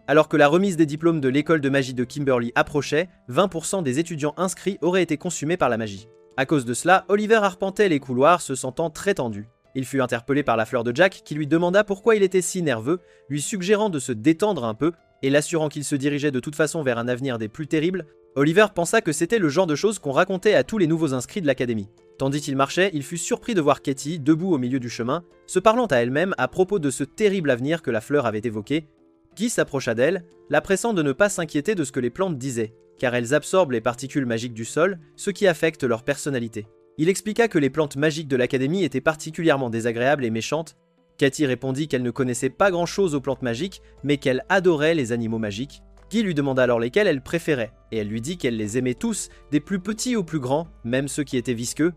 Alors que la remise des diplômes de l'école de magie de Kimberly approchait, 20% des étudiants inscrits auraient été consumés par la magie. À cause de cela, Oliver arpentait les couloirs se sentant très tendu. Il fut interpellé par la fleur de Jack qui lui demanda pourquoi il était si nerveux, lui suggérant de se détendre un peu et l'assurant qu'il se dirigeait de toute façon vers un avenir des plus terribles. Oliver pensa que c'était le genre de choses qu'on racontait à tous les nouveaux inscrits de l'académie. Tandis qu'il marchait, il fut surpris de voir Katie, debout au milieu du chemin, se parlant à elle-même à propos de ce terrible avenir que la fleur avait évoqué. Guy s'approcha d'elle, la pressant de ne pas s'inquiéter de ce que les plantes disaient, car elles absorbent les particules magiques du sol, ce qui affecte leur personnalité. Il expliqua que les plantes magiques de l'académie étaient particulièrement désagréables et méchantes. Katie répondit qu'elle ne connaissait pas grand-chose aux plantes magiques, mais qu'elle adorait les animaux magiques. Guy lui demanda alors lesquels elle préférait, et elle lui dit qu'elle les aimait tous, des plus petits aux plus grands, même ceux qui étaient visqueux.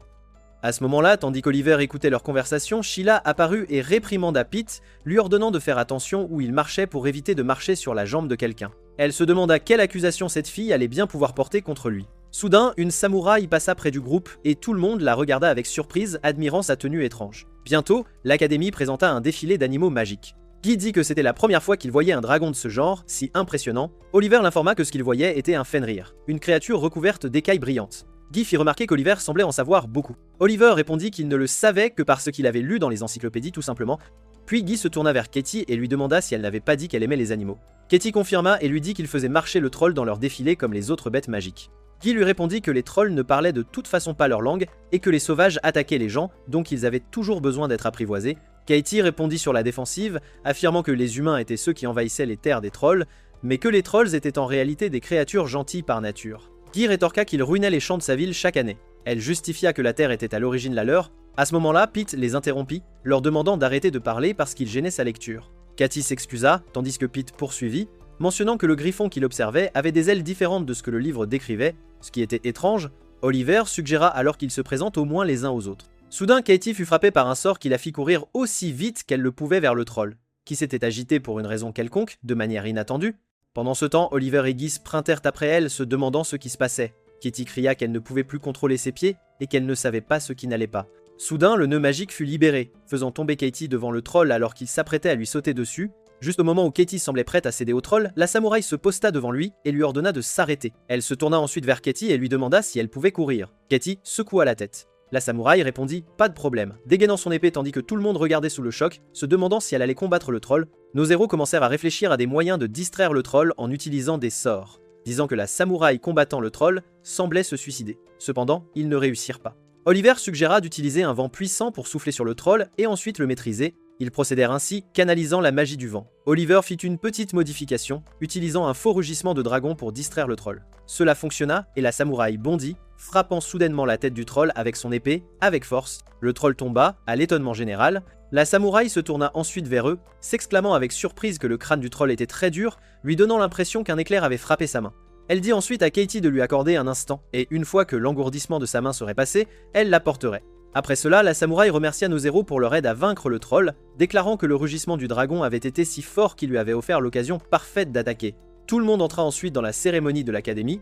À ce moment-là, tandis qu'Oliver écoutait leur conversation, Sheila apparut et réprimanda Pete, lui ordonnant de faire attention où il marchait pour éviter de marcher sur la jambe de quelqu'un. Elle se demanda quelle accusation cette fille allait bien pouvoir porter contre lui. Soudain, une samouraï passa près du groupe et tout le monde la regarda avec surprise, admirant sa tenue étrange. Bientôt, l'académie présenta un défilé d'animaux magiques. Guy dit que c'était la première fois qu'il voyait un dragon de ce genre, si impressionnant. Oliver l'informa que ce qu'il voyait était un Fenrir, une créature recouverte d'écailles brillantes. Guy fit remarquer qu'Oliver semblait en savoir beaucoup. Oliver répondit qu'il ne le savait que parce qu'il avait lu dans les encyclopédies tout simplement. Puis Guy se tourna vers Katie et lui demanda si elle n'avait pas dit qu'elle aimait les animaux. Katie confirma et lui dit qu'il faisait marcher le troll dans leur défilé comme les autres bêtes magiques. Guy lui répondit que les trolls ne parlaient de toute façon pas leur langue et que les sauvages attaquaient les gens, donc ils avaient toujours besoin d'être apprivoisés. Katie répondit sur la défensive, affirmant que les humains étaient ceux qui envahissaient les terres des trolls, mais que les trolls étaient en réalité des créatures gentilles par nature. Guy rétorqua qu'il ruinait les champs de sa ville chaque année. Elle justifia que la terre était à l'origine la leur. À ce moment-là, Pete les interrompit, leur demandant d'arrêter de parler parce qu'il gênait sa lecture. Katie s'excusa, tandis que Pete poursuivit, mentionnant que le griffon qu'il observait avait des ailes différentes de ce que le livre décrivait, ce qui était étrange. Oliver suggéra alors qu'ils se présentent au moins les uns aux autres. Soudain, Katie fut frappée par un sort qui la fit courir aussi vite qu'elle le pouvait vers le troll, qui s'était agité pour une raison quelconque, de manière inattendue. Pendant ce temps, Oliver et Guy sprintèrent après elle, se demandant ce qui se passait. Katie cria qu'elle ne pouvait plus contrôler ses pieds et qu'elle ne savait pas ce qui n'allait pas. Soudain, le nœud magique fut libéré, faisant tomber Katie devant le troll alors qu'il s'apprêtait à lui sauter dessus. Juste au moment où Katie semblait prête à céder au troll, la samouraï se posta devant lui et lui ordonna de s'arrêter. Elle se tourna ensuite vers Katie et lui demanda si elle pouvait courir. Katie secoua la tête. La samouraï répondit « Pas de problème », dégainant son épée tandis que tout le monde regardait sous le choc, se demandant si elle allait combattre le troll. Nos héros commencèrent à réfléchir à des moyens de distraire le troll en utilisant des sorts, disant que la samouraï combattant le troll semblait se suicider. Cependant, ils ne réussirent pas. Oliver suggéra d'utiliser un vent puissant pour souffler sur le troll et ensuite le maîtriser. Ils procédèrent ainsi, canalisant la magie du vent. Oliver fit une petite modification, utilisant un faux rugissement de dragon pour distraire le troll. Cela fonctionna et la samouraï bondit, frappant soudainement la tête du troll avec son épée, avec force. Le troll tomba, à l'étonnement général. La samouraï se tourna ensuite vers eux, s'exclamant avec surprise que le crâne du troll était très dur, lui donnant l'impression qu'un éclair avait frappé sa main. Elle dit ensuite à Katie de lui accorder un instant, et une fois que l'engourdissement de sa main serait passé, elle l'apporterait. Après cela, la samouraï remercia nos héros pour leur aide à vaincre le troll, déclarant que le rugissement du dragon avait été si fort qu'il lui avait offert l'occasion parfaite d'attaquer. Tout le monde entra ensuite dans la cérémonie de l'académie.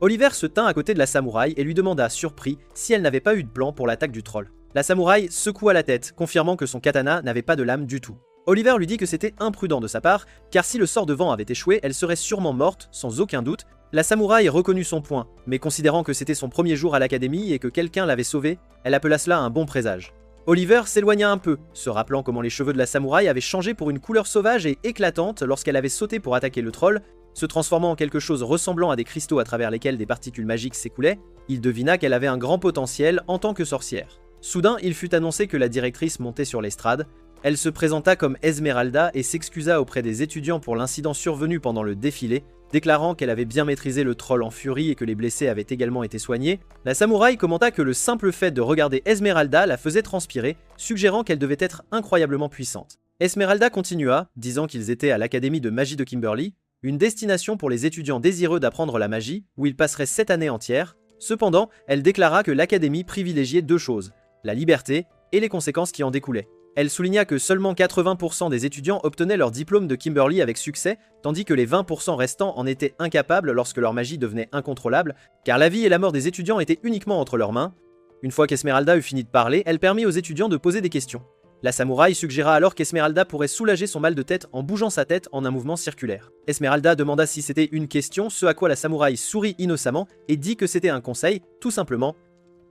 Oliver se tint à côté de la samouraï et lui demanda, surpris, si elle n'avait pas eu de plan pour l'attaque du troll. La samouraï secoua la tête, confirmant que son katana n'avait pas de lame du tout. Oliver lui dit que c'était imprudent de sa part, car si le sort de vent avait échoué, elle serait sûrement morte, sans aucun doute. La samouraï reconnut son point, mais considérant que c'était son premier jour à l'académie et que quelqu'un l'avait sauvée, elle appela cela un bon présage. Oliver s'éloigna un peu, se rappelant comment les cheveux de la samouraï avaient changé pour une couleur sauvage et éclatante lorsqu'elle avait sauté pour attaquer le troll, se transformant en quelque chose ressemblant à des cristaux à travers lesquels des particules magiques s'écoulaient. Il devina qu'elle avait un grand potentiel en tant que sorcière. Soudain, il fut annoncé que la directrice montait sur l'estrade. Elle se présenta comme Esmeralda et s'excusa auprès des étudiants pour l'incident survenu pendant le défilé, déclarant qu'elle avait bien maîtrisé le troll en furie et que les blessés avaient également été soignés. La samouraï commenta que le simple fait de regarder Esmeralda la faisait transpirer, suggérant qu'elle devait être incroyablement puissante. Esmeralda continua, disant qu'ils étaient à l'Académie de magie de Kimberly, une destination pour les étudiants désireux d'apprendre la magie, où ils passeraient 7 années entières. Cependant, elle déclara que l'Académie privilégiait 2 choses, la liberté et les conséquences qui en découlaient. Elle souligna que seulement 80% des étudiants obtenaient leur diplôme de Kimberly avec succès, tandis que les 20% restants en étaient incapables lorsque leur magie devenait incontrôlable, car la vie et la mort des étudiants étaient uniquement entre leurs mains. Une fois qu'Esmeralda eut fini de parler, elle permit aux étudiants de poser des questions. La samouraï suggéra alors qu'Esmeralda pourrait soulager son mal de tête en bougeant sa tête en un mouvement circulaire. Esmeralda demanda si c'était une question, ce à quoi la samouraï sourit innocemment et dit que c'était un conseil, tout simplement.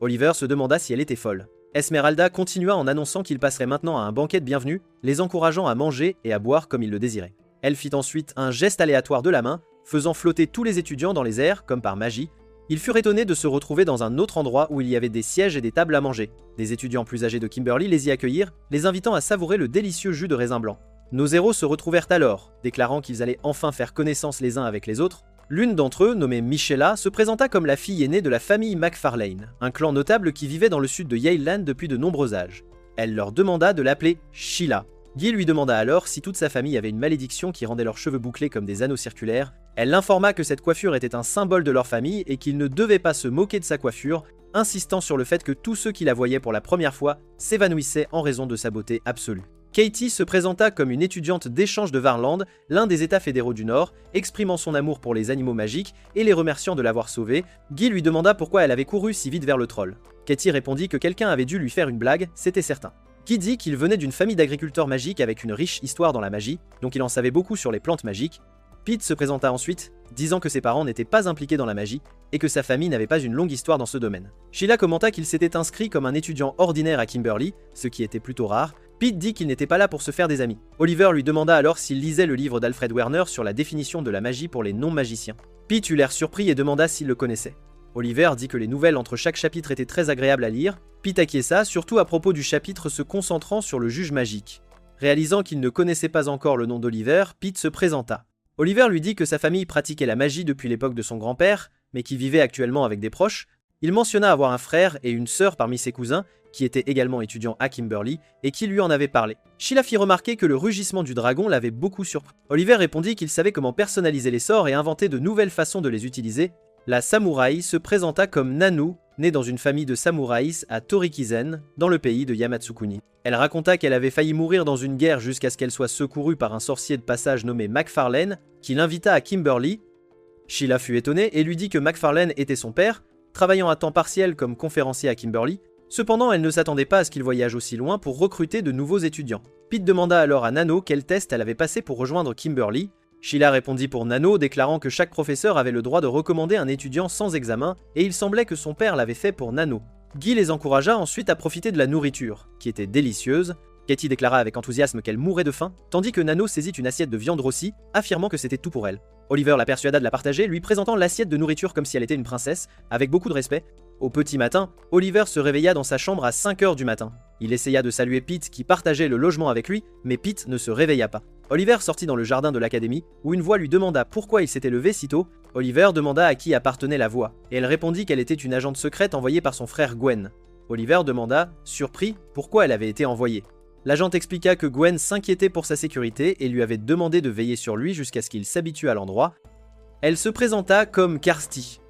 Oliver se demanda si elle était folle. Esmeralda continua en annonçant qu'il passerait maintenant à un banquet de bienvenue, les encourageant à manger et à boire comme il le désirait. Elle fit ensuite un geste aléatoire de la main, faisant flotter tous les étudiants dans les airs comme par magie. Ils furent étonnés de se retrouver dans un autre endroit où il y avait des sièges et des tables à manger. Des étudiants plus âgés de Kimberly les y accueillirent, les invitant à savourer le délicieux jus de raisin blanc. Nos héros se retrouvèrent alors, déclarant qu'ils allaient enfin faire connaissance les uns avec les autres. L'une d'entre eux, nommée Michela, se présenta comme la fille aînée de la famille McFarlane, un clan notable qui vivait dans le sud de Yaleland depuis de nombreux âges. Elle leur demanda de l'appeler Sheila. Guy lui demanda alors si toute sa famille avait une malédiction qui rendait leurs cheveux bouclés comme des anneaux circulaires. Elle l'informa que cette coiffure était un symbole de leur famille et qu'il ne devait pas se moquer de sa coiffure, insistant sur le fait que tous ceux qui la voyaient pour la première fois s'évanouissaient en raison de sa beauté absolue. Katie se présenta comme une étudiante d'échange de Varland, l'un des États fédéraux du Nord, exprimant son amour pour les animaux magiques et les remerciant de l'avoir sauvée. Guy lui demanda pourquoi elle avait couru si vite vers le troll. Katie répondit que quelqu'un avait dû lui faire une blague, c'était certain. Guy dit qu'il venait d'une famille d'agriculteurs magiques avec une riche histoire dans la magie, donc il en savait beaucoup sur les plantes magiques. Pete se présenta ensuite, disant que ses parents n'étaient pas impliqués dans la magie et que sa famille n'avait pas une longue histoire dans ce domaine. Sheila commenta qu'il s'était inscrit comme un étudiant ordinaire à Kimberly, ce qui était plutôt rare. Pete dit qu'il n'était pas là pour se faire des amis. Oliver lui demanda alors s'il lisait le livre d'Alfred Werner sur la définition de la magie pour les non-magiciens. Pete eut l'air surpris et demanda s'il le connaissait. Oliver dit que les nouvelles entre chaque chapitre étaient très agréables à lire. Pete acquiesça, surtout à propos du chapitre se concentrant sur le juge magique. Réalisant qu'il ne connaissait pas encore le nom d'Oliver, Pete se présenta. Oliver lui dit que sa famille pratiquait la magie depuis l'époque de son grand-père, mais qui vivait actuellement avec des proches. Il mentionna avoir un frère et une sœur parmi ses cousins, qui étaient également étudiants à Kimberly, et qui lui en avaient parlé. Sheila fit remarquer que le rugissement du dragon l'avait beaucoup surpris. Oliver répondit qu'il savait comment personnaliser les sorts et inventer de nouvelles façons de les utiliser. La samouraï se présenta comme Nanu, née dans une famille de samouraïs à Torikizen, dans le pays de Yamatsukuni. Elle raconta qu'elle avait failli mourir dans une guerre jusqu'à ce qu'elle soit secourue par un sorcier de passage nommé McFarlane, qui l'invita à Kimberly. Sheila fut étonnée et lui dit que McFarlane était son père, travaillant à temps partiel comme conférencier à Kimberly. Cependant, elle ne s'attendait pas à ce qu'il voyage aussi loin pour recruter de nouveaux étudiants. Pete demanda alors à Nano quel test elle avait passé pour rejoindre Kimberly. Sheila répondit pour Nano, déclarant que chaque professeur avait le droit de recommander un étudiant sans examen, et il semblait que son père l'avait fait pour Nano. Guy les encouragea ensuite à profiter de la nourriture, qui était délicieuse. Katie déclara avec enthousiasme qu'elle mourait de faim, tandis que Nano saisit une assiette de viande rôtie, affirmant que c'était tout pour elle. Oliver la persuada de la partager, lui présentant l'assiette de nourriture comme si elle était une princesse, avec beaucoup de respect. Au petit matin, Oliver se réveilla dans sa chambre à 5 h du matin. Il essaya de saluer Pete qui partageait le logement avec lui, mais Pete ne se réveilla pas. Oliver sortit dans le jardin de l'académie, où une voix lui demanda pourquoi il s'était levé si tôt. Oliver demanda à qui appartenait la voix, et elle répondit qu'elle était une agente secrète envoyée par son frère Gwen. Oliver demanda, surpris, pourquoi elle avait été envoyée. L'agente expliqua que Gwen s'inquiétait pour sa sécurité et lui avait demandé de veiller sur lui jusqu'à ce qu'il s'habitue à l'endroit. Elle se présenta comme Kirsty.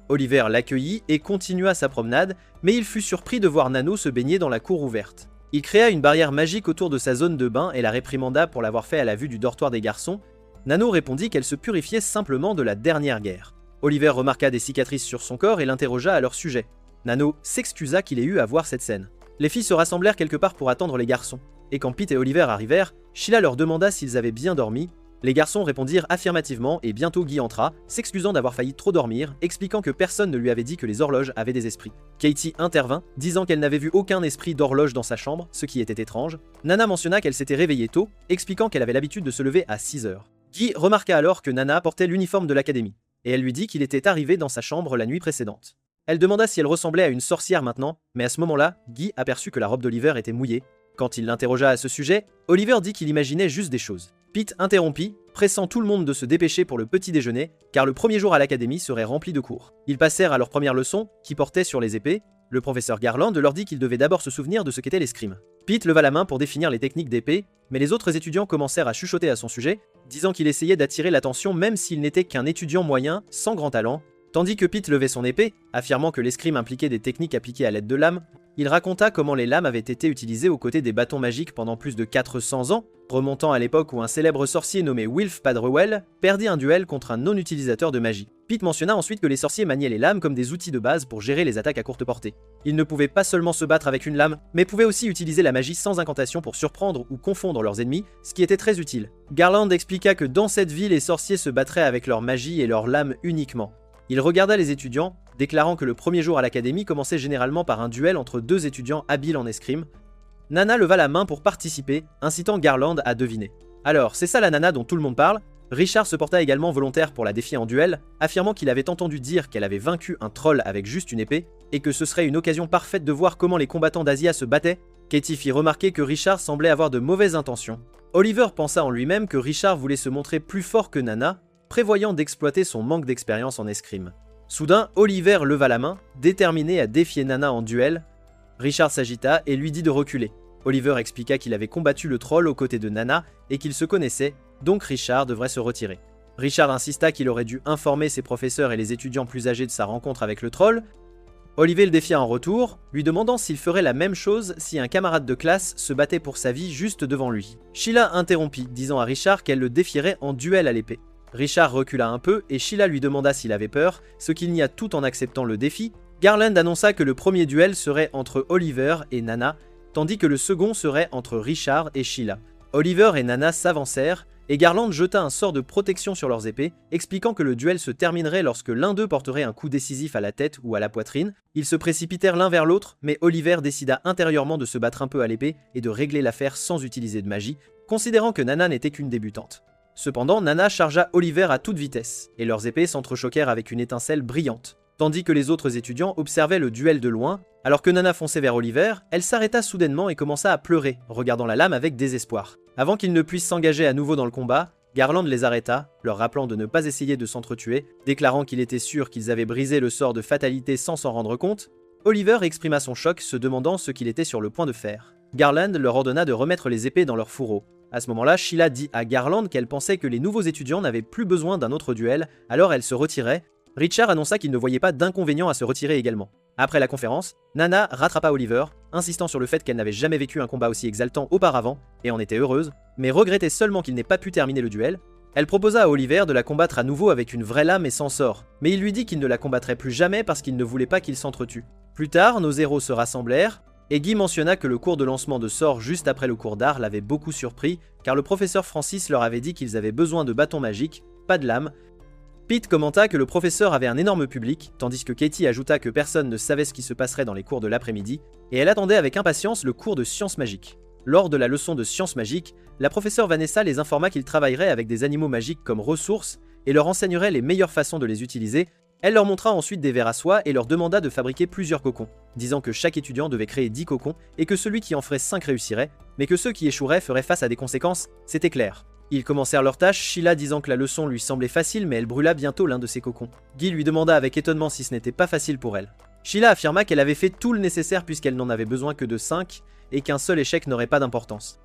Oliver l'accueillit et continua sa promenade, mais il fut surpris de voir Nano se baigner dans la cour ouverte. Il créa une barrière magique autour de sa zone de bain et la réprimanda pour l'avoir fait à la vue du dortoir des garçons. Nano répondit qu'elle se purifiait simplement de la dernière guerre. Oliver remarqua des cicatrices sur son corps et l'interrogea à leur sujet. Nano s'excusa qu'il ait eu à voir cette scène. Les filles se rassemblèrent quelque part pour attendre les garçons, et quand Pete et Oliver arrivèrent, Sheila leur demanda s'ils avaient bien dormi. Les garçons répondirent affirmativement et bientôt Guy entra, s'excusant d'avoir failli trop dormir, expliquant que personne ne lui avait dit que les horloges avaient des esprits. Katie intervint, disant qu'elle n'avait vu aucun esprit d'horloge dans sa chambre, ce qui était étrange. Nana mentionna qu'elle s'était réveillée tôt, expliquant qu'elle avait l'habitude de se lever à 6 h. Guy remarqua alors que Nana portait l'uniforme de l'académie, et elle lui dit qu'il était arrivé dans sa chambre la nuit précédente. Elle demanda si elle ressemblait à une sorcière maintenant, mais à ce moment-là, Guy aperçut que la robe d'Oliver était mouillée. Quand il l'interrogea à ce sujet, Oliver dit qu'il imaginait juste des choses. Pete interrompit, pressant tout le monde de se dépêcher pour le petit déjeuner, car le premier jour à l'académie serait rempli de cours. Ils passèrent à leur première leçon, qui portait sur les épées. Le professeur Garland leur dit qu'ils devaient d'abord se souvenir de ce qu'était l'escrime. Pete leva la main pour définir les techniques d'épée, mais les autres étudiants commencèrent à chuchoter à son sujet, disant qu'il essayait d'attirer l'attention même s'il n'était qu'un étudiant moyen, sans grand talent. Tandis que Pete levait son épée, affirmant que l'escrime impliquait des techniques appliquées à l'aide de lames, il raconta comment les lames avaient été utilisées aux côtés des bâtons magiques pendant plus de 400 ans, remontant à l'époque où un célèbre sorcier nommé Wilf Padrewell perdit un duel contre un non-utilisateur de magie. Pete mentionna ensuite que les sorciers maniaient les lames comme des outils de base pour gérer les attaques à courte portée. Ils ne pouvaient pas seulement se battre avec une lame, mais pouvaient aussi utiliser la magie sans incantation pour surprendre ou confondre leurs ennemis, ce qui était très utile. Garland expliqua que dans cette vie, les sorciers se battraient avec leur magie et leurs lames uniquement. Il regarda les étudiants, déclarant que le premier jour à l'académie commençait généralement par un duel entre deux étudiants habiles en escrime. Nana leva la main pour participer, incitant Garland à deviner. Alors, c'est ça la nana dont tout le monde parle? Richard se porta également volontaire pour la défier en duel, affirmant qu'il avait entendu dire qu'elle avait vaincu un troll avec juste une épée, et que ce serait une occasion parfaite de voir comment les combattants d'Asia se battaient. Katie fit remarquer que Richard semblait avoir de mauvaises intentions. Oliver pensa en lui-même que Richard voulait se montrer plus fort que Nana, prévoyant d'exploiter son manque d'expérience en escrime. Soudain, Oliver leva la main, déterminé à défier Nana en duel. Richard s'agita et lui dit de reculer. Oliver expliqua qu'il avait combattu le troll aux côtés de Nana et qu'ils se connaissaient, donc Richard devrait se retirer. Richard insista qu'il aurait dû informer ses professeurs et les étudiants plus âgés de sa rencontre avec le troll. Oliver le défia en retour, lui demandant s'il ferait la même chose si un camarade de classe se battait pour sa vie juste devant lui. Sheila interrompit, disant à Richard qu'elle le défierait en duel à l'épée. Richard recula un peu et Sheila lui demanda s'il avait peur, ce qu'il nia tout en acceptant le défi. Garland annonça que le premier duel serait entre Oliver et Nana, tandis que le second serait entre Richard et Sheila. Oliver et Nana s'avancèrent, et Garland jeta un sort de protection sur leurs épées, expliquant que le duel se terminerait lorsque l'un d'eux porterait un coup décisif à la tête ou à la poitrine. Ils se précipitèrent l'un vers l'autre, mais Oliver décida intérieurement de se battre un peu à l'épée et de régler l'affaire sans utiliser de magie, considérant que Nana n'était qu'une débutante. Cependant, Nana chargea Oliver à toute vitesse, et leurs épées s'entrechoquèrent avec une étincelle brillante. Tandis que les autres étudiants observaient le duel de loin, alors que Nana fonçait vers Oliver, elle s'arrêta soudainement et commença à pleurer, regardant la lame avec désespoir. Avant qu'ils ne puissent s'engager à nouveau dans le combat, Garland les arrêta, leur rappelant de ne pas essayer de s'entretuer, déclarant qu'il était sûr qu'ils avaient brisé le sort de fatalité sans s'en rendre compte. Oliver exprima son choc, se demandant ce qu'il était sur le point de faire. Garland leur ordonna de remettre les épées dans leur fourreau. À ce moment-là, Sheila dit à Garland qu'elle pensait que les nouveaux étudiants n'avaient plus besoin d'un autre duel, alors elle se retirait. Richard annonça qu'il ne voyait pas d'inconvénient à se retirer également. Après la conférence, Nana rattrapa Oliver, insistant sur le fait qu'elle n'avait jamais vécu un combat aussi exaltant auparavant, et en était heureuse, mais regrettait seulement qu'il n'ait pas pu terminer le duel. Elle proposa à Oliver de la combattre à nouveau avec une vraie lame et sans sort, mais il lui dit qu'il ne la combattrait plus jamais parce qu'il ne voulait pas qu'ils s'entretuent. Plus tard, nos héros se rassemblèrent, et Guy mentionna que le cours de lancement de sorts juste après le cours d'art l'avait beaucoup surpris, car le professeur Francis leur avait dit qu'ils avaient besoin de bâtons magiques, pas de lames. Pete commenta que le professeur avait un énorme public, tandis que Katie ajouta que personne ne savait ce qui se passerait dans les cours de l'après-midi, et elle attendait avec impatience le cours de sciences magiques. Lors de la leçon de sciences magiques, la professeure Vanessa les informa qu'ils travailleraient avec des animaux magiques comme ressources et leur enseignerait les meilleures façons de les utiliser. Elle leur montra ensuite des vers à soie et leur demanda de fabriquer plusieurs cocons, disant que chaque étudiant devait créer 10 cocons et que celui qui en ferait 5 réussirait, mais que ceux qui échoueraient feraient face à des conséquences, c'était clair. Ils commencèrent leur tâche, Sheila disant que la leçon lui semblait facile mais elle brûla bientôt l'un de ses cocons. Guy lui demanda avec étonnement si ce n'était pas facile pour elle. Sheila affirma qu'elle avait fait tout le nécessaire puisqu'elle n'en avait besoin que de 5 et qu'un seul échec n'aurait pas d'importance.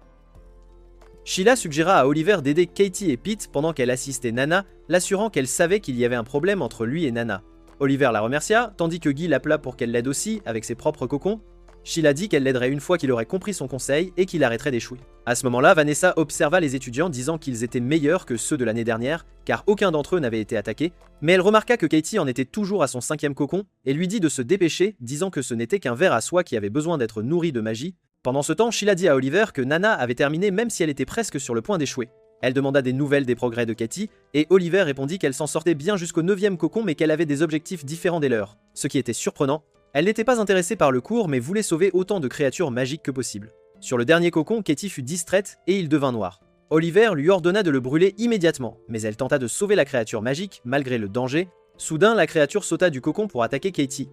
Sheila suggéra à Oliver d'aider Katie et Pete pendant qu'elle assistait Nana, l'assurant qu'elle savait qu'il y avait un problème entre lui et Nana. Oliver la remercia, tandis que Guy l'appela pour qu'elle l'aide aussi, avec ses propres cocons. Sheila dit qu'elle l'aiderait une fois qu'il aurait compris son conseil et qu'il arrêterait d'échouer. À ce moment-là, Vanessa observa les étudiants disant qu'ils étaient meilleurs que ceux de l'année dernière, car aucun d'entre eux n'avait été attaqué, mais elle remarqua que Katie en était toujours à son 5e cocon et lui dit de se dépêcher, disant que ce n'était qu'un ver à soie qui avait besoin d'être nourri de magie. Pendant ce temps, Sheila dit à Oliver que Nana avait terminé même si elle était presque sur le point d'échouer. Elle demanda des nouvelles des progrès de Katie, et Oliver répondit qu'elle s'en sortait bien jusqu'au 9e cocon mais qu'elle avait des objectifs différents des leurs, ce qui était surprenant. Elle n'était pas intéressée par le cours mais voulait sauver autant de créatures magiques que possible. Sur le dernier cocon, Katie fut distraite et il devint noir. Oliver lui ordonna de le brûler immédiatement, mais elle tenta de sauver la créature magique malgré le danger. Soudain, la créature sauta du cocon pour attaquer Katie.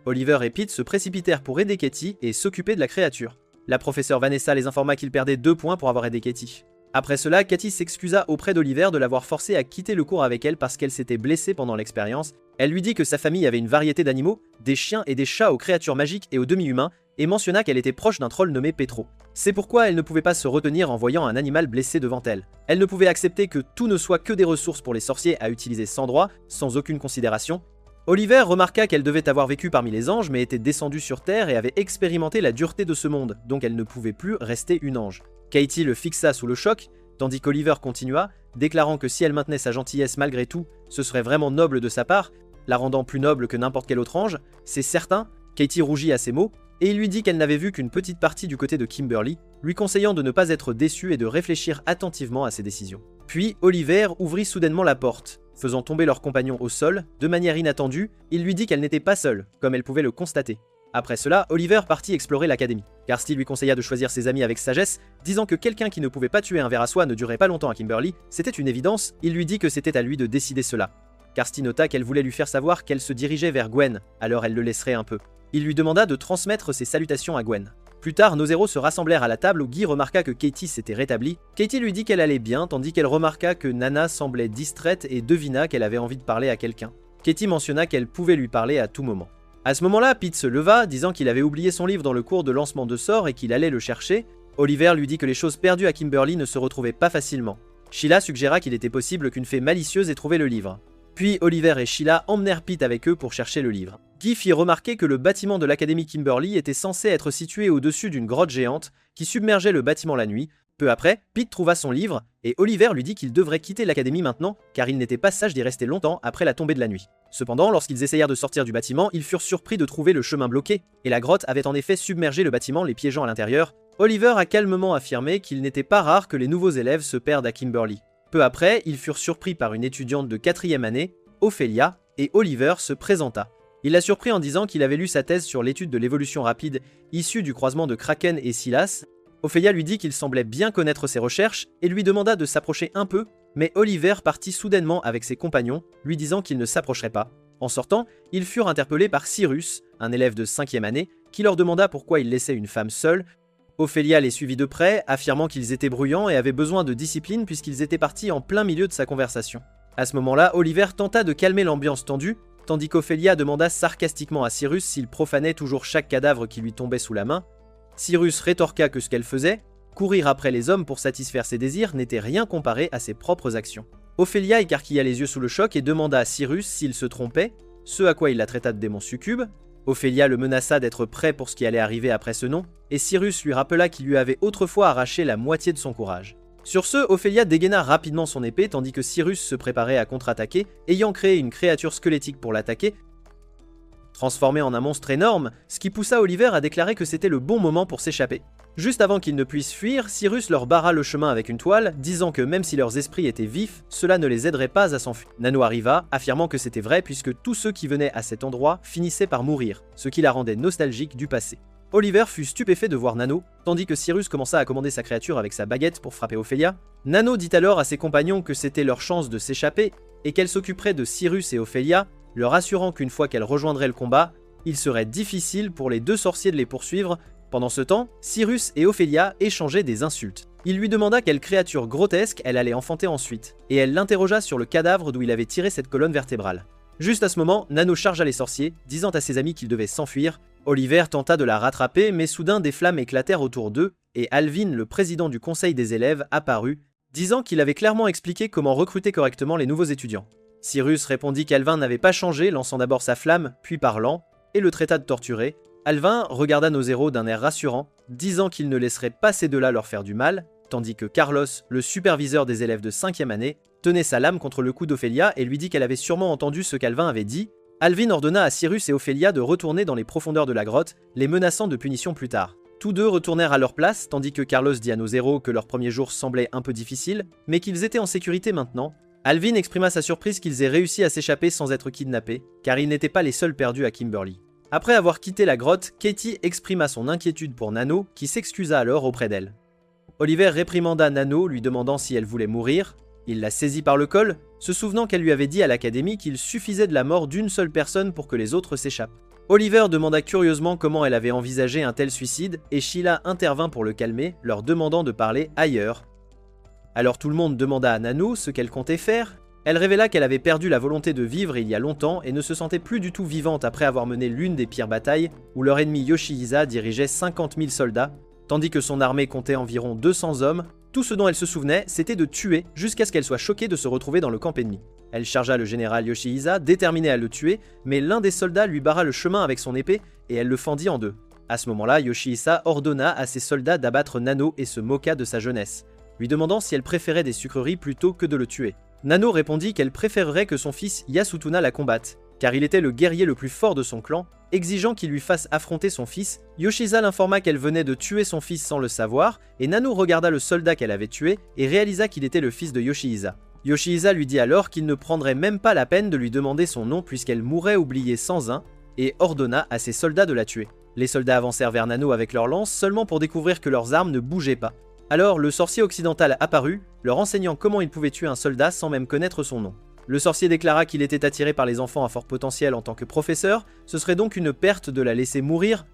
Oliver et Pete se précipitèrent pour aider Katie et s'occuper de la créature. La professeure Vanessa les informa qu'ils perdaient 2 points pour avoir aidé Katie. Après cela, Katie s'excusa auprès d'Oliver de l'avoir forcé à quitter le cours avec elle parce qu'elle s'était blessée pendant l'expérience. Elle lui dit que sa famille avait une variété d'animaux, des chiens et des chats aux créatures magiques et aux demi-humains, et mentionna qu'elle était proche d'un troll nommé Petro. C'est pourquoi elle ne pouvait pas se retenir en voyant un animal blessé devant elle. Elle ne pouvait accepter que tout ne soit que des ressources pour les sorciers à utiliser sans droit, sans aucune considération. Oliver remarqua qu'elle devait avoir vécu parmi les anges mais était descendue sur Terre et avait expérimenté la dureté de ce monde, donc elle ne pouvait plus rester une ange. Katie le fixa sous le choc, tandis qu'Oliver continua, déclarant que si elle maintenait sa gentillesse malgré tout, ce serait vraiment noble de sa part, la rendant plus noble que n'importe quel autre ange, c'est certain. Katie rougit à ces mots, et il lui dit qu'elle n'avait vu qu'une petite partie du côté de Kimberly, lui conseillant de ne pas être déçue et de réfléchir attentivement à ses décisions. Puis Oliver ouvrit soudainement la porte, faisant tomber leur compagnon au sol, de manière inattendue, il lui dit qu'elle n'était pas seule, comme elle pouvait le constater. Après cela, Oliver partit explorer l'académie. Kirsty lui conseilla de choisir ses amis avec sagesse, disant que quelqu'un qui ne pouvait pas tuer un ver à soie ne durait pas longtemps à Kimberly, c'était une évidence, il lui dit que c'était à lui de décider cela. Kirsty nota qu'elle voulait lui faire savoir qu'elle se dirigeait vers Gwen, alors elle le laisserait un peu. Il lui demanda de transmettre ses salutations à Gwen. Plus tard, nos héros se rassemblèrent à la table où Guy remarqua que Katie s'était rétablie. Katie lui dit qu'elle allait bien, tandis qu'elle remarqua que Nana semblait distraite et devina qu'elle avait envie de parler à quelqu'un. Katie mentionna qu'elle pouvait lui parler à tout moment. À ce moment-là, Pete se leva, disant qu'il avait oublié son livre dans le cours de lancement de sorts et qu'il allait le chercher. Oliver lui dit que les choses perdues à Kimberly ne se retrouvaient pas facilement. Sheila suggéra qu'il était possible qu'une fée malicieuse ait trouvé le livre. Puis Oliver et Sheila emmenèrent Pete avec eux pour chercher le livre. Guy fit remarquer que le bâtiment de l'Académie Kimberly était censé être situé au-dessus d'une grotte géante qui submergeait le bâtiment la nuit. Peu après, Pete trouva son livre et Oliver lui dit qu'il devrait quitter l'Académie maintenant car il n'était pas sage d'y rester longtemps après la tombée de la nuit. Cependant, lorsqu'ils essayèrent de sortir du bâtiment, ils furent surpris de trouver le chemin bloqué et la grotte avait en effet submergé le bâtiment, les piégeant à l'intérieur. Oliver a calmement affirmé qu'il n'était pas rare que les nouveaux élèves se perdent à Kimberly. Peu après, ils furent surpris par une étudiante de 4e année, Ophélia, et Oliver se présenta. Il l'a surpris en disant qu'il avait lu sa thèse sur l'étude de l'évolution rapide issue du croisement de Kraken et Silas. Ophélia lui dit qu'il semblait bien connaître ses recherches et lui demanda de s'approcher un peu, mais Oliver partit soudainement avec ses compagnons, lui disant qu'il ne s'approcherait pas. En sortant, ils furent interpellés par Cyrus, un élève de 5e année, qui leur demanda pourquoi il laissait une femme seule. Ophélia les suivit de près, affirmant qu'ils étaient bruyants et avaient besoin de discipline puisqu'ils étaient partis en plein milieu de sa conversation. À ce moment-là, Oliver tenta de calmer l'ambiance tendue, tandis qu'Ophélia demanda sarcastiquement à Cyrus s'il profanait toujours chaque cadavre qui lui tombait sous la main. Cyrus rétorqua que ce qu'elle faisait, courir après les hommes pour satisfaire ses désirs, n'était rien comparé à ses propres actions. Ophélia écarquilla les yeux sous le choc et demanda à Cyrus s'il se trompait, ce à quoi il la traita de démon succube. Ophélia le menaça d'être prêt pour ce qui allait arriver après ce nom, et Cyrus lui rappela qu'il lui avait autrefois arraché la moitié de son courage. Sur ce, Ophélia dégaina rapidement son épée tandis que Cyrus se préparait à contre-attaquer, ayant créé une créature squelettique pour l'attaquer, transformée en un monstre énorme, ce qui poussa Oliver à déclarer que c'était le bon moment pour s'échapper. Juste avant qu'ils ne puissent fuir, Cyrus leur barra le chemin avec une toile, disant que même si leurs esprits étaient vifs, cela ne les aiderait pas à s'enfuir. Nano arriva, affirmant que c'était vrai puisque tous ceux qui venaient à cet endroit finissaient par mourir, ce qui la rendait nostalgique du passé. Oliver fut stupéfait de voir Nano, tandis que Cyrus commença à commander sa créature avec sa baguette pour frapper Ophélia. Nano dit alors à ses compagnons que c'était leur chance de s'échapper et qu'elle s'occuperait de Cyrus et Ophélia, leur assurant qu'une fois qu'elle rejoindrait le combat, il serait difficile pour les deux sorciers de les poursuivre. Pendant ce temps, Cyrus et Ophélia échangeaient des insultes. Il lui demanda quelle créature grotesque elle allait enfanter ensuite, et elle l'interrogea sur le cadavre d'où il avait tiré cette colonne vertébrale. Juste à ce moment, Nano chargea les sorciers, disant à ses amis qu'ils devaient s'enfuir. Oliver tenta de la rattraper, mais soudain des flammes éclatèrent autour d'eux, et Alvin, le président du conseil des élèves, apparut, disant qu'il avait clairement expliqué comment recruter correctement les nouveaux étudiants. Cyrus répondit qu'Alvin n'avait pas changé, lançant d'abord sa flamme, puis parlant, et le traita de torturé. Alvin regarda nos héros d'un air rassurant, disant qu'il ne laisserait pas ces deux-là leur faire du mal, tandis que Carlos, le superviseur des élèves de 5e année, tenait sa lame contre le cou d'Ophélia et lui dit qu'elle avait sûrement entendu ce qu'Alvin avait dit. Alvin ordonna à Cyrus et Ophélia de retourner dans les profondeurs de la grotte, les menaçant de punition plus tard. Tous deux retournèrent à leur place, tandis que Carlos dit à nos héros que leur premier jour semblait un peu difficile, mais qu'ils étaient en sécurité maintenant. Alvin exprima sa surprise qu'ils aient réussi à s'échapper sans être kidnappés, car ils n'étaient pas les seuls perdus à Kimberly. Après avoir quitté la grotte, Katie exprima son inquiétude pour Nano, qui s'excusa alors auprès d'elle. Oliver réprimanda Nano, lui demandant si elle voulait mourir. Il la saisit par le col, se souvenant qu'elle lui avait dit à l'académie qu'il suffisait de la mort d'une seule personne pour que les autres s'échappent. Oliver demanda curieusement comment elle avait envisagé un tel suicide, et Sheila intervint pour le calmer, leur demandant de parler ailleurs. Alors tout le monde demanda à Nano ce qu'elle comptait faire. Elle révéla qu'elle avait perdu la volonté de vivre il y a longtemps et ne se sentait plus du tout vivante après avoir mené l'une des pires batailles, où leur ennemi Yoshihisa dirigeait 50 000 soldats, tandis que son armée comptait environ 200 hommes. Tout ce dont elle se souvenait, c'était de tuer jusqu'à ce qu'elle soit choquée de se retrouver dans le camp ennemi. Elle chargea le général Yoshihisa, déterminé à le tuer, mais l'un des soldats lui barra le chemin avec son épée et elle le fendit en deux. À ce moment-là, Yoshihisa ordonna à ses soldats d'abattre Nano et se moqua de sa jeunesse. lui demandant si elle préférait des sucreries plutôt que de le tuer. Nano répondit qu'elle préférerait que son fils Yasutuna la combatte, car il était le guerrier le plus fort de son clan, exigeant qu'il lui fasse affronter son fils. Yoshiza l'informa qu'elle venait de tuer son fils sans le savoir, et Nano regarda le soldat qu'elle avait tué et réalisa qu'il était le fils de Yoshihisa. Yoshihisa lui dit alors qu'il ne prendrait même pas la peine de lui demander son nom puisqu'elle mourrait oubliée sans un, et ordonna à ses soldats de la tuer. Les soldats avancèrent vers Nano avec leurs lances seulement pour découvrir que leurs armes ne bougeaient pas. Alors le sorcier occidental apparut, leur enseignant comment il pouvait tuer un soldat sans même connaître son nom. Le sorcier déclara qu'il était attiré par les enfants à fort potentiel en tant que professeur, ce serait donc une perte de la laisser mourir.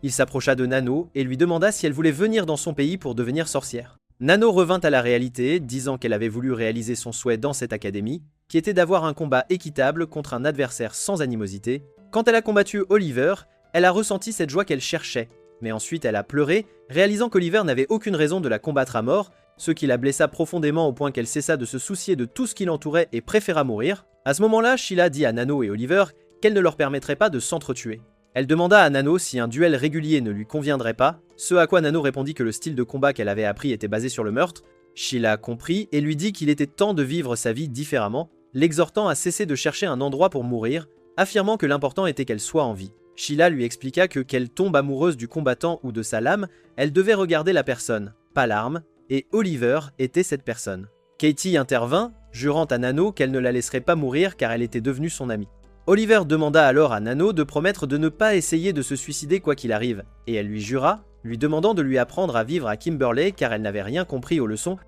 Il s'approcha de Nano et lui demanda si elle voulait venir dans son pays pour devenir sorcière. Nano revint à la réalité, disant qu'elle avait voulu réaliser son souhait dans cette académie, qui était d'avoir un combat équitable contre un adversaire sans animosité. Quand elle a combattu Oliver, elle a ressenti cette joie qu'elle cherchait, mais ensuite elle a pleuré, réalisant qu'Oliver n'avait aucune raison de la combattre à mort, ce qui la blessa profondément au point qu'elle cessa de se soucier de tout ce qui l'entourait et préféra mourir. À ce moment-là, Sheila dit à Nano et Oliver qu'elle ne leur permettrait pas de s'entretuer. Elle demanda à Nano si un duel régulier ne lui conviendrait pas, ce à quoi Nano répondit que le style de combat qu'elle avait appris était basé sur le meurtre. Sheila comprit et lui dit qu'il était temps de vivre sa vie différemment, l'exhortant à cesser de chercher un endroit pour mourir, affirmant que l'important était qu'elle soit en vie. Sheila lui expliqua que qu'elle tombe amoureuse du combattant ou de sa lame, elle devait regarder la personne, pas l'arme, et Oliver était cette personne. Katie intervint, jurant à Nano qu'elle ne la laisserait pas mourir car elle était devenue son amie. Oliver demanda alors à Nano de promettre de ne pas essayer de se suicider quoi qu'il arrive, et elle lui jura, lui demandant de lui apprendre à vivre à Kimberley car elle n'avait rien compris aux leçons.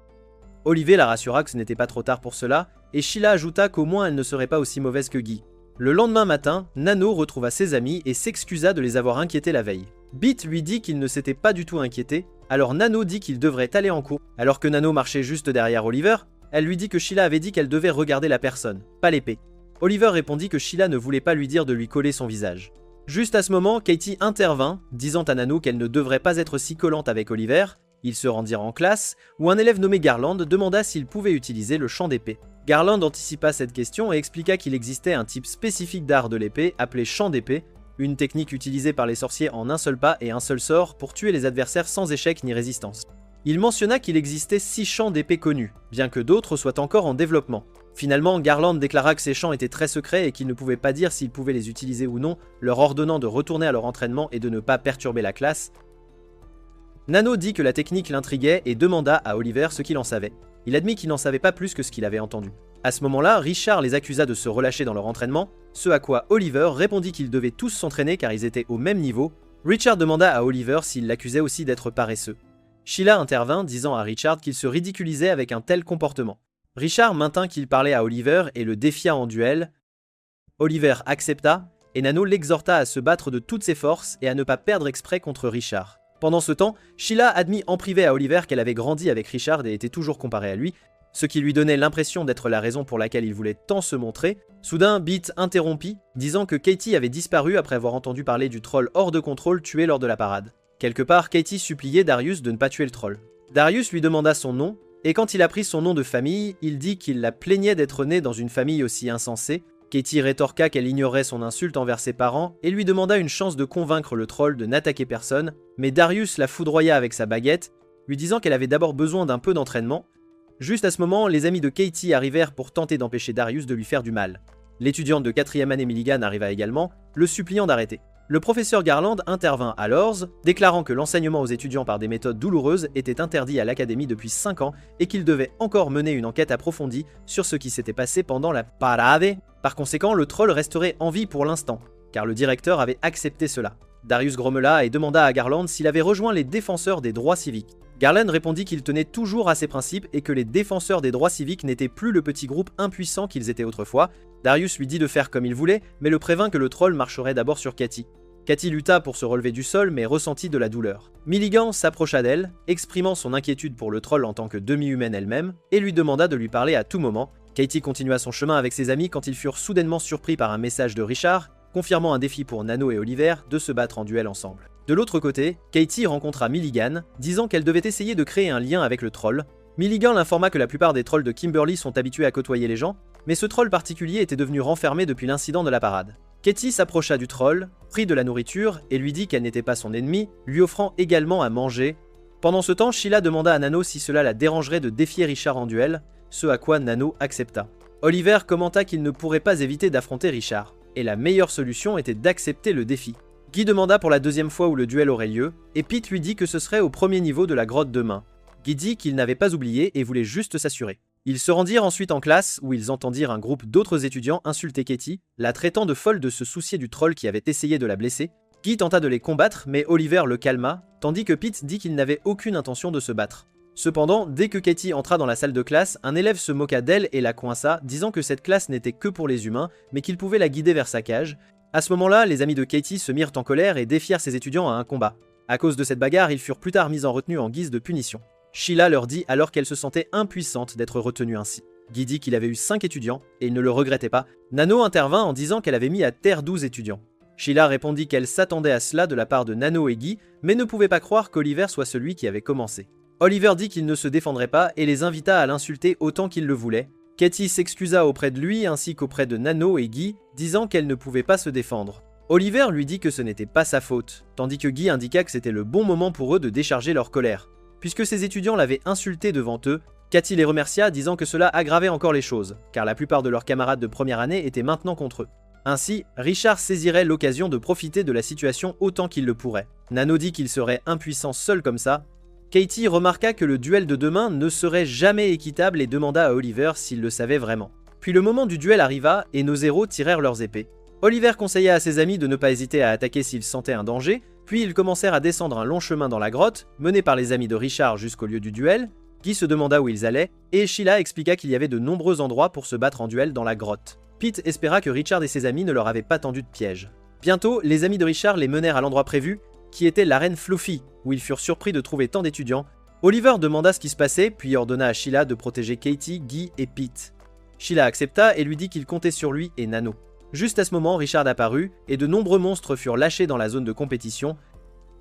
Oliver la rassura que ce n'était pas trop tard pour cela, et Sheila ajouta qu'au moins elle ne serait pas aussi mauvaise que Guy. Le lendemain matin, Nano retrouva ses amis et s'excusa de les avoir inquiétés la veille. Beat lui dit qu'il ne s'était pas du tout inquiété, alors Nano dit qu'il devrait aller en cours. Alors que Nano marchait juste derrière Oliver, elle lui dit que Sheila avait dit qu'elle devait regarder la personne, pas l'épée. Oliver répondit que Sheila ne voulait pas lui dire de lui coller son visage. Juste à ce moment, Katie intervint, disant à Nano qu'elle ne devrait pas être si collante avec Oliver. Ils se rendirent en classe, où un élève nommé Garland demanda s'il pouvait utiliser le champ d'épée. Garland anticipa cette question et expliqua qu'il existait un type spécifique d'art de l'épée appelé champ d'épée, une technique utilisée par les sorciers en un seul pas et un seul sort pour tuer les adversaires sans échec ni résistance. Il mentionna qu'il existait 6 champs d'épée connus, bien que d'autres soient encore en développement. Finalement, Garland déclara que ces champs étaient très secrets et qu'il ne pouvait pas dire s'ils pouvaient les utiliser ou non, leur ordonnant de retourner à leur entraînement et de ne pas perturber la classe. Nano dit que la technique l'intriguait et demanda à Oliver ce qu'il en savait. Il admit qu'il n'en savait pas plus que ce qu'il avait entendu. À ce moment-là, Richard les accusa de se relâcher dans leur entraînement, ce à quoi Oliver répondit qu'ils devaient tous s'entraîner car ils étaient au même niveau. Richard demanda à Oliver s'il l'accusait aussi d'être paresseux. Sheila intervint, disant à Richard qu'il se ridiculisait avec un tel comportement. Richard maintint qu'il parlait à Oliver et le défia en duel. Oliver accepta, et Nano l'exhorta à se battre de toutes ses forces et à ne pas perdre exprès contre Richard. Pendant ce temps, Sheila admit en privé à Oliver qu'elle avait grandi avec Richard et était toujours comparée à lui, ce qui lui donnait l'impression d'être la raison pour laquelle il voulait tant se montrer. Soudain, Beat interrompit, disant que Katie avait disparu après avoir entendu parler du troll hors de contrôle tué lors de la parade. Quelque part, Katie suppliait Darius de ne pas tuer le troll. Darius lui demanda son nom, et quand il apprit son nom de famille, il dit qu'il la plaignait d'être née dans une famille aussi insensée. Katie rétorqua qu'elle ignorait son insulte envers ses parents et lui demanda une chance de convaincre le troll de n'attaquer personne, mais Darius la foudroya avec sa baguette, lui disant qu'elle avait d'abord besoin d'un peu d'entraînement. Juste à ce moment, les amis de Katie arrivèrent pour tenter d'empêcher Darius de lui faire du mal. L'étudiante de 4e année Milligan arriva également, le suppliant d'arrêter. Le professeur Garland intervint alors, déclarant que l'enseignement aux étudiants par des méthodes douloureuses était interdit à l'académie depuis 5 ans et qu'il devait encore mener une enquête approfondie sur ce qui s'était passé pendant la parade. Par conséquent, le troll resterait en vie pour l'instant, car le directeur avait accepté cela. Darius grommela et demanda à Garland s'il avait rejoint les défenseurs des droits civiques. Garland répondit qu'il tenait toujours à ses principes et que les défenseurs des droits civiques n'étaient plus le petit groupe impuissant qu'ils étaient autrefois. Darius lui dit de faire comme il voulait, mais le prévint que le troll marcherait d'abord sur Katie. Katie lutta pour se relever du sol, mais ressentit de la douleur. Milligan s'approcha d'elle, exprimant son inquiétude pour le troll en tant que demi-humaine elle-même, et lui demanda de lui parler à tout moment. Katie continua son chemin avec ses amis quand ils furent soudainement surpris par un message de Richard, confirmant un défi pour Nano et Oliver de se battre en duel ensemble. De l'autre côté, Katie rencontra Milligan, disant qu'elle devait essayer de créer un lien avec le troll. Milligan l'informa que la plupart des trolls de Kimberley sont habitués à côtoyer les gens, mais ce troll particulier était devenu renfermé depuis l'incident de la parade. Katie s'approcha du troll, prit de la nourriture et lui dit qu'elle n'était pas son ennemi, lui offrant également à manger. Pendant ce temps, Sheila demanda à Nano si cela la dérangerait de défier Richard en duel, ce à quoi Nano accepta. Oliver commenta qu'il ne pourrait pas éviter d'affronter Richard, et la meilleure solution était d'accepter le défi. Guy demanda pour la deuxième fois où le duel aurait lieu, et Pete lui dit que ce serait au premier niveau de la grotte demain. Guy dit qu'il n'avait pas oublié et voulait juste s'assurer. Ils se rendirent ensuite en classe, où ils entendirent un groupe d'autres étudiants insulter Katie, la traitant de folle de se soucier du troll qui avait essayé de la blesser. Guy tenta de les combattre, mais Oliver le calma, tandis que Pete dit qu'il n'avait aucune intention de se battre. Cependant, dès que Katie entra dans la salle de classe, un élève se moqua d'elle et la coinça, disant que cette classe n'était que pour les humains, mais qu'il pouvait la guider vers sa cage. À ce moment-là, les amis de Katie se mirent en colère et défièrent ses étudiants à un combat. À cause de cette bagarre, ils furent plus tard mis en retenue en guise de punition. Sheila leur dit alors qu'elle se sentait impuissante d'être retenue ainsi. Guy dit qu'il avait eu 5 étudiants, et il ne le regrettait pas. Nano intervint en disant qu'elle avait mis à terre 12 étudiants. Sheila répondit qu'elle s'attendait à cela de la part de Nano et Guy, mais ne pouvait pas croire qu'Oliver soit celui qui avait commencé. Oliver dit qu'il ne se défendrait pas et les invita à l'insulter autant qu'il le voulait. Katie s'excusa auprès de lui ainsi qu'auprès de Nano et Guy, disant qu'elle ne pouvait pas se défendre. Oliver lui dit que ce n'était pas sa faute, tandis que Guy indiqua que c'était le bon moment pour eux de décharger leur colère. Puisque ses étudiants l'avaient insulté devant eux, Katie les remercia disant que cela aggravait encore les choses, car la plupart de leurs camarades de première année étaient maintenant contre eux. Ainsi, Richard saisirait l'occasion de profiter de la situation autant qu'il le pourrait. Nano dit qu'il serait impuissant seul comme ça. Katie remarqua que le duel de demain ne serait jamais équitable et demanda à Oliver s'il le savait vraiment. Puis le moment du duel arriva et nos héros tirèrent leurs épées. Oliver conseilla à ses amis de ne pas hésiter à attaquer s'ils sentaient un danger, puis ils commencèrent à descendre un long chemin dans la grotte, mené par les amis de Richard jusqu'au lieu du duel. Guy se demanda où ils allaient, et Sheila expliqua qu'il y avait de nombreux endroits pour se battre en duel dans la grotte. Pete espéra que Richard et ses amis ne leur avaient pas tendu de piège. Bientôt, les amis de Richard les menèrent à l'endroit prévu, qui était l'arène Fluffy, où ils furent surpris de trouver tant d'étudiants. Oliver demanda ce qui se passait, puis ordonna à Sheila de protéger Katie, Guy et Pete. Sheila accepta et lui dit qu'il comptait sur lui et Nano. Juste à ce moment, Richard apparut, et de nombreux monstres furent lâchés dans la zone de compétition.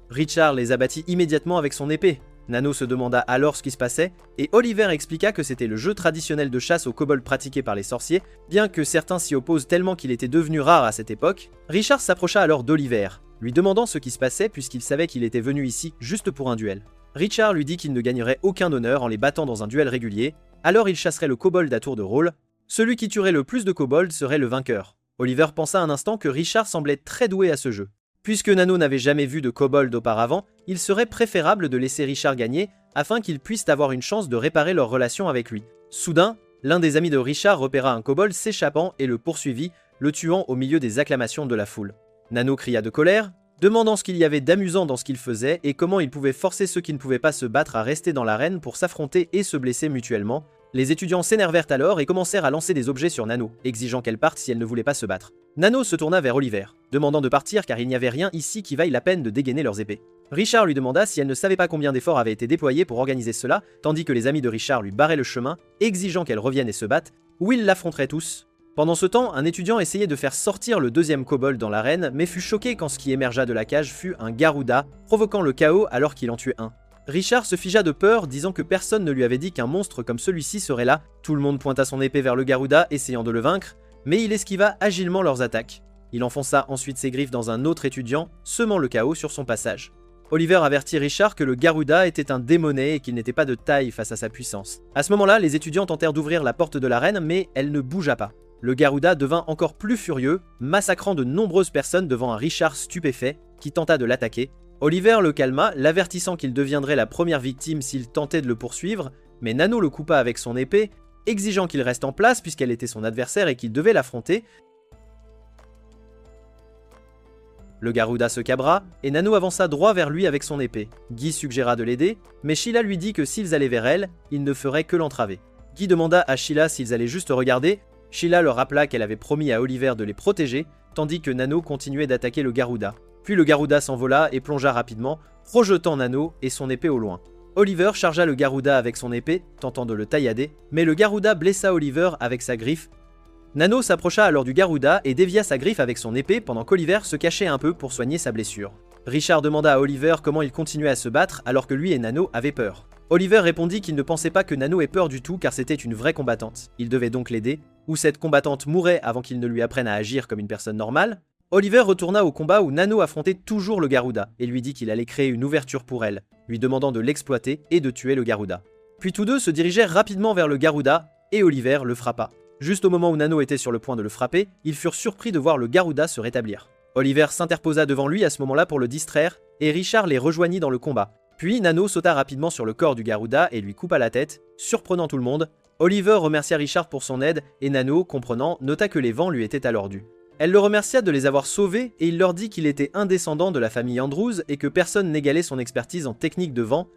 Richard les abattit immédiatement avec son épée. Nano se demanda alors ce qui se passait, et Oliver expliqua que c'était le jeu traditionnel de chasse aux kobolds pratiqué par les sorciers, bien que certains s'y opposent tellement qu'il était devenu rare à cette époque. Richard s'approcha alors d'Oliver, lui demandant ce qui se passait puisqu'il savait qu'il était venu ici juste pour un duel. Richard lui dit qu'il ne gagnerait aucun honneur en les battant dans un duel régulier, alors il chasserait le kobold à tour de rôle. Celui qui tuerait le plus de kobolds serait le vainqueur. Oliver pensa un instant que Richard semblait très doué à ce jeu. Puisque Nano n'avait jamais vu de kobold auparavant, il serait préférable de laisser Richard gagner afin qu'ils puissent avoir une chance de réparer leur relation avec lui. Soudain, l'un des amis de Richard repéra un kobold s'échappant et le poursuivit, le tuant au milieu des acclamations de la foule. Nano cria de colère, demandant ce qu'il y avait d'amusant dans ce qu'il faisait et comment il pouvait forcer ceux qui ne pouvaient pas se battre à rester dans l'arène pour s'affronter et se blesser mutuellement. Les étudiants s'énervèrent alors et commencèrent à lancer des objets sur Nano, exigeant qu'elle parte si elle ne voulait pas se battre. Nano se tourna vers Oliver, demandant de partir car il n'y avait rien ici qui vaille la peine de dégainer leurs épées. Richard lui demanda si elle ne savait pas combien d'efforts avaient été déployés pour organiser cela, tandis que les amis de Richard lui barraient le chemin, exigeant qu'elle revienne et se batte, où ils l'affronteraient tous. Pendant ce temps, un étudiant essayait de faire sortir le deuxième kobold dans l'arène, mais fut choqué quand ce qui émergea de la cage fut un Garuda, provoquant le chaos alors qu'il en tuait un. Richard se figea de peur, disant que personne ne lui avait dit qu'un monstre comme celui-ci serait là. Tout le monde pointa son épée vers le Garuda, essayant de le vaincre, mais il esquiva agilement leurs attaques. Il enfonça ensuite ses griffes dans un autre étudiant, semant le chaos sur son passage. Oliver avertit Richard que le Garuda était un démoné et qu'il n'était pas de taille face à sa puissance. À ce moment-là, les étudiants tentèrent d'ouvrir la porte de l'arène, mais elle ne bougea pas. Le Garuda devint encore plus furieux, massacrant de nombreuses personnes devant un Richard stupéfait qui tenta de l'attaquer. Oliver le calma, l'avertissant qu'il deviendrait la première victime s'il tentait de le poursuivre, mais Nano le coupa avec son épée, exigeant qu'il reste en place puisqu'elle était son adversaire et qu'il devait l'affronter. Le Garuda se cabra, et Nano avança droit vers lui avec son épée. Guy suggéra de l'aider, mais Sheila lui dit que s'ils allaient vers elle, il ne ferait que l'entraver. Guy demanda à Sheila s'ils allaient juste regarder. Sheila leur rappela qu'elle avait promis à Oliver de les protéger, tandis que Nano continuait d'attaquer le Garuda. Puis le Garuda s'envola et plongea rapidement, projetant Nano et son épée au loin. Oliver chargea le Garuda avec son épée, tentant de le taillader, mais le Garuda blessa Oliver avec sa griffe. Nano s'approcha alors du Garuda et dévia sa griffe avec son épée pendant qu'Oliver se cachait un peu pour soigner sa blessure. Richard demanda à Oliver comment il continuait à se battre alors que lui et Nano avaient peur. Oliver répondit qu'il ne pensait pas que Nano ait peur du tout car c'était une vraie combattante. Il devait donc l'aider, ou cette combattante mourait avant qu'il ne lui apprenne à agir comme une personne normale. Oliver retourna au combat où Nano affrontait toujours le Garuda et lui dit qu'il allait créer une ouverture pour elle, lui demandant de l'exploiter et de tuer le Garuda. Puis tous deux se dirigèrent rapidement vers le Garuda et Oliver le frappa. Juste au moment où Nano était sur le point de le frapper, ils furent surpris de voir le Garuda se rétablir. Oliver s'interposa devant lui à ce moment-là pour le distraire et Richard les rejoignit dans le combat. Puis Nano sauta rapidement sur le corps du Garuda et lui coupa la tête, surprenant tout le monde. Oliver remercia Richard pour son aide et Nano, comprenant, nota que les vents lui étaient alors dus. Elle le remercia de les avoir sauvés et il leur dit qu'il était un descendant de la famille Andrews et que personne n'égalait son expertise en technique de vent.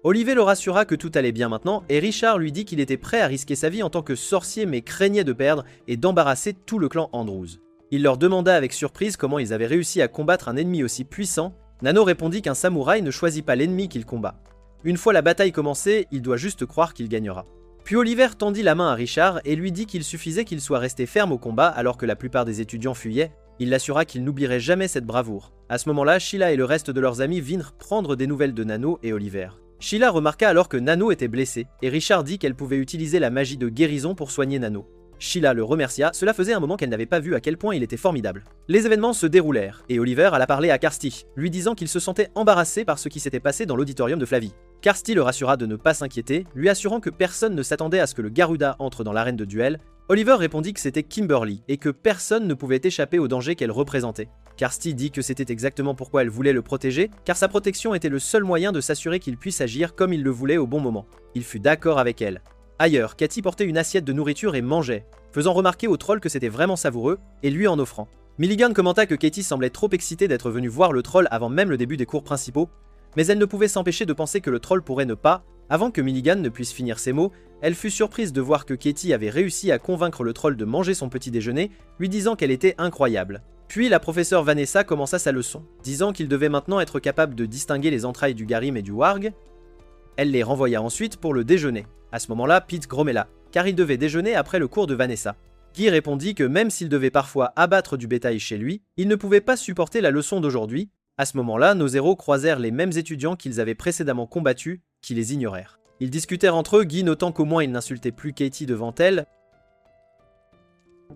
Oliver le rassura que tout allait bien maintenant et Richard lui dit qu'il était prêt à risquer sa vie en tant que sorcier mais craignait de perdre et d'embarrasser tout le clan Andrews. Il leur demanda avec surprise comment ils avaient réussi à combattre un ennemi aussi puissant. Nano répondit qu'un samouraï ne choisit pas l'ennemi qu'il combat. Une fois la bataille commencée, il doit juste croire qu'il gagnera. Puis Oliver tendit la main à Richard et lui dit qu'il suffisait qu'il soit resté ferme au combat alors que la plupart des étudiants fuyaient. Il l'assura qu'il n'oublierait jamais cette bravoure. À ce moment-là, Sheila et le reste de leurs amis vinrent prendre des nouvelles de Nano et Oliver. Sheila remarqua alors que Nano était blessée et Richard dit qu'elle pouvait utiliser la magie de guérison pour soigner Nano. Sheila le remercia, cela faisait un moment qu'elle n'avait pas vu à quel point il était formidable. Les événements se déroulèrent, et Oliver alla parler à Kirsty, lui disant qu'il se sentait embarrassé par ce qui s'était passé dans l'auditorium de Flavie. Kirsty le rassura de ne pas s'inquiéter, lui assurant que personne ne s'attendait à ce que le Garuda entre dans l'arène de duel. Oliver répondit que c'était Kimberly, et que personne ne pouvait échapper au danger qu'elle représentait. Kirsty dit que c'était exactement pourquoi elle voulait le protéger, car sa protection était le seul moyen de s'assurer qu'il puisse agir comme il le voulait au bon moment. Il fut d'accord avec elle. Ailleurs, Cathy portait une assiette de nourriture et mangeait, faisant remarquer au troll que c'était vraiment savoureux, et lui en offrant. Milligan commenta que Katie semblait trop excitée d'être venue voir le troll avant même le début des cours principaux, mais elle ne pouvait s'empêcher de penser que le troll pourrait ne pas. Avant que Milligan ne puisse finir ses mots, elle fut surprise de voir que Katie avait réussi à convaincre le troll de manger son petit déjeuner, lui disant qu'elle était incroyable. Puis la professeure Vanessa commença sa leçon, disant qu'il devait maintenant être capable de distinguer les entrailles du garim et du warg. Elle les renvoya ensuite pour le déjeuner. À ce moment-là, Pete grommela, car il devait déjeuner après le cours de Vanessa. Guy répondit que même s'il devait parfois abattre du bétail chez lui, il ne pouvait pas supporter la leçon d'aujourd'hui. À ce moment-là, nos héros croisèrent les mêmes étudiants qu'ils avaient précédemment combattus, qui les ignorèrent. Ils discutèrent entre eux, Guy notant qu'au moins il n'insultait plus Katie devant elle.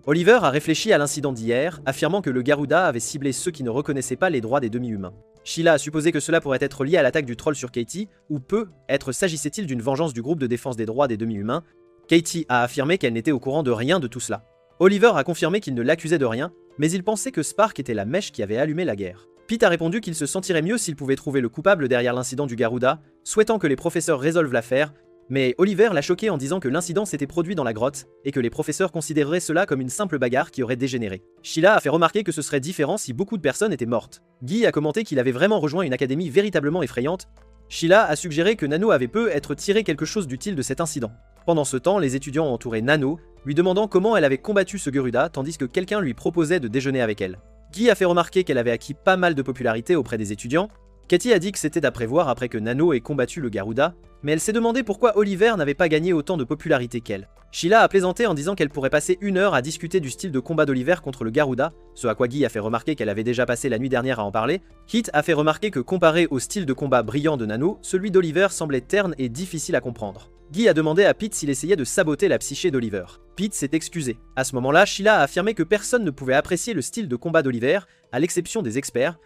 Oliver a réfléchi à l'incident d'hier, affirmant que le Garuda avait ciblé ceux qui ne reconnaissaient pas les droits des demi-humains. Sheila a supposé que cela pourrait être lié à l'attaque du troll sur Katie, ou peut-être s'agissait-il d'une vengeance du groupe de défense des droits des demi-humains. Katie a affirmé qu'elle n'était au courant de rien de tout cela. Oliver a confirmé qu'il ne l'accusait de rien, mais il pensait que Spark était la mèche qui avait allumé la guerre. Pete a répondu qu'il se sentirait mieux s'il pouvait trouver le coupable derrière l'incident du Garuda, souhaitant que les professeurs résolvent l'affaire, mais Oliver l'a choqué en disant que l'incident s'était produit dans la grotte, et que les professeurs considéreraient cela comme une simple bagarre qui aurait dégénéré. Sheila a fait remarquer que ce serait différent si beaucoup de personnes étaient mortes. Guy a commenté qu'il avait vraiment rejoint une académie véritablement effrayante. Sheila a suggéré que Nano avait peut-être tiré quelque chose d'utile de cet incident. Pendant ce temps, les étudiants entouraient Nano, lui demandant comment elle avait combattu ce Garuda, tandis que quelqu'un lui proposait de déjeuner avec elle. Guy a fait remarquer qu'elle avait acquis pas mal de popularité auprès des étudiants. Katie a dit que c'était à prévoir après que Nano ait combattu le Garuda, mais elle s'est demandé pourquoi Oliver n'avait pas gagné autant de popularité qu'elle. Sheila a plaisanté en disant qu'elle pourrait passer 1 heure à discuter du style de combat d'Oliver contre le Garuda, ce à quoi Guy a fait remarquer qu'elle avait déjà passé la nuit dernière à en parler. Kit a fait remarquer que comparé au style de combat brillant de Nano, celui d'Oliver semblait terne et difficile à comprendre. Guy a demandé à Pete s'il essayait de saboter la psyché d'Oliver. Pete s'est excusé. À ce moment-là, Sheila a affirmé que personne ne pouvait apprécier le style de combat d'Oliver, à l'exception des experts.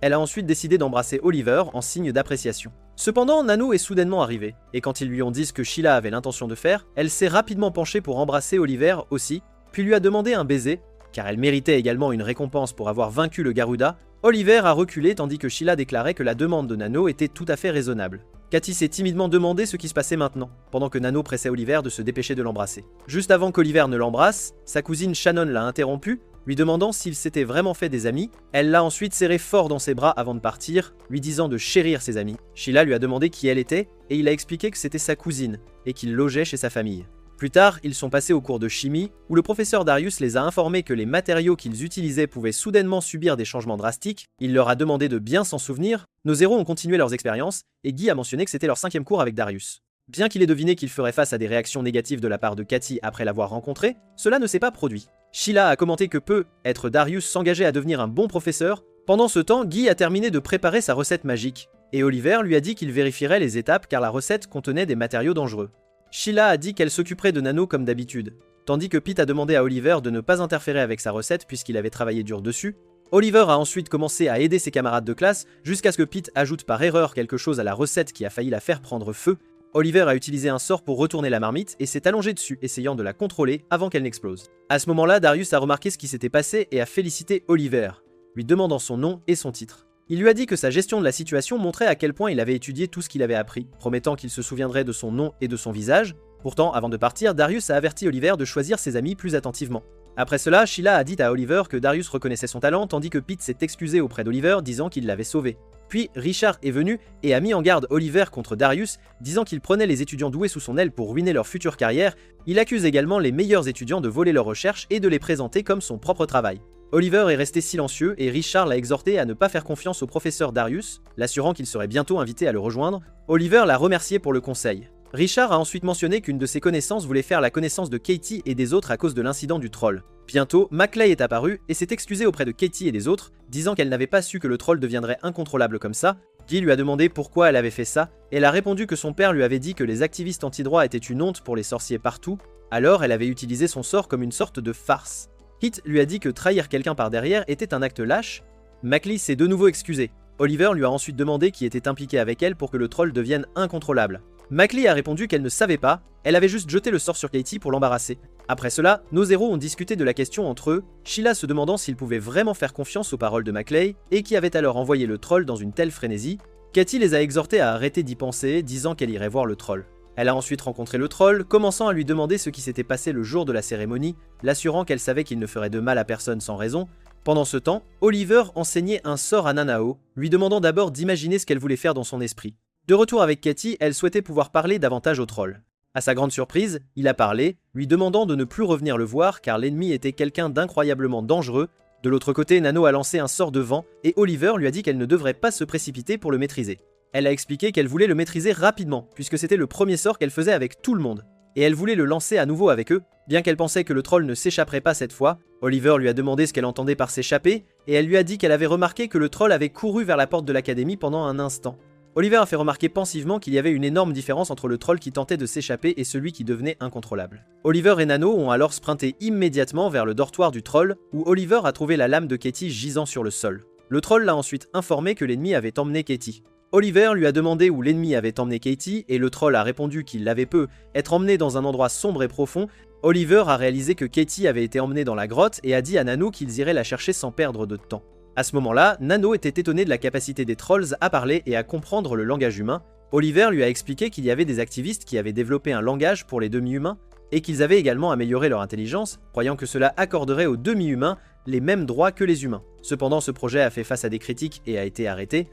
Elle a ensuite décidé d'embrasser Oliver en signe d'appréciation. Cependant, Nano est soudainement arrivé, et quand ils lui ont dit ce que Sheila avait l'intention de faire, elle s'est rapidement penchée pour embrasser Oliver aussi, puis lui a demandé un baiser, car elle méritait également une récompense pour avoir vaincu le Garuda. Oliver a reculé tandis que Sheila déclarait que la demande de Nano était tout à fait raisonnable. Cathy s'est timidement demandé ce qui se passait maintenant, pendant que Nano pressait Oliver de se dépêcher de l'embrasser. Juste avant qu'Oliver ne l'embrasse, sa cousine Shannon l'a interrompu, lui demandant s'il s'était vraiment fait des amis. Elle l'a ensuite serré fort dans ses bras avant de partir, lui disant de chérir ses amis. Sheila lui a demandé qui elle était, et il a expliqué que c'était sa cousine, et qu'il logeait chez sa famille. Plus tard, ils sont passés au cours de chimie, où le professeur Darius les a informés que les matériaux qu'ils utilisaient pouvaient soudainement subir des changements drastiques. Il leur a demandé de bien s'en souvenir. Nos héros ont continué leurs expériences, et Guy a mentionné que c'était leur 5e cours avec Darius. Bien qu'il ait deviné qu'il ferait face à des réactions négatives de la part de Cathy après l'avoir rencontré, cela ne s'est pas produit. Sheila a commenté que peut-être Darius s'engageait à devenir un bon professeur. Pendant ce temps, Guy a terminé de préparer sa recette magique, et Oliver lui a dit qu'il vérifierait les étapes car la recette contenait des matériaux dangereux. Sheila a dit qu'elle s'occuperait de Nano comme d'habitude. tandis que Pete a demandé à Oliver de ne pas interférer avec sa recette puisqu'il avait travaillé dur dessus. Oliver a ensuite commencé à aider ses camarades de classe jusqu'à ce que Pete ajoute par erreur quelque chose à la recette qui a failli la faire prendre feu. Oliver a utilisé un sort pour retourner la marmite et s'est allongé dessus, essayant de la contrôler avant qu'elle n'explose. À ce moment-là, Darius a remarqué ce qui s'était passé et a félicité Oliver, lui demandant son nom et son titre. Il lui a dit que sa gestion de la situation montrait à quel point il avait étudié tout ce qu'il avait appris, promettant qu'il se souviendrait de son nom et de son visage. Pourtant, avant de partir, Darius a averti Oliver de choisir ses amis plus attentivement. Après cela, Sheila a dit à Oliver que Darius reconnaissait son talent, tandis que Pete s'est excusé auprès d'Oliver, disant qu'il l'avait sauvé. Puis Richard est venu et a mis en garde Oliver contre Darius, disant qu'il prenait les étudiants doués sous son aile pour ruiner leur future carrière. Il accuse également les meilleurs étudiants de voler leurs recherches et de les présenter comme son propre travail. Oliver est resté silencieux et Richard l'a exhorté à ne pas faire confiance au professeur Darius, l'assurant qu'il serait bientôt invité à le rejoindre. Oliver l'a remercié pour le conseil. Richard a ensuite mentionné qu'une de ses connaissances voulait faire la connaissance de Katie et des autres à cause de l'incident du troll. Bientôt, Maclay est apparu et s'est excusé auprès de Katie et des autres, disant qu'elle n'avait pas su que le troll deviendrait incontrôlable comme ça. Guy lui a demandé pourquoi elle avait fait ça, et elle a répondu que son père lui avait dit que les activistes anti-droit étaient une honte pour les sorciers partout, alors elle avait utilisé son sort comme une sorte de farce. Hit lui a dit que trahir quelqu'un par derrière était un acte lâche. Maclay s'est de nouveau excusé. Oliver lui a ensuite demandé qui était impliqué avec elle pour que le troll devienne incontrôlable. Maclay a répondu qu'elle ne savait pas, elle avait juste jeté le sort sur Katie pour l'embarrasser. Après cela, nos héros ont discuté de la question entre eux, Sheila se demandant s'ils pouvaient vraiment faire confiance aux paroles de Maclay, et qui avait alors envoyé le troll dans une telle frénésie. Katie les a exhortés à arrêter d'y penser, disant qu'elle irait voir le troll. Elle a ensuite rencontré le troll, commençant à lui demander ce qui s'était passé le jour de la cérémonie, l'assurant qu'elle savait qu'il ne ferait de mal à personne sans raison. Pendant ce temps, Oliver enseignait un sort à Nanao, lui demandant d'abord d'imaginer ce qu'elle voulait faire dans son esprit. De retour avec Katie, elle souhaitait pouvoir parler davantage au troll. À sa grande surprise, il a parlé, lui demandant de ne plus revenir le voir car l'ennemi était quelqu'un d'incroyablement dangereux. De l'autre côté, Nano a lancé un sort de vent et Oliver lui a dit qu'elle ne devrait pas se précipiter pour le maîtriser. Elle a expliqué qu'elle voulait le maîtriser rapidement puisque c'était le premier sort qu'elle faisait avec tout le monde. Et elle voulait le lancer à nouveau avec eux, bien qu'elle pensait que le troll ne s'échapperait pas cette fois. Oliver lui a demandé ce qu'elle entendait par s'échapper et elle lui a dit qu'elle avait remarqué que le troll avait couru vers la porte de l'académie pendant un instant. Oliver a fait remarquer pensivement qu'il y avait une énorme différence entre le troll qui tentait de s'échapper et celui qui devenait incontrôlable. Oliver et Nano ont alors sprinté immédiatement vers le dortoir du troll, où Oliver a trouvé la lame de Katie gisant sur le sol. Le troll l'a ensuite informé que l'ennemi avait emmené Katie. Oliver lui a demandé où l'ennemi avait emmené Katie, et le troll a répondu qu'il l'avait peu être emmené dans un endroit sombre et profond. Oliver a réalisé que Katie avait été emmenée dans la grotte et a dit à Nano qu'ils iraient la chercher sans perdre de temps. À ce moment-là, Nano était étonné de la capacité des trolls à parler et à comprendre le langage humain. Oliver lui a expliqué qu'il y avait des activistes qui avaient développé un langage pour les demi-humains et qu'ils avaient également amélioré leur intelligence, croyant que cela accorderait aux demi-humains les mêmes droits que les humains. Cependant, ce projet a fait face à des critiques et a été arrêté.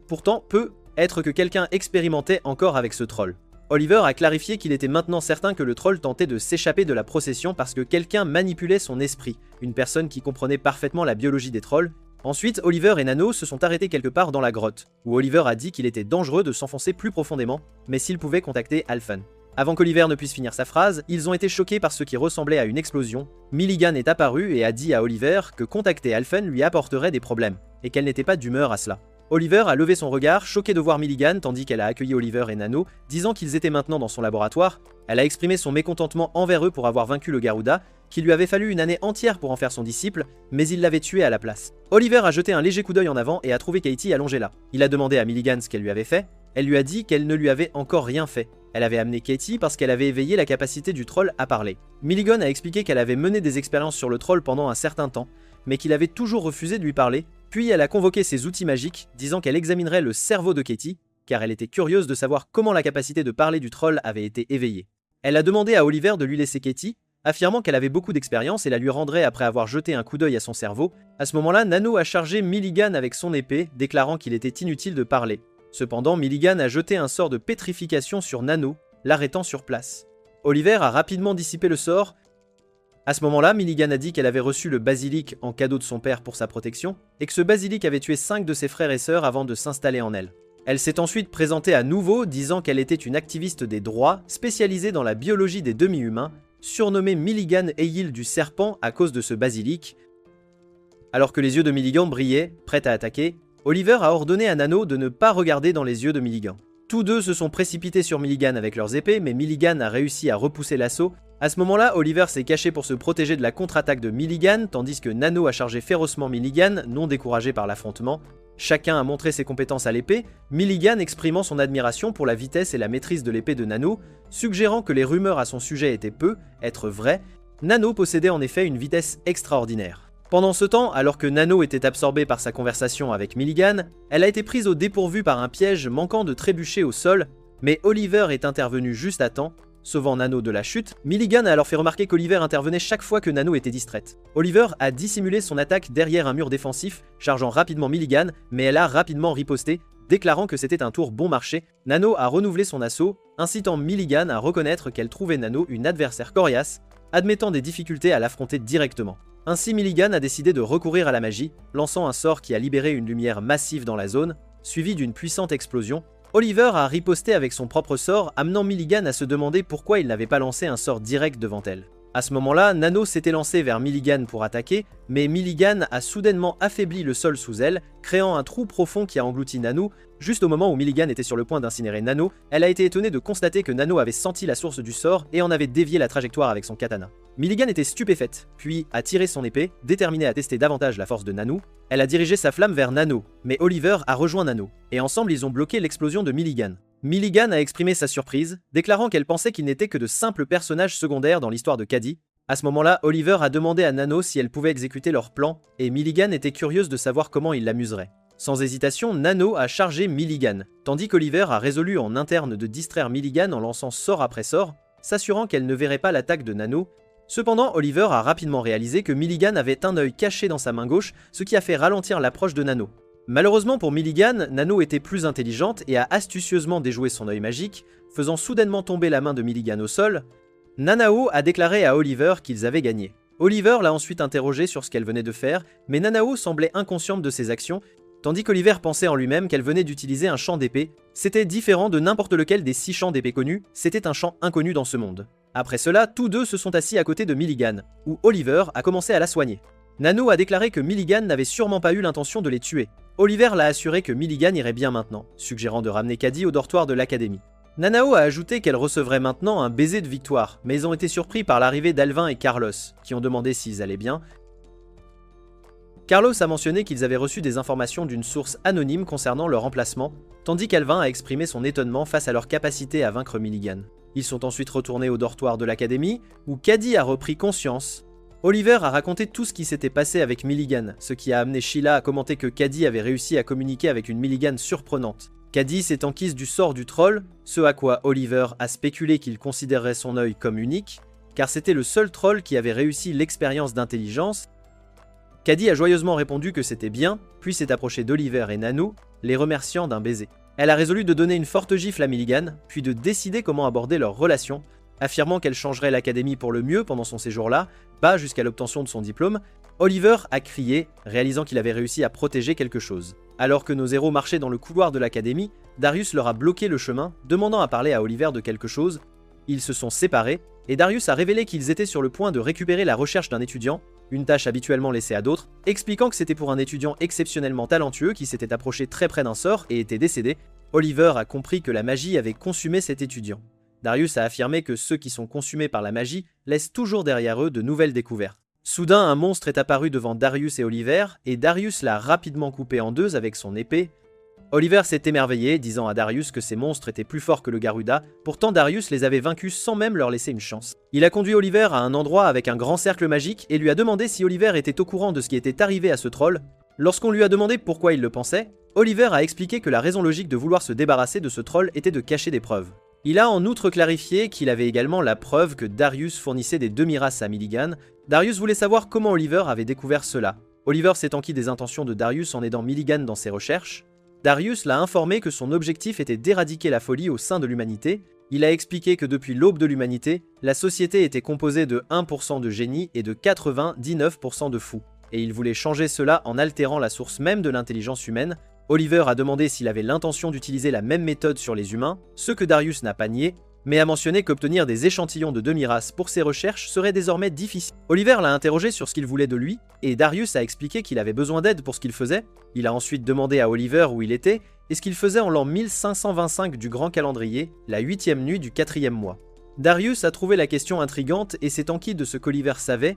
Pourtant, peut être que quelqu'un expérimentait encore avec ce troll. Oliver a clarifié qu'il était maintenant certain que le troll tentait de s'échapper de la procession parce que quelqu'un manipulait son esprit, une personne qui comprenait parfaitement la biologie des trolls. Ensuite, Oliver et Nano se sont arrêtés quelque part dans la grotte, où Oliver a dit qu'il était dangereux de s'enfoncer plus profondément, mais s'il pouvait contacter Alphen. Avant qu'Oliver ne puisse finir sa phrase, ils ont été choqués par ce qui ressemblait à une explosion. Milligan est apparu et a dit à Oliver que contacter Alphen lui apporterait des problèmes, et qu'elle n'était pas d'humeur à cela. Oliver a levé son regard, choqué de voir Milligan, tandis qu'elle a accueilli Oliver et Nano, disant qu'ils étaient maintenant dans son laboratoire. Elle a exprimé son mécontentement envers eux pour avoir vaincu le Garuda, qu'il lui avait fallu une année entière pour en faire son disciple, mais il l'avait tué à la place. Oliver a jeté un léger coup d'œil en avant et a trouvé Katie allongée là. Il a demandé à Milligan ce qu'elle lui avait fait. Elle lui a dit qu'elle ne lui avait encore rien fait. Elle avait amené Katie parce qu'elle avait éveillé la capacité du troll à parler. Milligan a expliqué qu'elle avait mené des expériences sur le troll pendant un certain temps, mais qu'il avait toujours refusé de lui parler. Puis elle a convoqué ses outils magiques, disant qu'elle examinerait le cerveau de Katie, car elle était curieuse de savoir comment la capacité de parler du troll avait été éveillée. Elle a demandé à Oliver de lui laisser Katie, affirmant qu'elle avait beaucoup d'expérience et la lui rendrait après avoir jeté un coup d'œil à son cerveau. À ce moment-là, Nano a chargé Milligan avec son épée, déclarant qu'il était inutile de parler. Cependant, Milligan a jeté un sort de pétrification sur Nano, l'arrêtant sur place. Oliver a rapidement dissipé le sort. À ce moment-là, Milligan a dit qu'elle avait reçu le basilic en cadeau de son père pour sa protection, et que ce basilic avait tué 5 de ses frères et sœurs avant de s'installer en elle. Elle s'est ensuite présentée à nouveau, disant qu'elle était une activiste des droits, spécialisée dans la biologie des demi-humains, surnommée Milligan Eyil du serpent à cause de ce basilic. Alors que les yeux de Milligan brillaient, prêts à attaquer, Oliver a ordonné à Nano de ne pas regarder dans les yeux de Milligan. Tous deux se sont précipités sur Milligan avec leurs épées, mais Milligan a réussi à repousser l'assaut. À ce moment-là, Oliver s'est caché pour se protéger de la contre-attaque de Milligan, tandis que Nano a chargé férocement Milligan, non découragé par l'affrontement. Chacun a montré ses compétences à l'épée, Milligan exprimant son admiration pour la vitesse et la maîtrise de l'épée de Nano, suggérant que les rumeurs à son sujet étaient peu, être vraies. Nano possédait en effet une vitesse extraordinaire. Pendant ce temps, alors que Nano était absorbée par sa conversation avec Milligan, elle a été prise au dépourvu par un piège manquant de trébucher au sol, mais Oliver est intervenu juste à temps, sauvant Nano de la chute. Milligan a alors fait remarquer qu'Oliver intervenait chaque fois que Nano était distraite. Oliver a dissimulé son attaque derrière un mur défensif, chargeant rapidement Milligan, mais elle a rapidement riposté, déclarant que c'était un tour bon marché. Nano a renouvelé son assaut, incitant Milligan à reconnaître qu'elle trouvait Nano une adversaire coriace, admettant des difficultés à l'affronter directement. Ainsi, Milligan a décidé de recourir à la magie, lançant un sort qui a libéré une lumière massive dans la zone, suivi d'une puissante explosion. Oliver a riposté avec son propre sort, amenant Milligan à se demander pourquoi il n'avait pas lancé un sort direct devant elle. À ce moment-là, Nano s'était lancé vers Milligan pour attaquer, mais Milligan a soudainement affaibli le sol sous elle, créant un trou profond qui a englouti Nano. Juste au moment où Milligan était sur le point d'incinérer Nano, elle a été étonnée de constater que Nano avait senti la source du sort et en avait dévié la trajectoire avec son katana. Milligan était stupéfaite, puis a tiré son épée, déterminée à tester davantage la force de Nano. Elle a dirigé sa flamme vers Nano, mais Oliver a rejoint Nano, et ensemble ils ont bloqué l'explosion de Milligan. Milligan a exprimé sa surprise, déclarant qu'elle pensait qu'ils n'étaient que de simples personnages secondaires dans l'histoire de Caddy. À ce moment-là, Oliver a demandé à Nano si elle pouvait exécuter leur plan, et Milligan était curieuse de savoir comment il l'amuserait. Sans hésitation, Nano a chargé Milligan, tandis qu'Oliver a résolu en interne de distraire Milligan en lançant sort après sort, s'assurant qu'elle ne verrait pas l'attaque de Nano. Cependant, Oliver a rapidement réalisé que Milligan avait un œil caché dans sa main gauche, ce qui a fait ralentir l'approche de Nano. Malheureusement pour Milligan, Nano était plus intelligente et a astucieusement déjoué son œil magique, faisant soudainement tomber la main de Milligan au sol. Nanao a déclaré à Oliver qu'ils avaient gagné. Oliver l'a ensuite interrogé sur ce qu'elle venait de faire, mais Nanao semblait inconsciente de ses actions, tandis qu'Oliver pensait en lui-même qu'elle venait d'utiliser un champ d'épée. C'était différent de n'importe lequel des 6 champs d'épée connus, c'était un champ inconnu dans ce monde. Après cela, tous deux se sont assis à côté de Milligan, où Oliver a commencé à la soigner. Nano a déclaré que Milligan n'avait sûrement pas eu l'intention de les tuer. Oliver l'a assuré que Milligan irait bien maintenant, suggérant de ramener Caddy au dortoir de l'académie. Nanao a ajouté qu'elle recevrait maintenant un baiser de victoire, mais ils ont été surpris par l'arrivée d'Alvin et Carlos, qui ont demandé s'ils allaient bien. Carlos a mentionné qu'ils avaient reçu des informations d'une source anonyme concernant leur emplacement, tandis qu'Alvin a exprimé son étonnement face à leur capacité à vaincre Milligan. Ils sont ensuite retournés au dortoir de l'académie, où Caddy a repris conscience. Oliver a raconté tout ce qui s'était passé avec Milligan, ce qui a amené Sheila à commenter que Caddy avait réussi à communiquer avec une Milligan surprenante. Caddy s'est enquise du sort du troll, ce à quoi Oliver a spéculé qu'il considérerait son œil comme unique, car c'était le seul troll qui avait réussi l'expérience d'intelligence. Caddy a joyeusement répondu que c'était bien, puis s'est approché d'Oliver et Nano, les remerciant d'un baiser. Elle a résolu de donner une forte gifle à Milligan, puis de décider comment aborder leur relation, affirmant qu'elle changerait l'académie pour le mieux pendant son séjour là, pas jusqu'à l'obtention de son diplôme. Oliver a crié, réalisant qu'il avait réussi à protéger quelque chose. Alors que nos héros marchaient dans le couloir de l'académie, Darius leur a bloqué le chemin, demandant à parler à Oliver de quelque chose. Ils se sont séparés, et Darius a révélé qu'ils étaient sur le point de récupérer la recherche d'un étudiant, une tâche habituellement laissée à d'autres, expliquant que c'était pour un étudiant exceptionnellement talentueux qui s'était approché très près d'un sort et était décédé. Oliver a compris que la magie avait consumé cet étudiant. Darius a affirmé que ceux qui sont consumés par la magie laissent toujours derrière eux de nouvelles découvertes. Soudain, un monstre est apparu devant Darius et Oliver, et Darius l'a rapidement coupé en deux avec son épée. Oliver s'est émerveillé, disant à Darius que ces monstres étaient plus forts que le Garuda, pourtant Darius les avait vaincus sans même leur laisser une chance. Il a conduit Oliver à un endroit avec un grand cercle magique et lui a demandé si Oliver était au courant de ce qui était arrivé à ce troll. Lorsqu'on lui a demandé pourquoi il le pensait, Oliver a expliqué que la raison logique de vouloir se débarrasser de ce troll était de cacher des preuves. Il a en outre clarifié qu'il avait également la preuve que Darius fournissait des demi-races à Milligan. Darius voulait savoir comment Oliver avait découvert cela. Oliver s'est enquis des intentions de Darius en aidant Milligan dans ses recherches. Darius l'a informé que son objectif était d'éradiquer la folie au sein de l'humanité. Il a expliqué que depuis l'aube de l'humanité, la société était composée de 1% de génies et de 99% de fous. Et il voulait changer cela en altérant la source même de l'intelligence humaine. Oliver a demandé s'il avait l'intention d'utiliser la même méthode sur les humains, ce que Darius n'a pas nié, mais a mentionné qu'obtenir des échantillons de demi-race pour ses recherches serait désormais difficile. Oliver l'a interrogé sur ce qu'il voulait de lui, et Darius a expliqué qu'il avait besoin d'aide pour ce qu'il faisait. Il a ensuite demandé à Oliver où il était, et ce qu'il faisait en l'an 1525 du grand calendrier, la 8e nuit du 4e mois. Darius a trouvé la question intrigante et s'est enquis de ce qu'Oliver savait.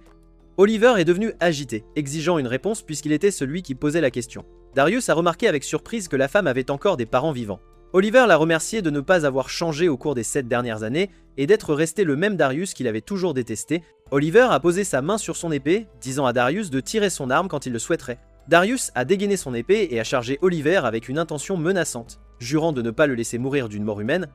Oliver est devenu agité, exigeant une réponse puisqu'il était celui qui posait la question. Darius a remarqué avec surprise que la femme avait encore des parents vivants. Oliver l'a remercié de ne pas avoir changé au cours des 7 dernières années et d'être resté le même Darius qu'il avait toujours détesté. Oliver a posé sa main sur son épée, disant à Darius de tirer son arme quand il le souhaiterait. Darius a dégainé son épée et a chargé Oliver avec une intention menaçante, jurant de ne pas le laisser mourir d'une mort humaine.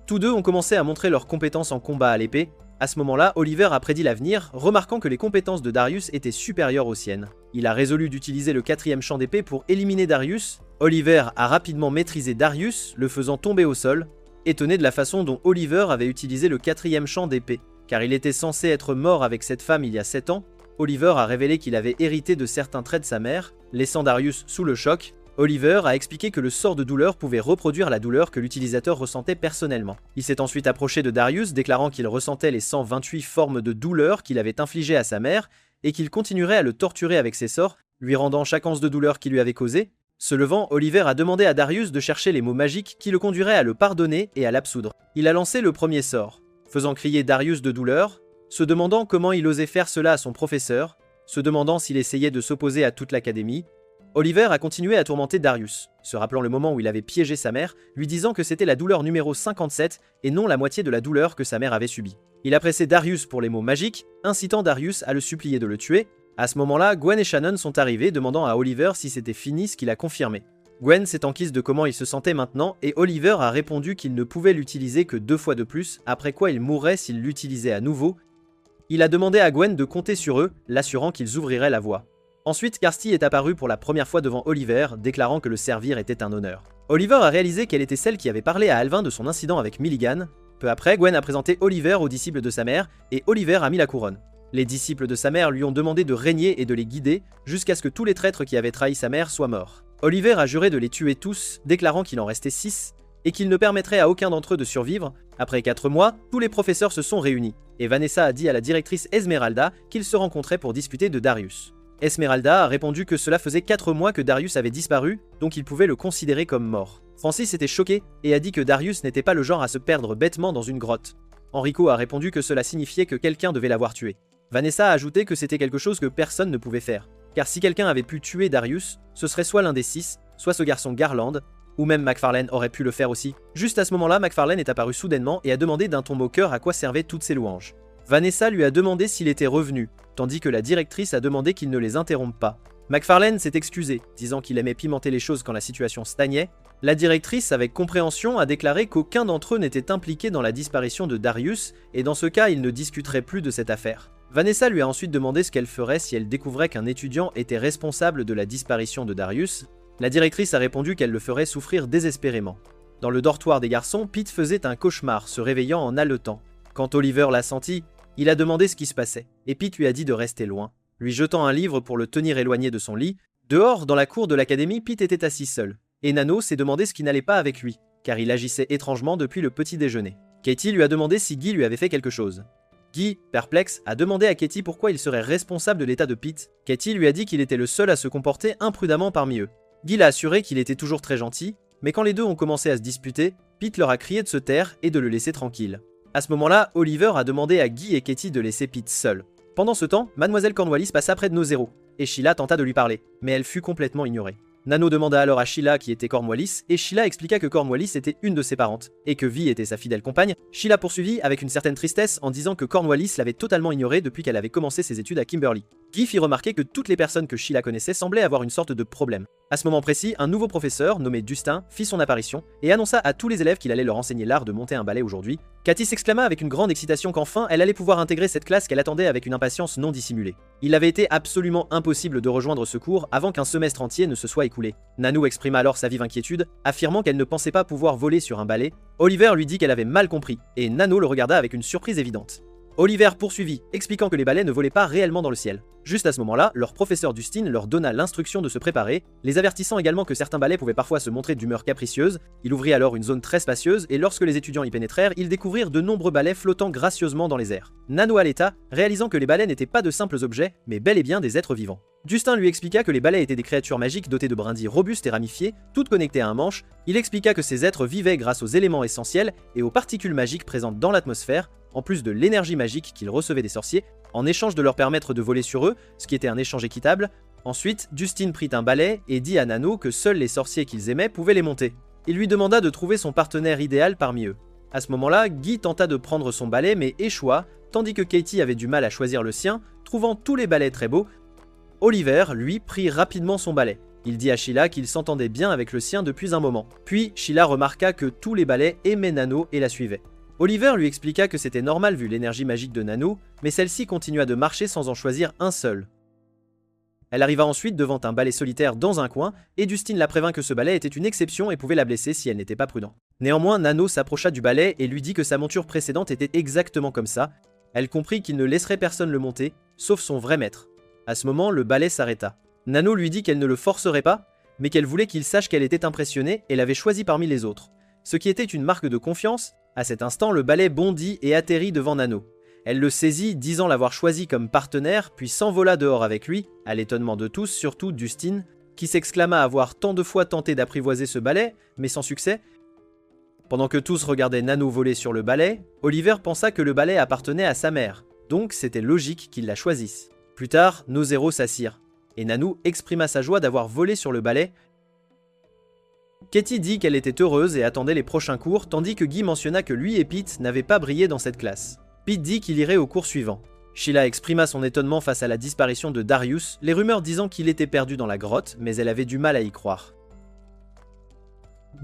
Tous deux ont commencé à montrer leurs compétences en combat à l'épée. À ce moment-là, Oliver a prédit l'avenir, remarquant que les compétences de Darius étaient supérieures aux siennes. Il a résolu d'utiliser le 4e champ d'épée pour éliminer Darius. Oliver a rapidement maîtrisé Darius, le faisant tomber au sol, étonné de la façon dont Oliver avait utilisé le 4e champ d'épée. Car il était censé être mort avec cette femme il y a 7 ans, Oliver a révélé qu'il avait hérité de certains traits de sa mère, laissant Darius sous le choc. Oliver a expliqué que le sort de douleur pouvait reproduire la douleur que l'utilisateur ressentait personnellement. Il s'est ensuite approché de Darius, déclarant qu'il ressentait les 128 formes de douleur qu'il avait infligées à sa mère, et qu'il continuerait à le torturer avec ses sorts, lui rendant chaque anse de douleur qu'il lui avait causé. Se levant, Oliver a demandé à Darius de chercher les mots magiques qui le conduiraient à le pardonner et à l'absoudre. Il a lancé le premier sort, faisant crier Darius de douleur, se demandant comment il osait faire cela à son professeur, se demandant s'il essayait de s'opposer à toute l'académie. Oliver a continué à tourmenter Darius, se rappelant le moment où il avait piégé sa mère, lui disant que c'était la douleur numéro 57 et non la moitié de la douleur que sa mère avait subie. Il a pressé Darius pour les mots magiques, incitant Darius à le supplier de le tuer. À ce moment-là, Gwen et Shannon sont arrivés, demandant à Oliver si c'était fini, ce qu'il a confirmé. Gwen s'est enquise de comment il se sentait maintenant et Oliver a répondu qu'il ne pouvait l'utiliser que 2 fois de plus, après quoi il mourrait s'il l'utilisait à nouveau. Il a demandé à Gwen de compter sur eux, l'assurant qu'ils ouvriraient la voie. Ensuite, Kirsty est apparue pour la première fois devant Oliver, déclarant que le servir était un honneur. Oliver a réalisé qu'elle était celle qui avait parlé à Alvin de son incident avec Milligan. Peu après, Gwen a présenté Oliver aux disciples de sa mère, et Oliver a mis la couronne. Les disciples de sa mère lui ont demandé de régner et de les guider, jusqu'à ce que tous les traîtres qui avaient trahi sa mère soient morts. Oliver a juré de les tuer tous, déclarant qu'il en restait 6, et qu'il ne permettrait à aucun d'entre eux de survivre. Après 4 mois, tous les professeurs se sont réunis, et Vanessa a dit à la directrice Esmeralda qu'ils se rencontraient pour discuter de Darius. Esmeralda a répondu que cela faisait 4 mois que Darius avait disparu, donc il pouvait le considérer comme mort. Francis était choqué et a dit que Darius n'était pas le genre à se perdre bêtement dans une grotte. Enrico a répondu que cela signifiait que quelqu'un devait l'avoir tué. Vanessa a ajouté que c'était quelque chose que personne ne pouvait faire, car si quelqu'un avait pu tuer Darius, ce serait soit l'un des 6, soit ce garçon Garland, ou même McFarlane aurait pu le faire aussi. Juste à ce moment-là, McFarlane est apparu soudainement et a demandé d'un ton moqueur à quoi servaient toutes ces louanges. Vanessa lui a demandé s'il était revenu, tandis que la directrice a demandé qu'il ne les interrompe pas. McFarlane s'est excusé, disant qu'il aimait pimenter les choses quand la situation stagnait. La directrice, avec compréhension, a déclaré qu'aucun d'entre eux n'était impliqué dans la disparition de Darius, et dans ce cas, il ne discuterait plus de cette affaire. Vanessa lui a ensuite demandé ce qu'elle ferait si elle découvrait qu'un étudiant était responsable de la disparition de Darius. La directrice a répondu qu'elle le ferait souffrir désespérément. Dans le dortoir des garçons, Pete faisait un cauchemar, se réveillant en haletant. Quand Oliver l'a senti, il a demandé ce qui se passait, et Pete lui a dit de rester loin, lui jetant un livre pour le tenir éloigné de son lit. Dehors, dans la cour de l'académie, Pete était assis seul, et Nano s'est demandé ce qui n'allait pas avec lui, car il agissait étrangement depuis le petit déjeuner. Katie lui a demandé si Guy lui avait fait quelque chose. Guy, perplexe, a demandé à Katie pourquoi il serait responsable de l'état de Pete. Katie lui a dit qu'il était le seul à se comporter imprudemment parmi eux. Guy l'a assuré qu'il était toujours très gentil, mais quand les deux ont commencé à se disputer, Pete leur a crié de se taire et de le laisser tranquille. À ce moment-là, Oliver a demandé à Guy et Katie de laisser Pete seul. Pendant ce temps, Mademoiselle Cornwallis passa près de Nozero, et Sheila tenta de lui parler, mais elle fut complètement ignorée. Nano demanda alors à Sheila qui était Cornwallis, et Sheila expliqua que Cornwallis était une de ses parentes, et que Vi était sa fidèle compagne. Sheila poursuivit avec une certaine tristesse en disant que Cornwallis l'avait totalement ignorée depuis qu'elle avait commencé ses études à Kimberly. Guy fit remarquer que toutes les personnes que Sheila connaissait semblaient avoir une sorte de problème. À ce moment précis, un nouveau professeur, nommé Dustin, fit son apparition, et annonça à tous les élèves qu'il allait leur enseigner l'art de monter un ballet aujourd'hui. Cathy s'exclama avec une grande excitation qu'enfin elle allait pouvoir intégrer cette classe qu'elle attendait avec une impatience non dissimulée. Il avait été absolument impossible de rejoindre ce cours avant qu'un semestre entier ne se soit écoulé. Nano exprima alors sa vive inquiétude, affirmant qu'elle ne pensait pas pouvoir voler sur un balai. Oliver lui dit qu'elle avait mal compris, et Nano le regarda avec une surprise évidente. Oliver poursuivit, expliquant que les balais ne volaient pas réellement dans le ciel. Juste à ce moment-là, leur professeur Dustin leur donna l'instruction de se préparer, les avertissant également que certains balais pouvaient parfois se montrer d'humeur capricieuse. Il ouvrit alors une zone très spacieuse et lorsque les étudiants y pénétrèrent, ils découvrirent de nombreux balais flottant gracieusement dans les airs. Nano haleta, réalisant que les balais n'étaient pas de simples objets, mais bel et bien des êtres vivants. Dustin lui expliqua que les balais étaient des créatures magiques dotées de brindilles robustes et ramifiées, toutes connectées à un manche. Il expliqua que ces êtres vivaient grâce aux éléments essentiels et aux particules magiques présentes dans l'atmosphère, en plus de l'énergie magique qu'ils recevaient des sorciers, en échange de leur permettre de voler sur eux, ce qui était un échange équitable. Ensuite, Dustin prit un balai et dit à Nano que seuls les sorciers qu'ils aimaient pouvaient les monter. Il lui demanda de trouver son partenaire idéal parmi eux. À ce moment-là, Guy tenta de prendre son balai mais échoua, tandis que Katie avait du mal à choisir le sien, trouvant tous les balais très beaux. Oliver, lui, prit rapidement son balai. Il dit à Sheila qu'il s'entendait bien avec le sien depuis un moment. Puis, Sheila remarqua que tous les balais aimaient Nano et la suivaient. Oliver lui expliqua que c'était normal vu l'énergie magique de Nano, mais celle-ci continua de marcher sans en choisir un seul. Elle arriva ensuite devant un balai solitaire dans un coin, et Dustin la prévint que ce balai était une exception et pouvait la blesser si elle n'était pas prudente. Néanmoins, Nano s'approcha du balai et lui dit que sa monture précédente était exactement comme ça. Elle comprit qu'il ne laisserait personne le monter, sauf son vrai maître. À ce moment, le balai s'arrêta. Nano lui dit qu'elle ne le forcerait pas, mais qu'elle voulait qu'il sache qu'elle était impressionnée et l'avait choisi parmi les autres. Ce qui était une marque de confiance. À cet instant, le balai bondit et atterrit devant Nano. Elle le saisit, disant l'avoir choisi comme partenaire, puis s'envola dehors avec lui, à l'étonnement de tous, surtout Dustin, qui s'exclama avoir tant de fois tenté d'apprivoiser ce balai, mais sans succès. Pendant que tous regardaient Nano voler sur le balai, Oliver pensa que le balai appartenait à sa mère, donc c'était logique qu'il la choisisse. Plus tard, nos héros s'assirent, et Nano exprima sa joie d'avoir volé sur le balai. Katie dit qu'elle était heureuse et attendait les prochains cours, tandis que Guy mentionna que lui et Pete n'avaient pas brillé dans cette classe. Pete dit qu'il irait au cours suivant. Sheila exprima son étonnement face à la disparition de Darius, les rumeurs disant qu'il était perdu dans la grotte, mais elle avait du mal à y croire.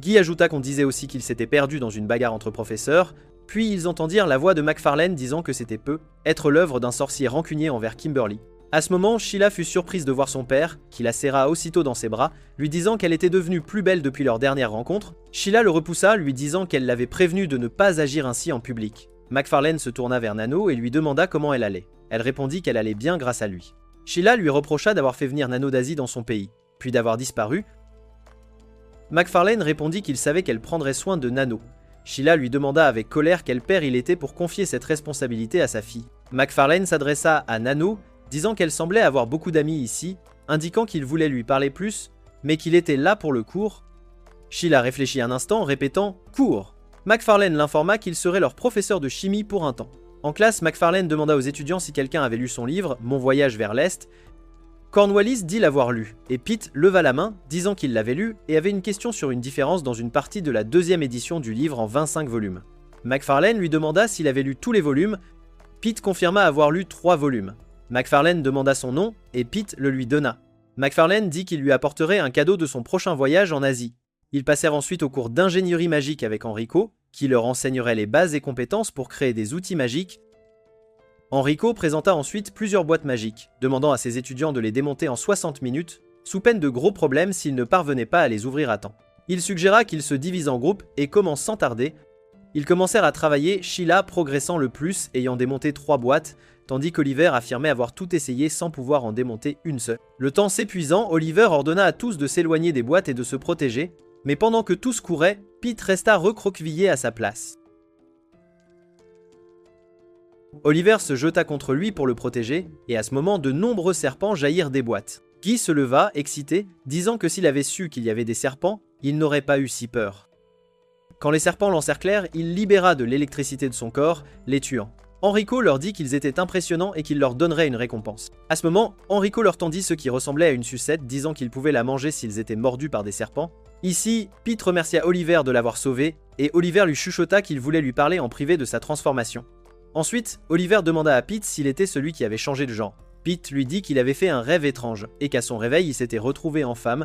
Guy ajouta qu'on disait aussi qu'il s'était perdu dans une bagarre entre professeurs, puis ils entendirent la voix de McFarlane disant que c'était peu être l'œuvre d'un sorcier rancunier envers Kimberly. À ce moment, Sheila fut surprise de voir son père, qui la serra aussitôt dans ses bras, lui disant qu'elle était devenue plus belle depuis leur dernière rencontre. Sheila le repoussa, lui disant qu'elle l'avait prévenu de ne pas agir ainsi en public. McFarlane se tourna vers Nano et lui demanda comment elle allait. Elle répondit qu'elle allait bien grâce à lui. Sheila lui reprocha d'avoir fait venir Nano d'Asie dans son pays, puis d'avoir disparu. McFarlane répondit qu'il savait qu'elle prendrait soin de Nano. Sheila lui demanda avec colère quel père il était pour confier cette responsabilité à sa fille. McFarlane s'adressa à Nano, disant qu'elle semblait avoir beaucoup d'amis ici, indiquant qu'il voulait lui parler plus, mais qu'il était là pour le cours. Sheila réfléchit un instant, répétant « cours ». McFarlane l'informa qu'il serait leur professeur de chimie pour un temps. En classe, McFarlane demanda aux étudiants si quelqu'un avait lu son livre « Mon voyage vers l'Est ». Cornwallis dit l'avoir lu, et Pete leva la main, disant qu'il l'avait lu et avait une question sur une différence dans une partie de la deuxième édition du livre en 25 volumes. McFarlane lui demanda s'il avait lu tous les volumes. Pete confirma avoir lu 3 volumes. McFarlane demanda son nom, et Pete le lui donna. McFarlane dit qu'il lui apporterait un cadeau de son prochain voyage en Asie. Ils passèrent ensuite au cours d'ingénierie magique avec Enrico, qui leur enseignerait les bases et compétences pour créer des outils magiques. Enrico présenta ensuite plusieurs boîtes magiques, demandant à ses étudiants de les démonter en 60 minutes, sous peine de gros problèmes s'ils ne parvenaient pas à les ouvrir à temps. Il suggéra qu'ils se divisent en groupes et commencent sans tarder. Ils commencèrent à travailler, Sheila progressant le plus, ayant démonté 3 boîtes, tandis qu'Oliver affirmait avoir tout essayé sans pouvoir en démonter une seule. Le temps s'épuisant, Oliver ordonna à tous de s'éloigner des boîtes et de se protéger, mais pendant que tous couraient, Pete resta recroquevillé à sa place. Oliver se jeta contre lui pour le protéger, et à ce moment de nombreux serpents jaillirent des boîtes. Guy se leva, excité, disant que s'il avait su qu'il y avait des serpents, il n'aurait pas eu si peur. Quand les serpents l'encerclèrent, il libéra de l'électricité de son corps, les tuant. Enrico leur dit qu'ils étaient impressionnants et qu'il leur donnerait une récompense. À ce moment, Enrico leur tendit ce qui ressemblait à une sucette, disant qu'ils pouvaient la manger s'ils étaient mordus par des serpents. Ici, Pete remercia Oliver de l'avoir sauvé, et Oliver lui chuchota qu'il voulait lui parler en privé de sa transformation. Ensuite, Oliver demanda à Pete s'il était celui qui avait changé de genre. Pete lui dit qu'il avait fait un rêve étrange, et qu'à son réveil, il s'était retrouvé en femme.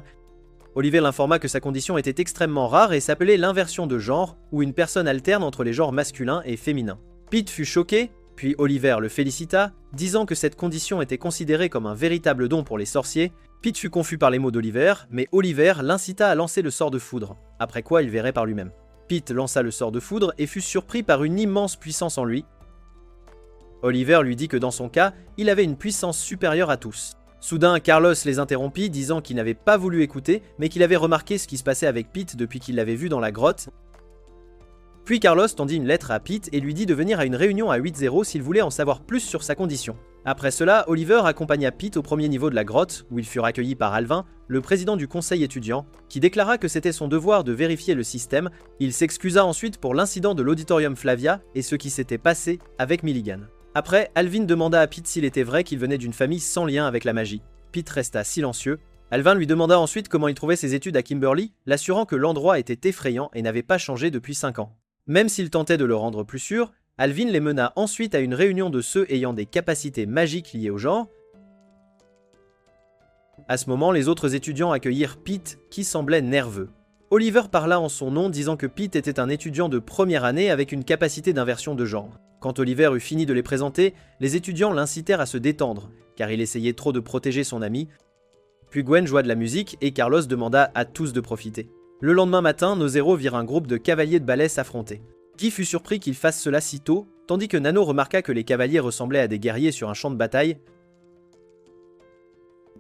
Oliver l'informa que sa condition était extrêmement rare et s'appelait l'inversion de genre, où une personne alterne entre les genres masculin et féminin. Pete fut choqué, puis Oliver le félicita, disant que cette condition était considérée comme un véritable don pour les sorciers. Pete fut confus par les mots d'Oliver, mais Oliver l'incita à lancer le sort de foudre, après quoi il verrait par lui-même. Pete lança le sort de foudre et fut surpris par une immense puissance en lui. Oliver lui dit que dans son cas, il avait une puissance supérieure à tous. Soudain, Carlos les interrompit, disant qu'il n'avait pas voulu écouter, mais qu'il avait remarqué ce qui se passait avec Pete depuis qu'il l'avait vu dans la grotte. Puis Carlos tendit une lettre à Pete et lui dit de venir à une réunion à 8-0 s'il voulait en savoir plus sur sa condition. Après cela, Oliver accompagna Pete au premier niveau de la grotte, où ils furent accueillis par Alvin, le président du conseil étudiant, qui déclara que c'était son devoir de vérifier le système. Il s'excusa ensuite pour l'incident de l'auditorium Flavia et ce qui s'était passé avec Milligan. Après, Alvin demanda à Pete s'il était vrai qu'il venait d'une famille sans lien avec la magie. Pete resta silencieux. Alvin lui demanda ensuite comment il trouvait ses études à Kimberly, l'assurant que l'endroit était effrayant et n'avait pas changé depuis 5 ans. Même s'il tentait de le rendre plus sûr, Alvin les mena ensuite à une réunion de ceux ayant des capacités magiques liées au genre. À ce moment, les autres étudiants accueillirent Pete, qui semblait nerveux. Oliver parla en son nom, disant que Pete était un étudiant de première année avec une capacité d'inversion de genre. Quand Oliver eut fini de les présenter, les étudiants l'incitèrent à se détendre, car il essayait trop de protéger son ami. Puis Gwen joua de la musique et Carlos demanda à tous de profiter. Le lendemain matin, nos héros virent un groupe de cavaliers de ballet s'affronter. Guy fut surpris qu'ils fassent cela si tôt, tandis que Nano remarqua que les cavaliers ressemblaient à des guerriers sur un champ de bataille.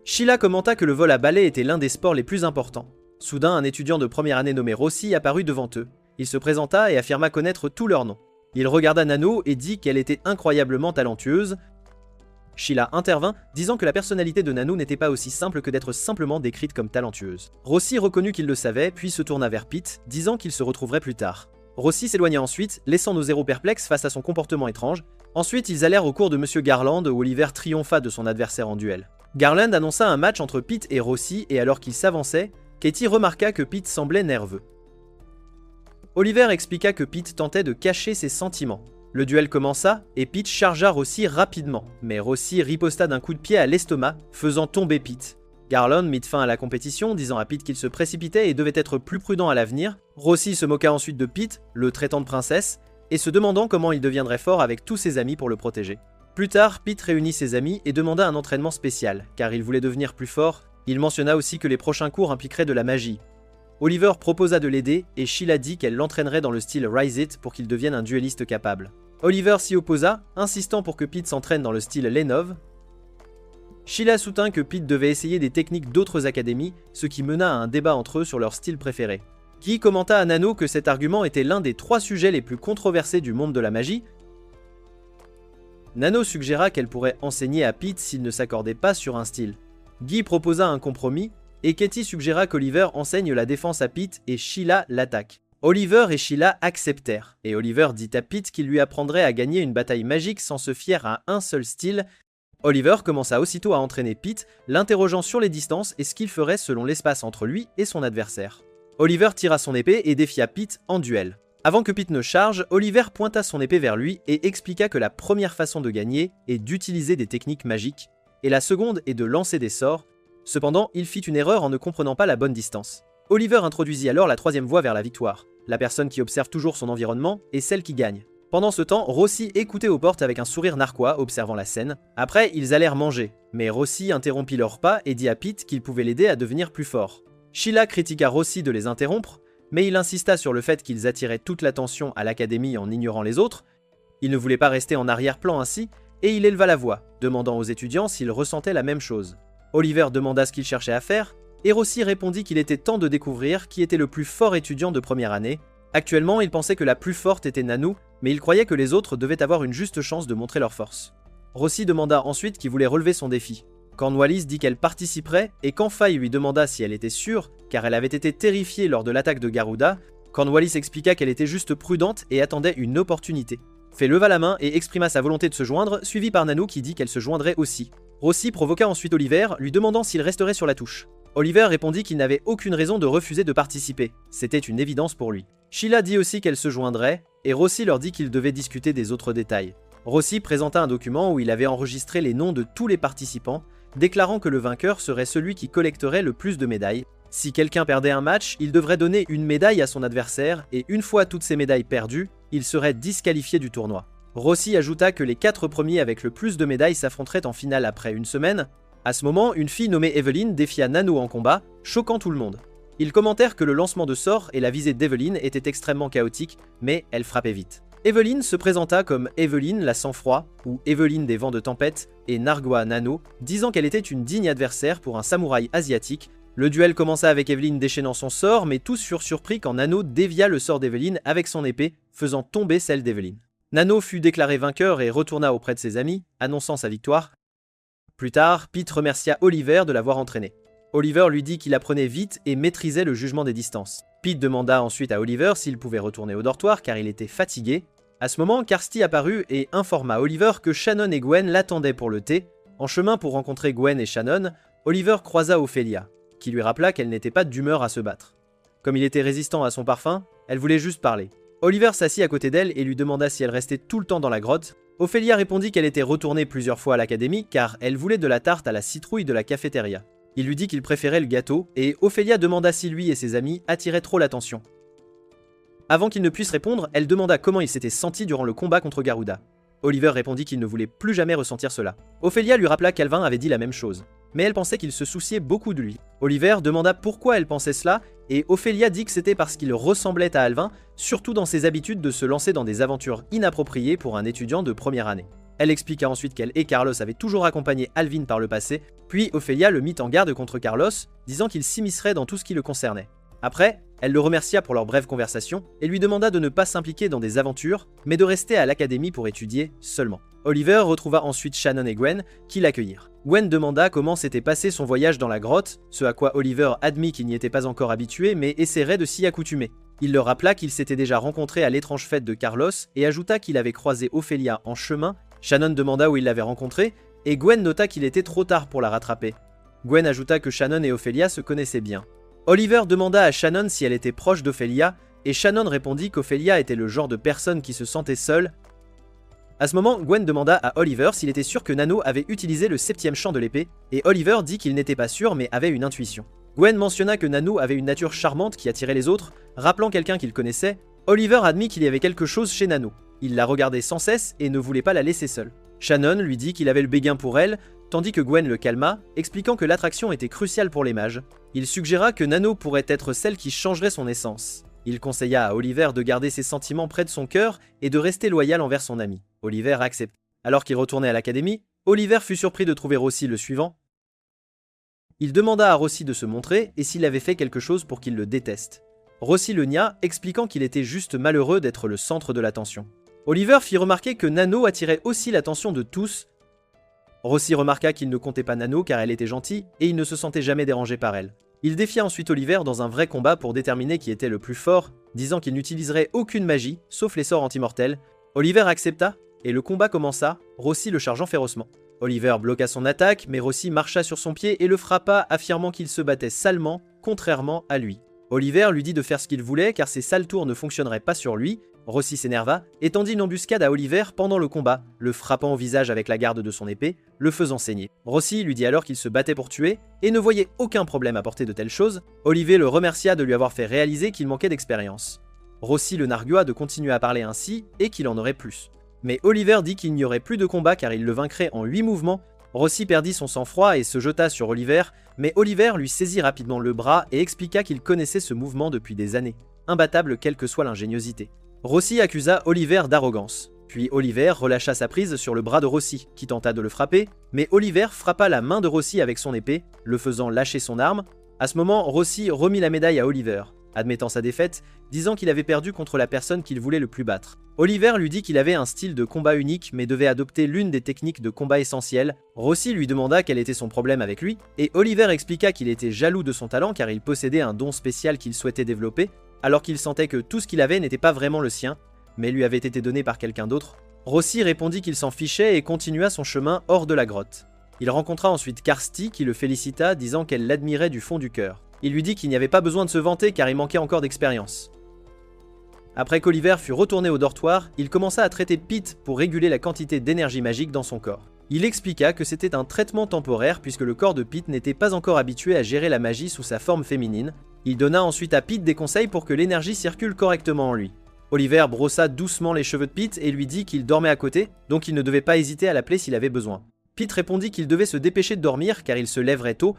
Sheila commenta que le vol à balai était l'un des sports les plus importants. Soudain, un étudiant de première année nommé Rossi apparut devant eux. Il se présenta et affirma connaître tous leurs noms. Il regarda Nano et dit qu'elle était incroyablement talentueuse. Sheila intervint, disant que la personnalité de Nano n'était pas aussi simple que d'être simplement décrite comme talentueuse. Rossi reconnut qu'il le savait, puis se tourna vers Pete, disant qu'il se retrouverait plus tard. Rossi s'éloigna ensuite, laissant nos héros perplexes face à son comportement étrange. Ensuite, ils allèrent au cours de Monsieur Garland, où Oliver triompha de son adversaire en duel. Garland annonça un match entre Pete et Rossi, et alors qu'ils s'avançaient, Katie remarqua que Pete semblait nerveux. Oliver expliqua que Pete tentait de cacher ses sentiments. Le duel commença, et Pete chargea Rossi rapidement, mais Rossi riposta d'un coup de pied à l'estomac, faisant tomber Pete. Garland mit fin à la compétition, disant à Pete qu'il se précipitait et devait être plus prudent à l'avenir. Rossi se moqua ensuite de Pete, le traitant de princesse, et se demandant comment il deviendrait fort avec tous ses amis pour le protéger. Plus tard, Pete réunit ses amis et demanda un entraînement spécial, car il voulait devenir plus fort. Il mentionna aussi que les prochains cours impliqueraient de la magie. Oliver proposa de l'aider, et Sheila dit qu'elle l'entraînerait dans le style Rise It pour qu'il devienne un duelliste capable. Oliver s'y opposa, insistant pour que Pete s'entraîne dans le style Lenov. Sheila soutint que Pete devait essayer des techniques d'autres académies, ce qui mena à un débat entre eux sur leur style préféré. Guy commenta à Nano que cet argument était l'un des 3 sujets les plus controversés du monde de la magie. Nano suggéra qu'elle pourrait enseigner à Pete s'il ne s'accordait pas sur un style. Guy proposa un compromis, et Katie suggéra qu'Oliver enseigne la défense à Pete et Sheila l'attaque. Oliver et Sheila acceptèrent, et Oliver dit à Pete qu'il lui apprendrait à gagner une bataille magique sans se fier à un seul style. Oliver commença aussitôt à entraîner Pete, l'interrogeant sur les distances et ce qu'il ferait selon l'espace entre lui et son adversaire. Oliver tira son épée et défia Pete en duel. Avant que Pete ne charge, Oliver pointa son épée vers lui et expliqua que la première façon de gagner est d'utiliser des techniques magiques, et la seconde est de lancer des sorts. Cependant, il fit une erreur en ne comprenant pas la bonne distance. Oliver introduisit alors la 3e voie vers la victoire. La personne qui observe toujours son environnement est celle qui gagne. Pendant ce temps, Rossi écoutait aux portes avec un sourire narquois, observant la scène. Après, ils allèrent manger, mais Rossi interrompit leur repas et dit à Pete qu'il pouvait l'aider à devenir plus fort. Sheila critiqua Rossi de les interrompre, mais il insista sur le fait qu'ils attiraient toute l'attention à l'académie en ignorant les autres. Il ne voulait pas rester en arrière-plan ainsi, et il éleva la voix, demandant aux étudiants s'ils ressentaient la même chose. Oliver demanda ce qu'il cherchait à faire, et Rossi répondit qu'il était temps de découvrir qui était le plus fort étudiant de première année. Actuellement, il pensait que la plus forte était Nanu, mais il croyait que les autres devaient avoir une juste chance de montrer leur force. Rossi demanda ensuite qui voulait relever son défi. Cornwallis dit qu'elle participerait, et quand Faye lui demanda si elle était sûre, car elle avait été terrifiée lors de l'attaque de Garuda, Cornwallis expliqua qu'elle était juste prudente et attendait une opportunité. Faye leva la main et exprima sa volonté de se joindre, suivi par Nanu qui dit qu'elle se joindrait aussi. Rossi provoqua ensuite Oliver, lui demandant s'il resterait sur la touche. Oliver répondit qu'il n'avait aucune raison de refuser de participer, c'était une évidence pour lui. Sheila dit aussi qu'elle se joindrait, et Rossi leur dit qu'ils devaient discuter des autres détails. Rossi présenta un document où il avait enregistré les noms de tous les participants, déclarant que le vainqueur serait celui qui collecterait le plus de médailles. Si quelqu'un perdait un match, il devrait donner une médaille à son adversaire, et une fois toutes ces médailles perdues, il serait disqualifié du tournoi. Rossi ajouta que les 4 premiers avec le plus de médailles s'affronteraient en finale après une semaine. À ce moment, une fille nommée Evelyn défia Nano en combat, choquant tout le monde. Ils commentèrent que le lancement de sorts et la visée d'Evelyn étaient extrêmement chaotiques, mais elle frappait vite. Evelyn se présenta comme Evelyn la sang-froid, ou Evelyn des vents de tempête, et Nargua Nano, disant qu'elle était une digne adversaire pour un samouraï asiatique. Le duel commença avec Evelyn déchaînant son sort, mais tous furent surpris quand Nano dévia le sort d'Evelyn avec son épée, faisant tomber celle d'Evelyn. Nano fut déclaré vainqueur et retourna auprès de ses amis, annonçant sa victoire. Plus tard, Pete remercia Oliver de l'avoir entraîné. Oliver lui dit qu'il apprenait vite et maîtrisait le jugement des distances. Pete demanda ensuite à Oliver s'il pouvait retourner au dortoir car il était fatigué. À ce moment, Kirsty apparut et informa Oliver que Shannon et Gwen l'attendaient pour le thé. En chemin pour rencontrer Gwen et Shannon, Oliver croisa Ophelia, qui lui rappela qu'elle n'était pas d'humeur à se battre. Comme il était résistant à son parfum, elle voulait juste parler. Oliver s'assit à côté d'elle et lui demanda si elle restait tout le temps dans la grotte. Ophelia répondit qu'elle était retournée plusieurs fois à l'académie car elle voulait de la tarte à la citrouille de la cafétéria. Il lui dit qu'il préférait le gâteau et Ophelia demanda si lui et ses amis attiraient trop l'attention. Avant qu'il ne puisse répondre, elle demanda comment il s'était senti durant le combat contre Garuda. Oliver répondit qu'il ne voulait plus jamais ressentir cela. Ophelia lui rappela qu'Alvin avait dit la même chose, mais elle pensait qu'il se souciait beaucoup de lui. Oliver demanda pourquoi elle pensait cela, et Ophelia dit que c'était parce qu'il ressemblait à Alvin, surtout dans ses habitudes de se lancer dans des aventures inappropriées pour un étudiant de première année. Elle expliqua ensuite qu'elle et Carlos avaient toujours accompagné Alvin par le passé, puis Ophelia le mit en garde contre Carlos, disant qu'il s'immiscerait dans tout ce qui le concernait. Après, elle le remercia pour leur brève conversation et lui demanda de ne pas s'impliquer dans des aventures, mais de rester à l'académie pour étudier seulement. Oliver retrouva ensuite Shannon et Gwen, qui l'accueillirent. Gwen demanda comment s'était passé son voyage dans la grotte, ce à quoi Oliver admit qu'il n'y était pas encore habitué, mais essaierait de s'y accoutumer. Il leur rappela qu'il s'était déjà rencontré à l'étrange fête de Carlos et ajouta qu'il avait croisé Ophelia en chemin. Shannon demanda où il l'avait rencontrée, et Gwen nota qu'il était trop tard pour la rattraper. Gwen ajouta que Shannon et Ophelia se connaissaient bien. Oliver demanda à Shannon si elle était proche d'Ophelia, et Shannon répondit qu'Ophelia était le genre de personne qui se sentait seule. À ce moment, Gwen demanda à Oliver s'il était sûr que Nano avait utilisé le 7e chant de l'épée, et Oliver dit qu'il n'était pas sûr mais avait une intuition. Gwen mentionna que Nano avait une nature charmante qui attirait les autres, rappelant quelqu'un qu'il connaissait. Oliver admit qu'il y avait quelque chose chez Nano. Il la regardait sans cesse et ne voulait pas la laisser seule. Shannon lui dit qu'il avait le béguin pour elle, tandis que Gwen le calma, expliquant que l'attraction était cruciale pour les mages. Il suggéra que Nano pourrait être celle qui changerait son essence. Il conseilla à Oliver de garder ses sentiments près de son cœur et de rester loyal envers son ami. Oliver accepta. Alors qu'il retournait à l'académie, Oliver fut surpris de trouver Rossi le suivant. Il demanda à Rossi de se montrer et s'il avait fait quelque chose pour qu'il le déteste. Rossi le nia, expliquant qu'il était juste malheureux d'être le centre de l'attention. Oliver fit remarquer que Nano attirait aussi l'attention de tous. Rossi remarqua qu'il ne comptait pas Nano car elle était gentille et il ne se sentait jamais dérangé par elle. Il défia ensuite Oliver dans un vrai combat pour déterminer qui était le plus fort, disant qu'il n'utiliserait aucune magie, sauf les sorts anti-mortels. Oliver accepta, et le combat commença, Rossi le chargeant férocement. Oliver bloqua son attaque, mais Rossi marcha sur son pied et le frappa, affirmant qu'il se battait salement, contrairement à lui. Oliver lui dit de faire ce qu'il voulait car ses sales tours ne fonctionneraient pas sur lui. Rossi s'énerva et tendit une embuscade à Oliver pendant le combat, le frappant au visage avec la garde de son épée, le faisant saigner. Rossi lui dit alors qu'il se battait pour tuer et ne voyait aucun problème à porter de telles choses. Oliver le remercia de lui avoir fait réaliser qu'il manquait d'expérience. Rossi le nargua de continuer à parler ainsi et qu'il en aurait plus. Mais Oliver dit qu'il n'y aurait plus de combat car il le vaincrait en 8 mouvements. Rossi perdit son sang-froid et se jeta sur Oliver, mais Oliver lui saisit rapidement le bras et expliqua qu'il connaissait ce mouvement depuis des années, imbattable quelle que soit l'ingéniosité. Rossi accusa Oliver d'arrogance, puis Oliver relâcha sa prise sur le bras de Rossi, qui tenta de le frapper, mais Oliver frappa la main de Rossi avec son épée, le faisant lâcher son arme. À ce moment, Rossi remit la médaille à Oliver, admettant sa défaite, disant qu'il avait perdu contre la personne qu'il voulait le plus battre. Oliver lui dit qu'il avait un style de combat unique mais devait adopter l'une des techniques de combat essentielles. Rossi lui demanda quel était son problème avec lui, et Oliver expliqua qu'il était jaloux de son talent car il possédait un don spécial qu'il souhaitait développer, alors qu'il sentait que tout ce qu'il avait n'était pas vraiment le sien, mais lui avait été donné par quelqu'un d'autre. Rossi répondit qu'il s'en fichait et continua son chemin hors de la grotte. Il rencontra ensuite Kirsty qui le félicita, disant qu'elle l'admirait du fond du cœur. Il lui dit qu'il n'y avait pas besoin de se vanter car il manquait encore d'expérience. Après qu'Oliver fut retourné au dortoir, il commença à traiter Pete pour réguler la quantité d'énergie magique dans son corps. Il expliqua que c'était un traitement temporaire puisque le corps de Pete n'était pas encore habitué à gérer la magie sous sa forme féminine. Il donna ensuite à Pete des conseils pour que l'énergie circule correctement en lui. Oliver brossa doucement les cheveux de Pete et lui dit qu'il dormait à côté, donc il ne devait pas hésiter à l'appeler s'il avait besoin. Pete répondit qu'il devait se dépêcher de dormir car il se lèverait tôt.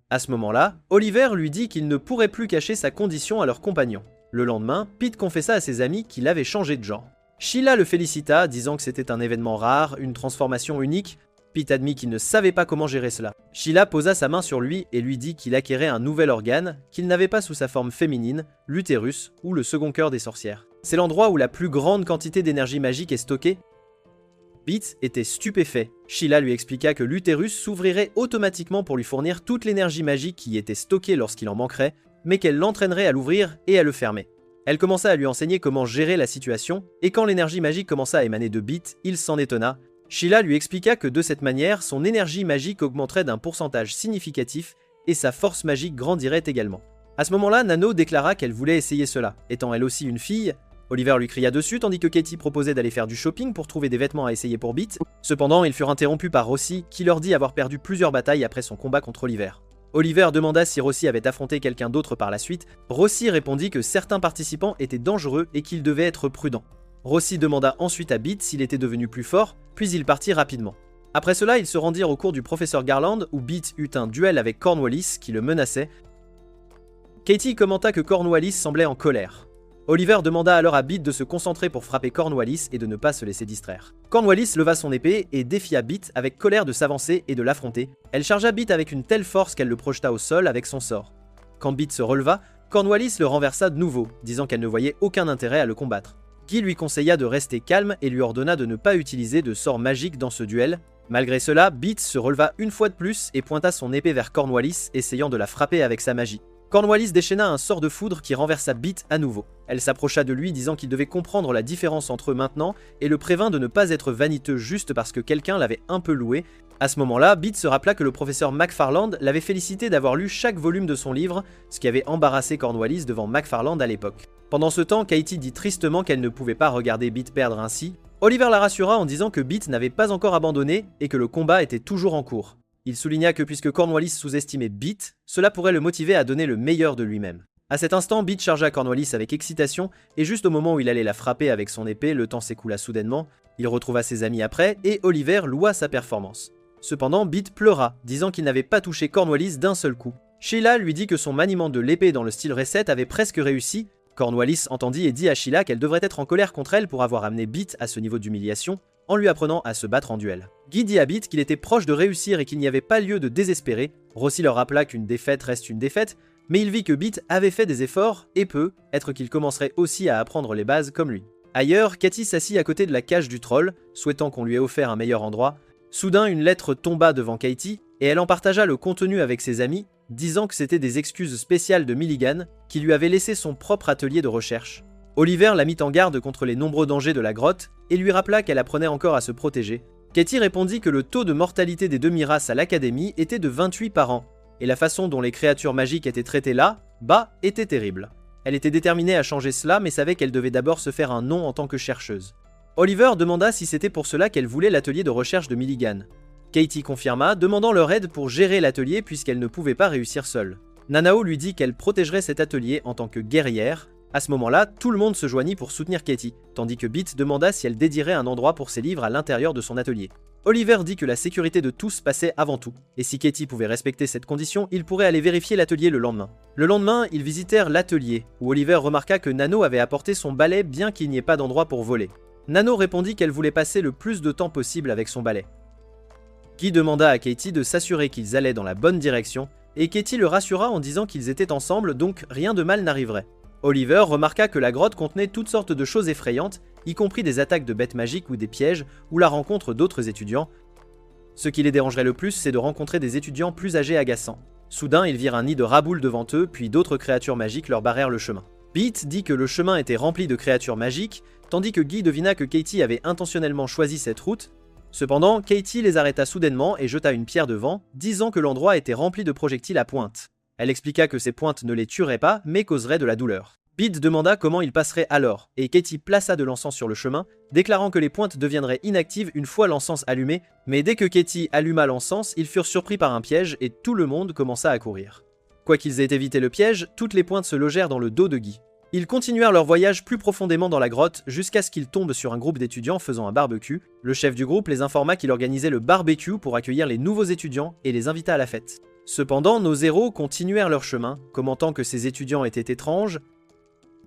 À ce moment-là, Oliver lui dit qu'il ne pourrait plus cacher sa condition à leurs compagnons. Le lendemain, Pete confessa à ses amis qu'il avait changé de genre. Sheila le félicita, disant que c'était un événement rare, une transformation unique. Pete admit qu'il ne savait pas comment gérer cela. Sheila posa sa main sur lui et lui dit qu'il acquérait un nouvel organe, qu'il n'avait pas sous sa forme féminine, l'utérus ou le second cœur des sorcières. C'est l'endroit où la plus grande quantité d'énergie magique est stockée. Pete était stupéfait. Sheila lui expliqua que l'utérus s'ouvrirait automatiquement pour lui fournir toute l'énergie magique qui y était stockée lorsqu'il en manquerait, mais qu'elle l'entraînerait à l'ouvrir et à le fermer. Elle commença à lui enseigner comment gérer la situation, et quand l'énergie magique commença à émaner de Pete, il s'en étonna. Sheila lui expliqua que de cette manière, son énergie magique augmenterait d'un pourcentage significatif et sa force magique grandirait également. À ce moment-là, Nano déclara qu'elle voulait essayer cela. Étant elle aussi une fille, Oliver lui cria dessus tandis que Katie proposait d'aller faire du shopping pour trouver des vêtements à essayer pour Pete. Cependant, ils furent interrompus par Rossi qui leur dit avoir perdu plusieurs batailles après son combat contre Oliver. Oliver demanda si Rossi avait affronté quelqu'un d'autre par la suite. Rossi répondit que certains participants étaient dangereux et qu'il devait être prudent. Rossi demanda ensuite à Pete s'il était devenu plus fort, puis il partit rapidement. Après cela, ils se rendirent au cours du professeur Garland où Pete eut un duel avec Cornwallis qui le menaçait. Katie commenta que Cornwallis semblait en colère. Oliver demanda alors à Pete de se concentrer pour frapper Cornwallis et de ne pas se laisser distraire. Cornwallis leva son épée et défia Pete avec colère de s'avancer et de l'affronter. Elle chargea Pete avec une telle force qu'elle le projeta au sol avec son sort. Quand Pete se releva, Cornwallis le renversa de nouveau, disant qu'elle ne voyait aucun intérêt à le combattre. Guy lui conseilla de rester calme et lui ordonna de ne pas utiliser de sort magique dans ce duel. Malgré cela, Pete se releva une fois de plus et pointa son épée vers Cornwallis, essayant de la frapper avec sa magie. Cornwallis déchaîna un sort de foudre qui renversa Pete à nouveau. Elle s'approcha de lui disant qu'il devait comprendre la différence entre eux maintenant et le prévint de ne pas être vaniteux juste parce que quelqu'un l'avait un peu loué. À ce moment-là, Pete se rappela que le professeur McFarland l'avait félicité d'avoir lu chaque volume de son livre, ce qui avait embarrassé Cornwallis devant McFarland à l'époque. Pendant ce temps, Katie dit tristement qu'elle ne pouvait pas regarder Pete perdre ainsi. Oliver la rassura en disant que Pete n'avait pas encore abandonné et que le combat était toujours en cours. Il souligna que puisque Cornwallis sous-estimait Pete, cela pourrait le motiver à donner le meilleur de lui-même. À cet instant, Pete chargea Cornwallis avec excitation, et juste au moment où il allait la frapper avec son épée, le temps s'écoula soudainement, il retrouva ses amis après, et Oliver loua sa performance. Cependant, Pete pleura, disant qu'il n'avait pas touché Cornwallis d'un seul coup. Sheila lui dit que son maniement de l'épée dans le style reset avait presque réussi. Cornwallis entendit et dit à Sheila qu'elle devrait être en colère contre elle pour avoir amené Pete à ce niveau d'humiliation, en lui apprenant à se battre en duel. Guy dit à Pete qu'il était proche de réussir et qu'il n'y avait pas lieu de désespérer. Rossi leur rappela qu'une défaite reste une défaite, mais il vit que Pete avait fait des efforts et peut être qu'il commencerait aussi à apprendre les bases comme lui. Ailleurs, Katie s'assit à côté de la cage du troll, souhaitant qu'on lui ait offert un meilleur endroit. Soudain, une lettre tomba devant Katie et elle en partagea le contenu avec ses amis, disant que c'était des excuses spéciales de Milligan qui lui avait laissé son propre atelier de recherche. Oliver la mit en garde contre les nombreux dangers de la grotte et lui rappela qu'elle apprenait encore à se protéger. Katie répondit que le taux de mortalité des demi-races à l'académie était de 28 par an, et la façon dont les créatures magiques étaient traitées là, était terrible. Elle était déterminée à changer cela, mais savait qu'elle devait d'abord se faire un nom en tant que chercheuse. Oliver demanda si c'était pour cela qu'elle voulait l'atelier de recherche de Milligan. Katie confirma, demandant leur aide pour gérer l'atelier puisqu'elle ne pouvait pas réussir seule. Nanao lui dit qu'elle protégerait cet atelier en tant que guerrière. À ce moment-là, tout le monde se joignit pour soutenir Katie, tandis que Pete demanda si elle dédierait un endroit pour ses livres à l'intérieur de son atelier. Oliver dit que la sécurité de tous passait avant tout, et si Katie pouvait respecter cette condition, il pourrait aller vérifier l'atelier le lendemain. Le lendemain, ils visitèrent l'atelier, où Oliver remarqua que Nano avait apporté son balai bien qu'il n'y ait pas d'endroit pour voler. Nano répondit qu'elle voulait passer le plus de temps possible avec son balai. Guy demanda à Katie de s'assurer qu'ils allaient dans la bonne direction, et Katie le rassura en disant qu'ils étaient ensemble, donc rien de mal n'arriverait. Oliver remarqua que la grotte contenait toutes sortes de choses effrayantes, y compris des attaques de bêtes magiques ou des pièges, ou la rencontre d'autres étudiants. Ce qui les dérangerait le plus, c'est de rencontrer des étudiants plus âgés agaçants. Soudain, ils virent un nid de raboules devant eux, puis d'autres créatures magiques leur barrèrent le chemin. Pete dit que le chemin était rempli de créatures magiques, tandis que Guy devina que Katie avait intentionnellement choisi cette route. Cependant, Katie les arrêta soudainement et jeta une pierre devant, disant que l'endroit était rempli de projectiles à pointe. Elle expliqua que ces pointes ne les tueraient pas, mais causeraient de la douleur. Pete demanda comment il passerait alors, et Katie plaça de l'encens sur le chemin, déclarant que les pointes deviendraient inactives une fois l'encens allumé, mais dès que Katie alluma l'encens, ils furent surpris par un piège et tout le monde commença à courir. Quoiqu'ils aient évité le piège, toutes les pointes se logèrent dans le dos de Guy. Ils continuèrent leur voyage plus profondément dans la grotte jusqu'à ce qu'ils tombent sur un groupe d'étudiants faisant un barbecue. Le chef du groupe les informa qu'il organisait le barbecue pour accueillir les nouveaux étudiants et les invita à la fête. Cependant, nos héros continuèrent leur chemin, commentant que ces étudiants étaient étranges.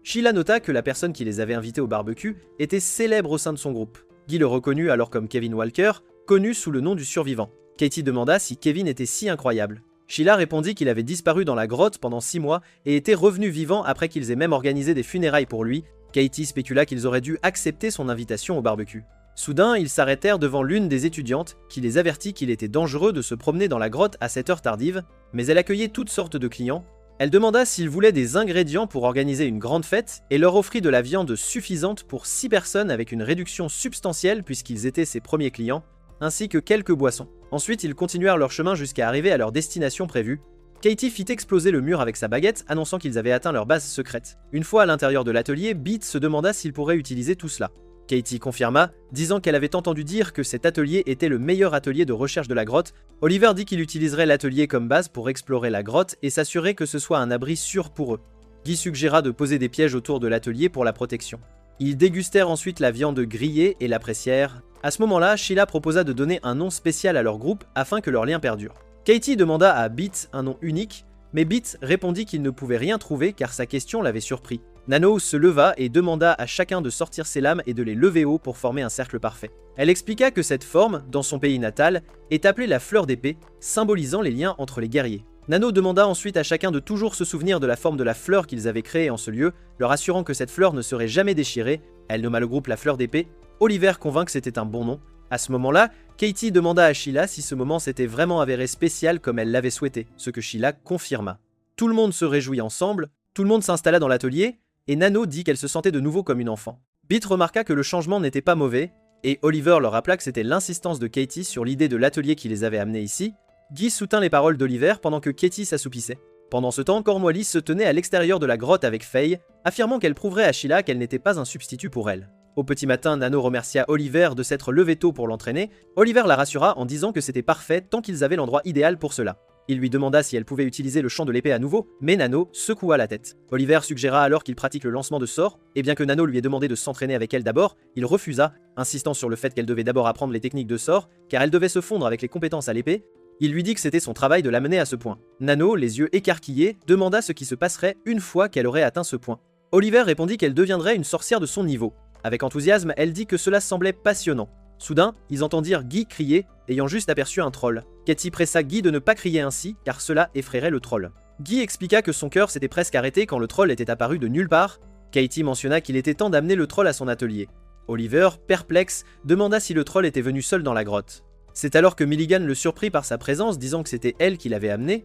Sheila nota que la personne qui les avait invités au barbecue était célèbre au sein de son groupe. Guy le reconnut alors comme Kevin Walker, connu sous le nom du survivant. Katie demanda si Kevin était si incroyable. Sheila répondit qu'il avait disparu dans la grotte pendant 6 mois et était revenu vivant après qu'ils aient même organisé des funérailles pour lui. Katie spécula qu'ils auraient dû accepter son invitation au barbecue. Soudain, ils s'arrêtèrent devant l'une des étudiantes qui les avertit qu'il était dangereux de se promener dans la grotte à cette heure tardive, mais elle accueillait toutes sortes de clients. Elle demanda s'ils voulaient des ingrédients pour organiser une grande fête et leur offrit de la viande suffisante pour 6 personnes avec une réduction substantielle puisqu'ils étaient ses premiers clients, ainsi que quelques boissons. Ensuite, ils continuèrent leur chemin jusqu'à arriver à leur destination prévue. Katie fit exploser le mur avec sa baguette, annonçant qu'ils avaient atteint leur base secrète. Une fois à l'intérieur de l'atelier, Beat se demanda s'il pourrait utiliser tout cela. Katie confirma, disant qu'elle avait entendu dire que cet atelier était le meilleur atelier de recherche de la grotte. Oliver dit qu'il utiliserait l'atelier comme base pour explorer la grotte et s'assurer que ce soit un abri sûr pour eux. Guy suggéra de poser des pièges autour de l'atelier pour la protection. Ils dégustèrent ensuite la viande grillée et l'apprécièrent. À ce moment-là, Sheila proposa de donner un nom spécial à leur groupe afin que leur lien perdure. Katie demanda à Beat un nom unique, mais Beat répondit qu'il ne pouvait rien trouver car sa question l'avait surpris. Nano se leva et demanda à chacun de sortir ses lames et de les lever haut pour former un cercle parfait. Elle expliqua que cette forme, dans son pays natal, est appelée la fleur d'épée, symbolisant les liens entre les guerriers. Nano demanda ensuite à chacun de toujours se souvenir de la forme de la fleur qu'ils avaient créée en ce lieu, leur assurant que cette fleur ne serait jamais déchirée. Elle nomma le groupe la fleur d'épée. Oliver convint que c'était un bon nom. À ce moment-là, Katie demanda à Sheila si ce moment s'était vraiment avéré spécial comme elle l'avait souhaité, ce que Sheila confirma. Tout le monde se réjouit ensemble, tout le monde s'installa dans l'atelier, et Nano dit qu'elle se sentait de nouveau comme une enfant. Beat remarqua que le changement n'était pas mauvais, et Oliver leur rappela que c'était l'insistance de Katie sur l'idée de l'atelier qui les avait amenés ici. Guy soutint les paroles d'Oliver pendant que Katie s'assoupissait. Pendant ce temps, Cornwallis se tenait à l'extérieur de la grotte avec Faye, affirmant qu'elle prouverait à Sheila qu'elle n'était pas un substitut pour elle. Au petit matin, Nano remercia Oliver de s'être levé tôt pour l'entraîner. Oliver la rassura en disant que c'était parfait tant qu'ils avaient l'endroit idéal pour cela. Il lui demanda si elle pouvait utiliser le champ de l'épée à nouveau, mais Nano secoua la tête. Oliver suggéra alors qu'il pratique le lancement de sorts, et bien que Nano lui ait demandé de s'entraîner avec elle d'abord, il refusa, insistant sur le fait qu'elle devait d'abord apprendre les techniques de sorts, car elle devait se fondre avec les compétences à l'épée. Il lui dit que c'était son travail de l'amener à ce point. Nano, les yeux écarquillés, demanda ce qui se passerait une fois qu'elle aurait atteint ce point. Oliver répondit qu'elle deviendrait une sorcière de son niveau. Avec enthousiasme, elle dit que cela semblait passionnant. Soudain, ils entendirent Guy crier, ayant juste aperçu un troll. Katie pressa Guy de ne pas crier ainsi, car cela effraierait le troll. Guy expliqua que son cœur s'était presque arrêté quand le troll était apparu de nulle part. Katie mentionna qu'il était temps d'amener le troll à son atelier. Oliver, perplexe, demanda si le troll était venu seul dans la grotte. C'est alors que Milligan le surprit par sa présence, disant que c'était elle qui l'avait amené.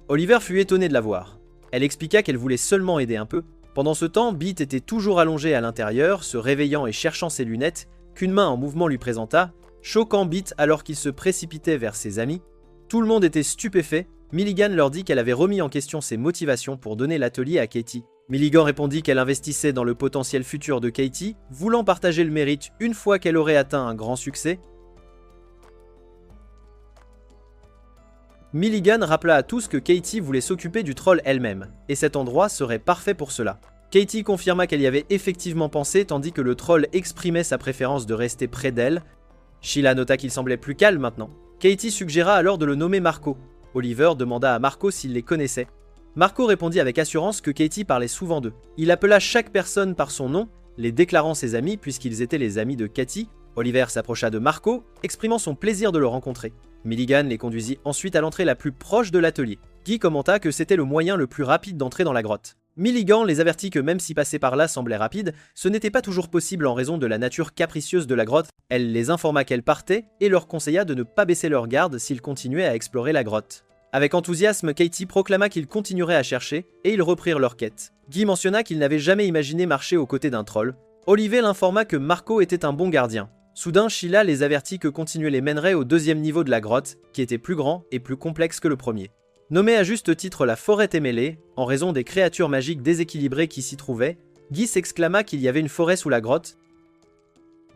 Oliver fut étonné de la voir. Elle expliqua qu'elle voulait seulement aider un peu. Pendant ce temps, Beat était toujours allongé à l'intérieur, se réveillant et cherchant ses lunettes, qu'une main en mouvement lui présenta, choquant Beat alors qu'il se précipitait vers ses amis. Tout le monde était stupéfait. Milligan leur dit qu'elle avait remis en question ses motivations pour donner l'atelier à Katie. Milligan répondit qu'elle investissait dans le potentiel futur de Katie, voulant partager le mérite une fois qu'elle aurait atteint un grand succès. Milligan rappela à tous que Katie voulait s'occuper du troll elle-même, et cet endroit serait parfait pour cela. Katie confirma qu'elle y avait effectivement pensé tandis que le troll exprimait sa préférence de rester près d'elle. Sheila nota qu'il semblait plus calme maintenant. Katie suggéra alors de le nommer Marco. Oliver demanda à Marco s'il les connaissait. Marco répondit avec assurance que Katie parlait souvent d'eux. Il appela chaque personne par son nom, les déclarant ses amis puisqu'ils étaient les amis de Katie. Oliver s'approcha de Marco, exprimant son plaisir de le rencontrer. Milligan les conduisit ensuite à l'entrée la plus proche de l'atelier. Guy commenta que c'était le moyen le plus rapide d'entrer dans la grotte. Milligan les avertit que même si passer par là semblait rapide, ce n'était pas toujours possible en raison de la nature capricieuse de la grotte. Elle les informa qu'elle partait et leur conseilla de ne pas baisser leur garde s'ils continuaient à explorer la grotte. Avec enthousiasme, Katie proclama qu'ils continueraient à chercher et ils reprirent leur quête. Guy mentionna qu'il n'avait jamais imaginé marcher aux côtés d'un troll. Oliver l'informa que Marco était un bon gardien. Soudain, Sheila les avertit que continuer les mènerait au deuxième niveau de la grotte, qui était plus grand et plus complexe que le premier. Nommée à juste titre la forêt témêlée, en raison des créatures magiques déséquilibrées qui s'y trouvaient, Guy s'exclama qu'il y avait une forêt sous la grotte.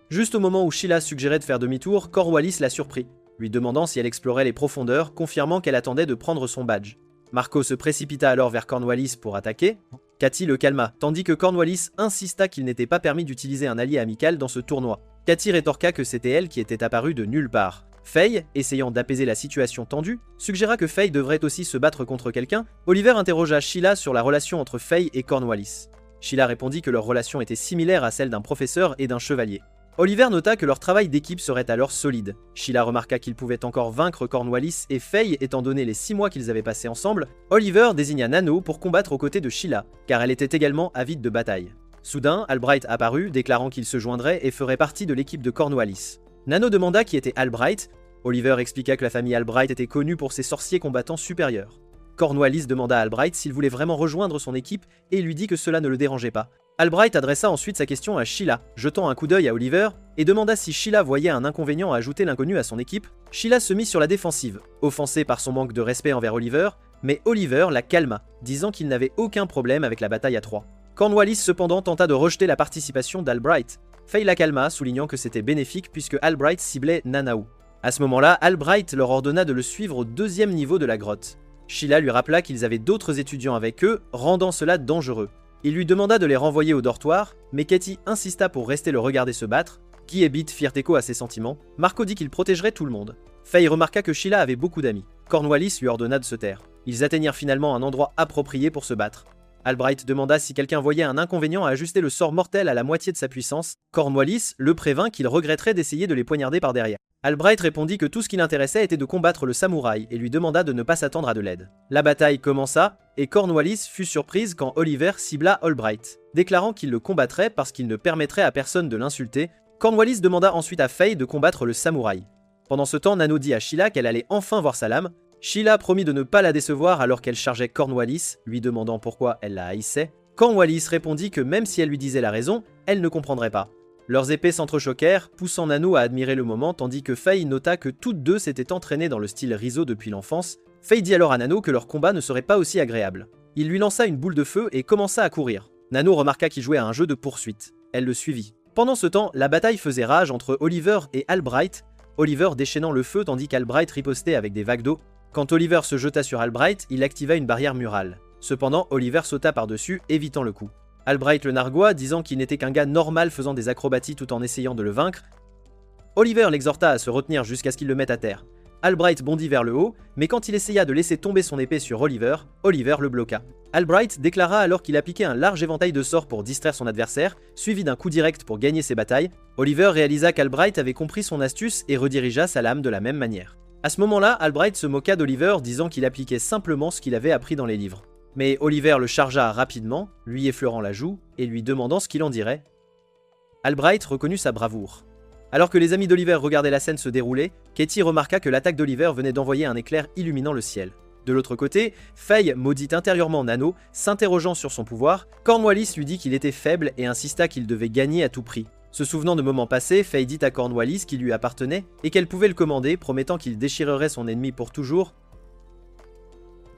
Juste au moment où Sheila suggérait de faire demi-tour, Cornwallis la surprit, lui demandant si elle explorait les profondeurs, confirmant qu'elle attendait de prendre son badge. Marco se précipita alors vers Cornwallis pour attaquer. Katie le calma, tandis que Cornwallis insista qu'il n'était pas permis d'utiliser un allié amical dans ce tournoi. Katie rétorqua que c'était elle qui était apparue de nulle part. Faye, essayant d'apaiser la situation tendue, suggéra que Faye devrait aussi se battre contre quelqu'un. Oliver interrogea Sheila sur la relation entre Faye et Cornwallis. Sheila répondit que leur relation était similaire à celle d'un professeur et d'un chevalier. Oliver nota que leur travail d'équipe serait alors solide. Sheila remarqua qu'ils pouvaient encore vaincre Cornwallis et Faye étant donné les 6 mois qu'ils avaient passés ensemble. Oliver désigna Nano pour combattre aux côtés de Sheila, car elle était également avide de bataille. Soudain, Albright apparut, déclarant qu'il se joindrait et ferait partie de l'équipe de Cornwallis. Nano demanda qui était Albright. Oliver expliqua que la famille Albright était connue pour ses sorciers combattants supérieurs. Cornwallis demanda à Albright s'il voulait vraiment rejoindre son équipe et lui dit que cela ne le dérangeait pas. Albright adressa ensuite sa question à Sheila, jetant un coup d'œil à Oliver, et demanda si Sheila voyait un inconvénient à ajouter l'inconnu à son équipe. Sheila se mit sur la défensive, offensée par son manque de respect envers Oliver, mais Oliver la calma, disant qu'il n'avait aucun problème avec la bataille à 3. Cornwallis cependant tenta de rejeter la participation d'Albright. Faye la calma, soulignant que c'était bénéfique puisque Albright ciblait Nanaou. À ce moment-là, Albright leur ordonna de le suivre au 2e niveau de la grotte. Sheila lui rappela qu'ils avaient d'autres étudiants avec eux, rendant cela dangereux. Il lui demanda de les renvoyer au dortoir, mais Katie insista pour rester le regarder se battre. Guy et Beat firent écho à ses sentiments. Marco dit qu'il protégerait tout le monde. Faye remarqua que Sheila avait beaucoup d'amis. Cornwallis lui ordonna de se taire. Ils atteignirent finalement un endroit approprié pour se battre. Albright demanda si quelqu'un voyait un inconvénient à ajuster le sort mortel à la moitié de sa puissance. Cornwallis le prévint qu'il regretterait d'essayer de les poignarder par derrière. Albright répondit que tout ce qui l'intéressait était de combattre le samouraï et lui demanda de ne pas s'attendre à de l'aide. La bataille commença et Cornwallis fut surprise quand Oliver cibla Albright, déclarant qu'il le combattrait parce qu'il ne permettrait à personne de l'insulter. Cornwallis demanda ensuite à Faye de combattre le samouraï. Pendant ce temps, Nano dit à Sheila qu'elle allait enfin voir sa lame. Sheila promit de ne pas la décevoir alors qu'elle chargeait Cornwallis, lui demandant pourquoi elle la haïssait. Cornwallis répondit que même si elle lui disait la raison, elle ne comprendrait pas. Leurs épées s'entrechoquèrent, poussant Nano à admirer le moment, tandis que Faye nota que toutes deux s'étaient entraînées dans le style Rizzo depuis l'enfance. Faye dit alors à Nano que leur combat ne serait pas aussi agréable. Il lui lança une boule de feu et commença à courir. Nano remarqua qu'il jouait à un jeu de poursuite. Elle le suivit. Pendant ce temps, la bataille faisait rage entre Oliver et Albright, Oliver déchaînant le feu tandis qu'Albright ripostait avec des vagues d'eau. Quand Oliver se jeta sur Albright, il activa une barrière murale. Cependant, Oliver sauta par-dessus, évitant le coup. Albright le nargua, disant qu'il n'était qu'un gars normal faisant des acrobaties tout en essayant de le vaincre. Oliver l'exhorta à se retenir jusqu'à ce qu'il le mette à terre. Albright bondit vers le haut, mais quand il essaya de laisser tomber son épée sur Oliver, Oliver le bloqua. Albright déclara alors qu'il appliquait un large éventail de sorts pour distraire son adversaire, suivi d'un coup direct pour gagner ses batailles. Oliver réalisa qu'Albright avait compris son astuce et redirigea sa lame de la même manière. À ce moment-là, Albright se moqua d'Oliver, disant qu'il appliquait simplement ce qu'il avait appris dans les livres. Mais Oliver le chargea rapidement, lui effleurant la joue et lui demandant ce qu'il en dirait. Albright reconnut sa bravoure. Alors que les amis d'Oliver regardaient la scène se dérouler, Katie remarqua que l'attaque d'Oliver venait d'envoyer un éclair illuminant le ciel. De l'autre côté, Faye maudit intérieurement Nano, s'interrogeant sur son pouvoir. Cornwallis lui dit qu'il était faible et insista qu'il devait gagner à tout prix. Se souvenant de moments passés, Faye dit à Cornwallis qu'il lui appartenait et qu'elle pouvait le commander, promettant qu'il déchirerait son ennemi pour toujours.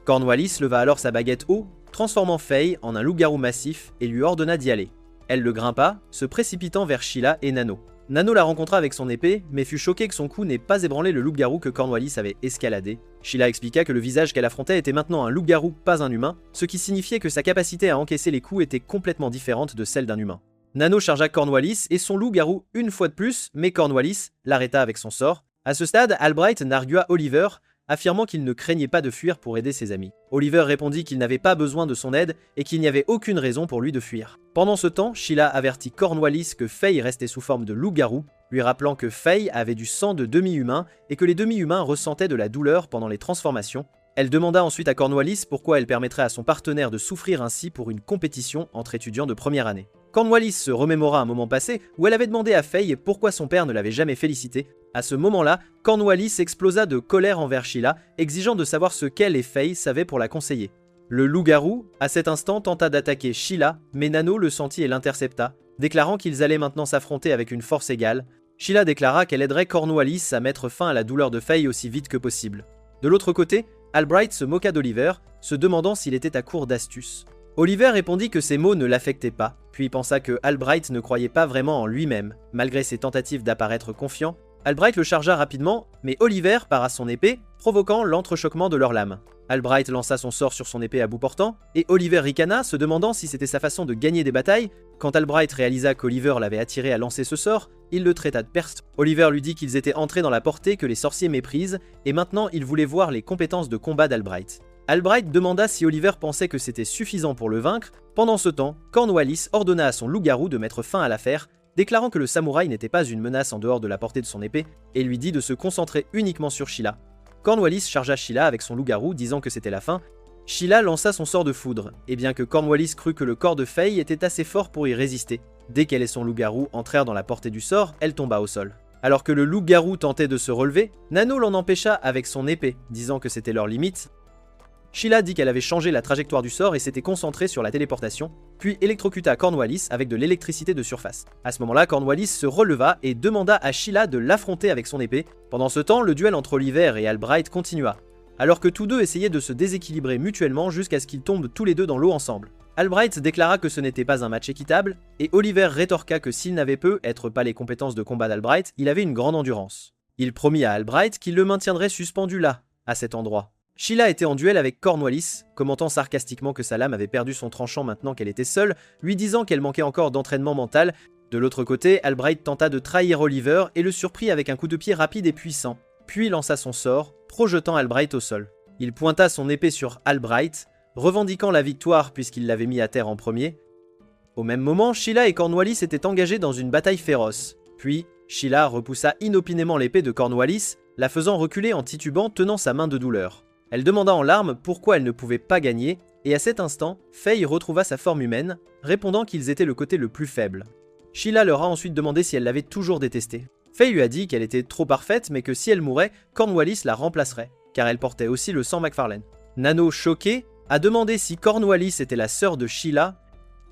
Cornwallis leva alors sa baguette haut, transformant Faye en un loup-garou massif et lui ordonna d'y aller. Elle le grimpa, se précipitant vers Sheila et Nano. Nano la rencontra avec son épée, mais fut choquée que son coup n'ait pas ébranlé le loup-garou que Cornwallis avait escaladé. Sheila expliqua que le visage qu'elle affrontait était maintenant un loup-garou, pas un humain, ce qui signifiait que sa capacité à encaisser les coups était complètement différente de celle d'un humain. Nano chargea Cornwallis et son loup-garou une fois de plus, mais Cornwallis l'arrêta avec son sort. À ce stade, Albright nargua Oliver, affirmant qu'il ne craignait pas de fuir pour aider ses amis. Oliver répondit qu'il n'avait pas besoin de son aide et qu'il n'y avait aucune raison pour lui de fuir. Pendant ce temps, Sheila avertit Cornwallis que Faye restait sous forme de loup-garou, lui rappelant que Faye avait du sang de demi-humain et que les demi-humains ressentaient de la douleur pendant les transformations. Elle demanda ensuite à Cornwallis pourquoi elle permettrait à son partenaire de souffrir ainsi pour une compétition entre étudiants de première année. Cornwallis se remémora un moment passé où elle avait demandé à Faye pourquoi son père ne l'avait jamais félicité. À ce moment-là, Cornwallis explosa de colère envers Sheila, exigeant de savoir ce qu'elle et Faye savaient pour la conseiller. Le loup-garou, à cet instant, tenta d'attaquer Sheila, mais Nano le sentit et l'intercepta, déclarant qu'ils allaient maintenant s'affronter avec une force égale. Sheila déclara qu'elle aiderait Cornwallis à mettre fin à la douleur de Faye aussi vite que possible. De l'autre côté, Albright se moqua d'Oliver, se demandant s'il était à court d'astuces. Oliver répondit que ces mots ne l'affectaient pas, puis pensa que Albright ne croyait pas vraiment en lui-même, malgré ses tentatives d'apparaître confiant. Albright le chargea rapidement, mais Oliver para son épée, provoquant l'entrechoquement de leurs lames. Albright lança son sort sur son épée à bout portant, et Oliver ricana, se demandant si c'était sa façon de gagner des batailles. Quand Albright réalisa qu'Oliver l'avait attiré à lancer ce sort, il le traita de perse. Oliver lui dit qu'ils étaient entrés dans la portée que les sorciers méprisent, et maintenant il voulait voir les compétences de combat d'Albright. Albright demanda si Oliver pensait que c'était suffisant pour le vaincre, Pendant ce temps, Cornwallis ordonna à son loup-garou de mettre fin à l'affaire, déclarant que le samouraï n'était pas une menace en dehors de la portée de son épée, et lui dit de se concentrer uniquement sur Sheila. Cornwallis chargea Sheila avec son loup-garou, disant que c'était la fin. Sheila lança son sort de foudre, et bien que Cornwallis crut que le corps de Faye était assez fort pour y résister, dès qu'elle et son loup-garou entrèrent dans la portée du sort, elle tomba au sol. Alors que le loup-garou tentait de se relever, Nano l'en empêcha avec son épée, disant que c'était leur limite. Sheila dit qu'elle avait changé la trajectoire du sort et s'était concentrée sur la téléportation, puis électrocuta Cornwallis avec de l'électricité de surface. À ce moment-là, Cornwallis se releva et demanda à Sheila de l'affronter avec son épée. Pendant ce temps, le duel entre Oliver et Albright continua, alors que tous deux essayaient de se déséquilibrer mutuellement jusqu'à ce qu'ils tombent tous les deux dans l'eau ensemble. Albright déclara que ce n'était pas un match équitable, et Oliver rétorqua que s'il n'avait peu être pas les compétences de combat d'Albright, il avait une grande endurance. Il promit à Albright qu'il le maintiendrait suspendu là, à cet endroit. Sheila était en duel avec Cornwallis, commentant sarcastiquement que sa lame avait perdu son tranchant maintenant qu'elle était seule, lui disant qu'elle manquait encore d'entraînement mental. De l'autre côté, Albright tenta de trahir Oliver et le surprit avec un coup de pied rapide et puissant, puis lança son sort, projetant Albright au sol. Il pointa son épée sur Albright, revendiquant la victoire puisqu'il l'avait mis à terre en premier. Au même moment, Sheila et Cornwallis étaient engagés dans une bataille féroce. Puis, Sheila repoussa inopinément l'épée de Cornwallis, la faisant reculer en titubant, tenant sa main de douleur. Elle demanda en larmes pourquoi elle ne pouvait pas gagner, et à cet instant, Faye retrouva sa forme humaine, répondant qu'ils étaient le côté le plus faible. Sheila leur a ensuite demandé si elle l'avait toujours détestée. Faye lui a dit qu'elle était trop parfaite, mais que si elle mourait, Cornwallis la remplacerait, car elle portait aussi le sang McFarlane. Nano, choqué, a demandé si Cornwallis était la sœur de Sheila.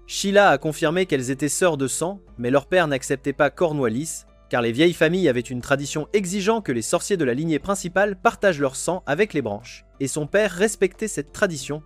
Sheila a confirmé qu'elles étaient sœurs de sang, mais leur père n'acceptait pas Cornwallis, car les vieilles familles avaient une tradition exigeant que les sorciers de la lignée principale partagent leur sang avec les branches, et son père respectait cette tradition.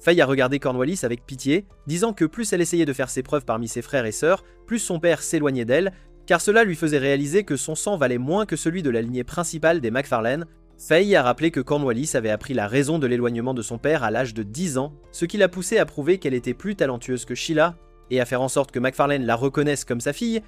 Faye a regardé Cornwallis avec pitié, disant que plus elle essayait de faire ses preuves parmi ses frères et sœurs, plus son père s'éloignait d'elle, car cela lui faisait réaliser que son sang valait moins que celui de la lignée principale des McFarlane. Faye a rappelé que Cornwallis avait appris la raison de l'éloignement de son père à l'âge de 10 ans, ce qui l'a poussé à prouver qu'elle était plus talentueuse que Sheila, et à faire en sorte que McFarlane la reconnaisse comme sa fille.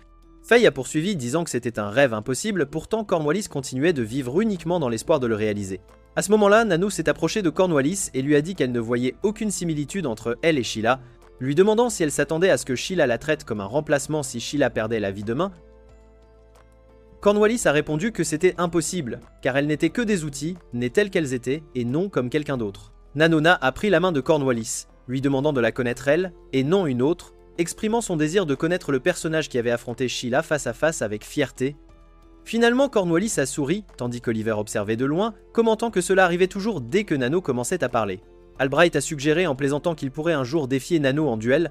Faye a poursuivi disant que c'était un rêve impossible, pourtant Cornwallis continuait de vivre uniquement dans l'espoir de le réaliser. À ce moment-là, Nano s'est approchée de Cornwallis et lui a dit qu'elle ne voyait aucune similitude entre elle et Sheila, lui demandant si elle s'attendait à ce que Sheila la traite comme un remplacement si Sheila perdait la vie demain. Cornwallis a répondu que c'était impossible, car elles n'étaient que des outils, nées telles qu'elles étaient, et non comme quelqu'un d'autre. Nanona a pris la main de Cornwallis, lui demandant de la connaître elle, et non une autre, exprimant son désir de connaître le personnage qui avait affronté Sheila face à face avec fierté. Finalement, Cornwallis a souri, tandis qu'Oliver observait de loin, commentant que cela arrivait toujours dès que Nano commençait à parler. Albright a suggéré en plaisantant qu'il pourrait un jour défier Nano en duel.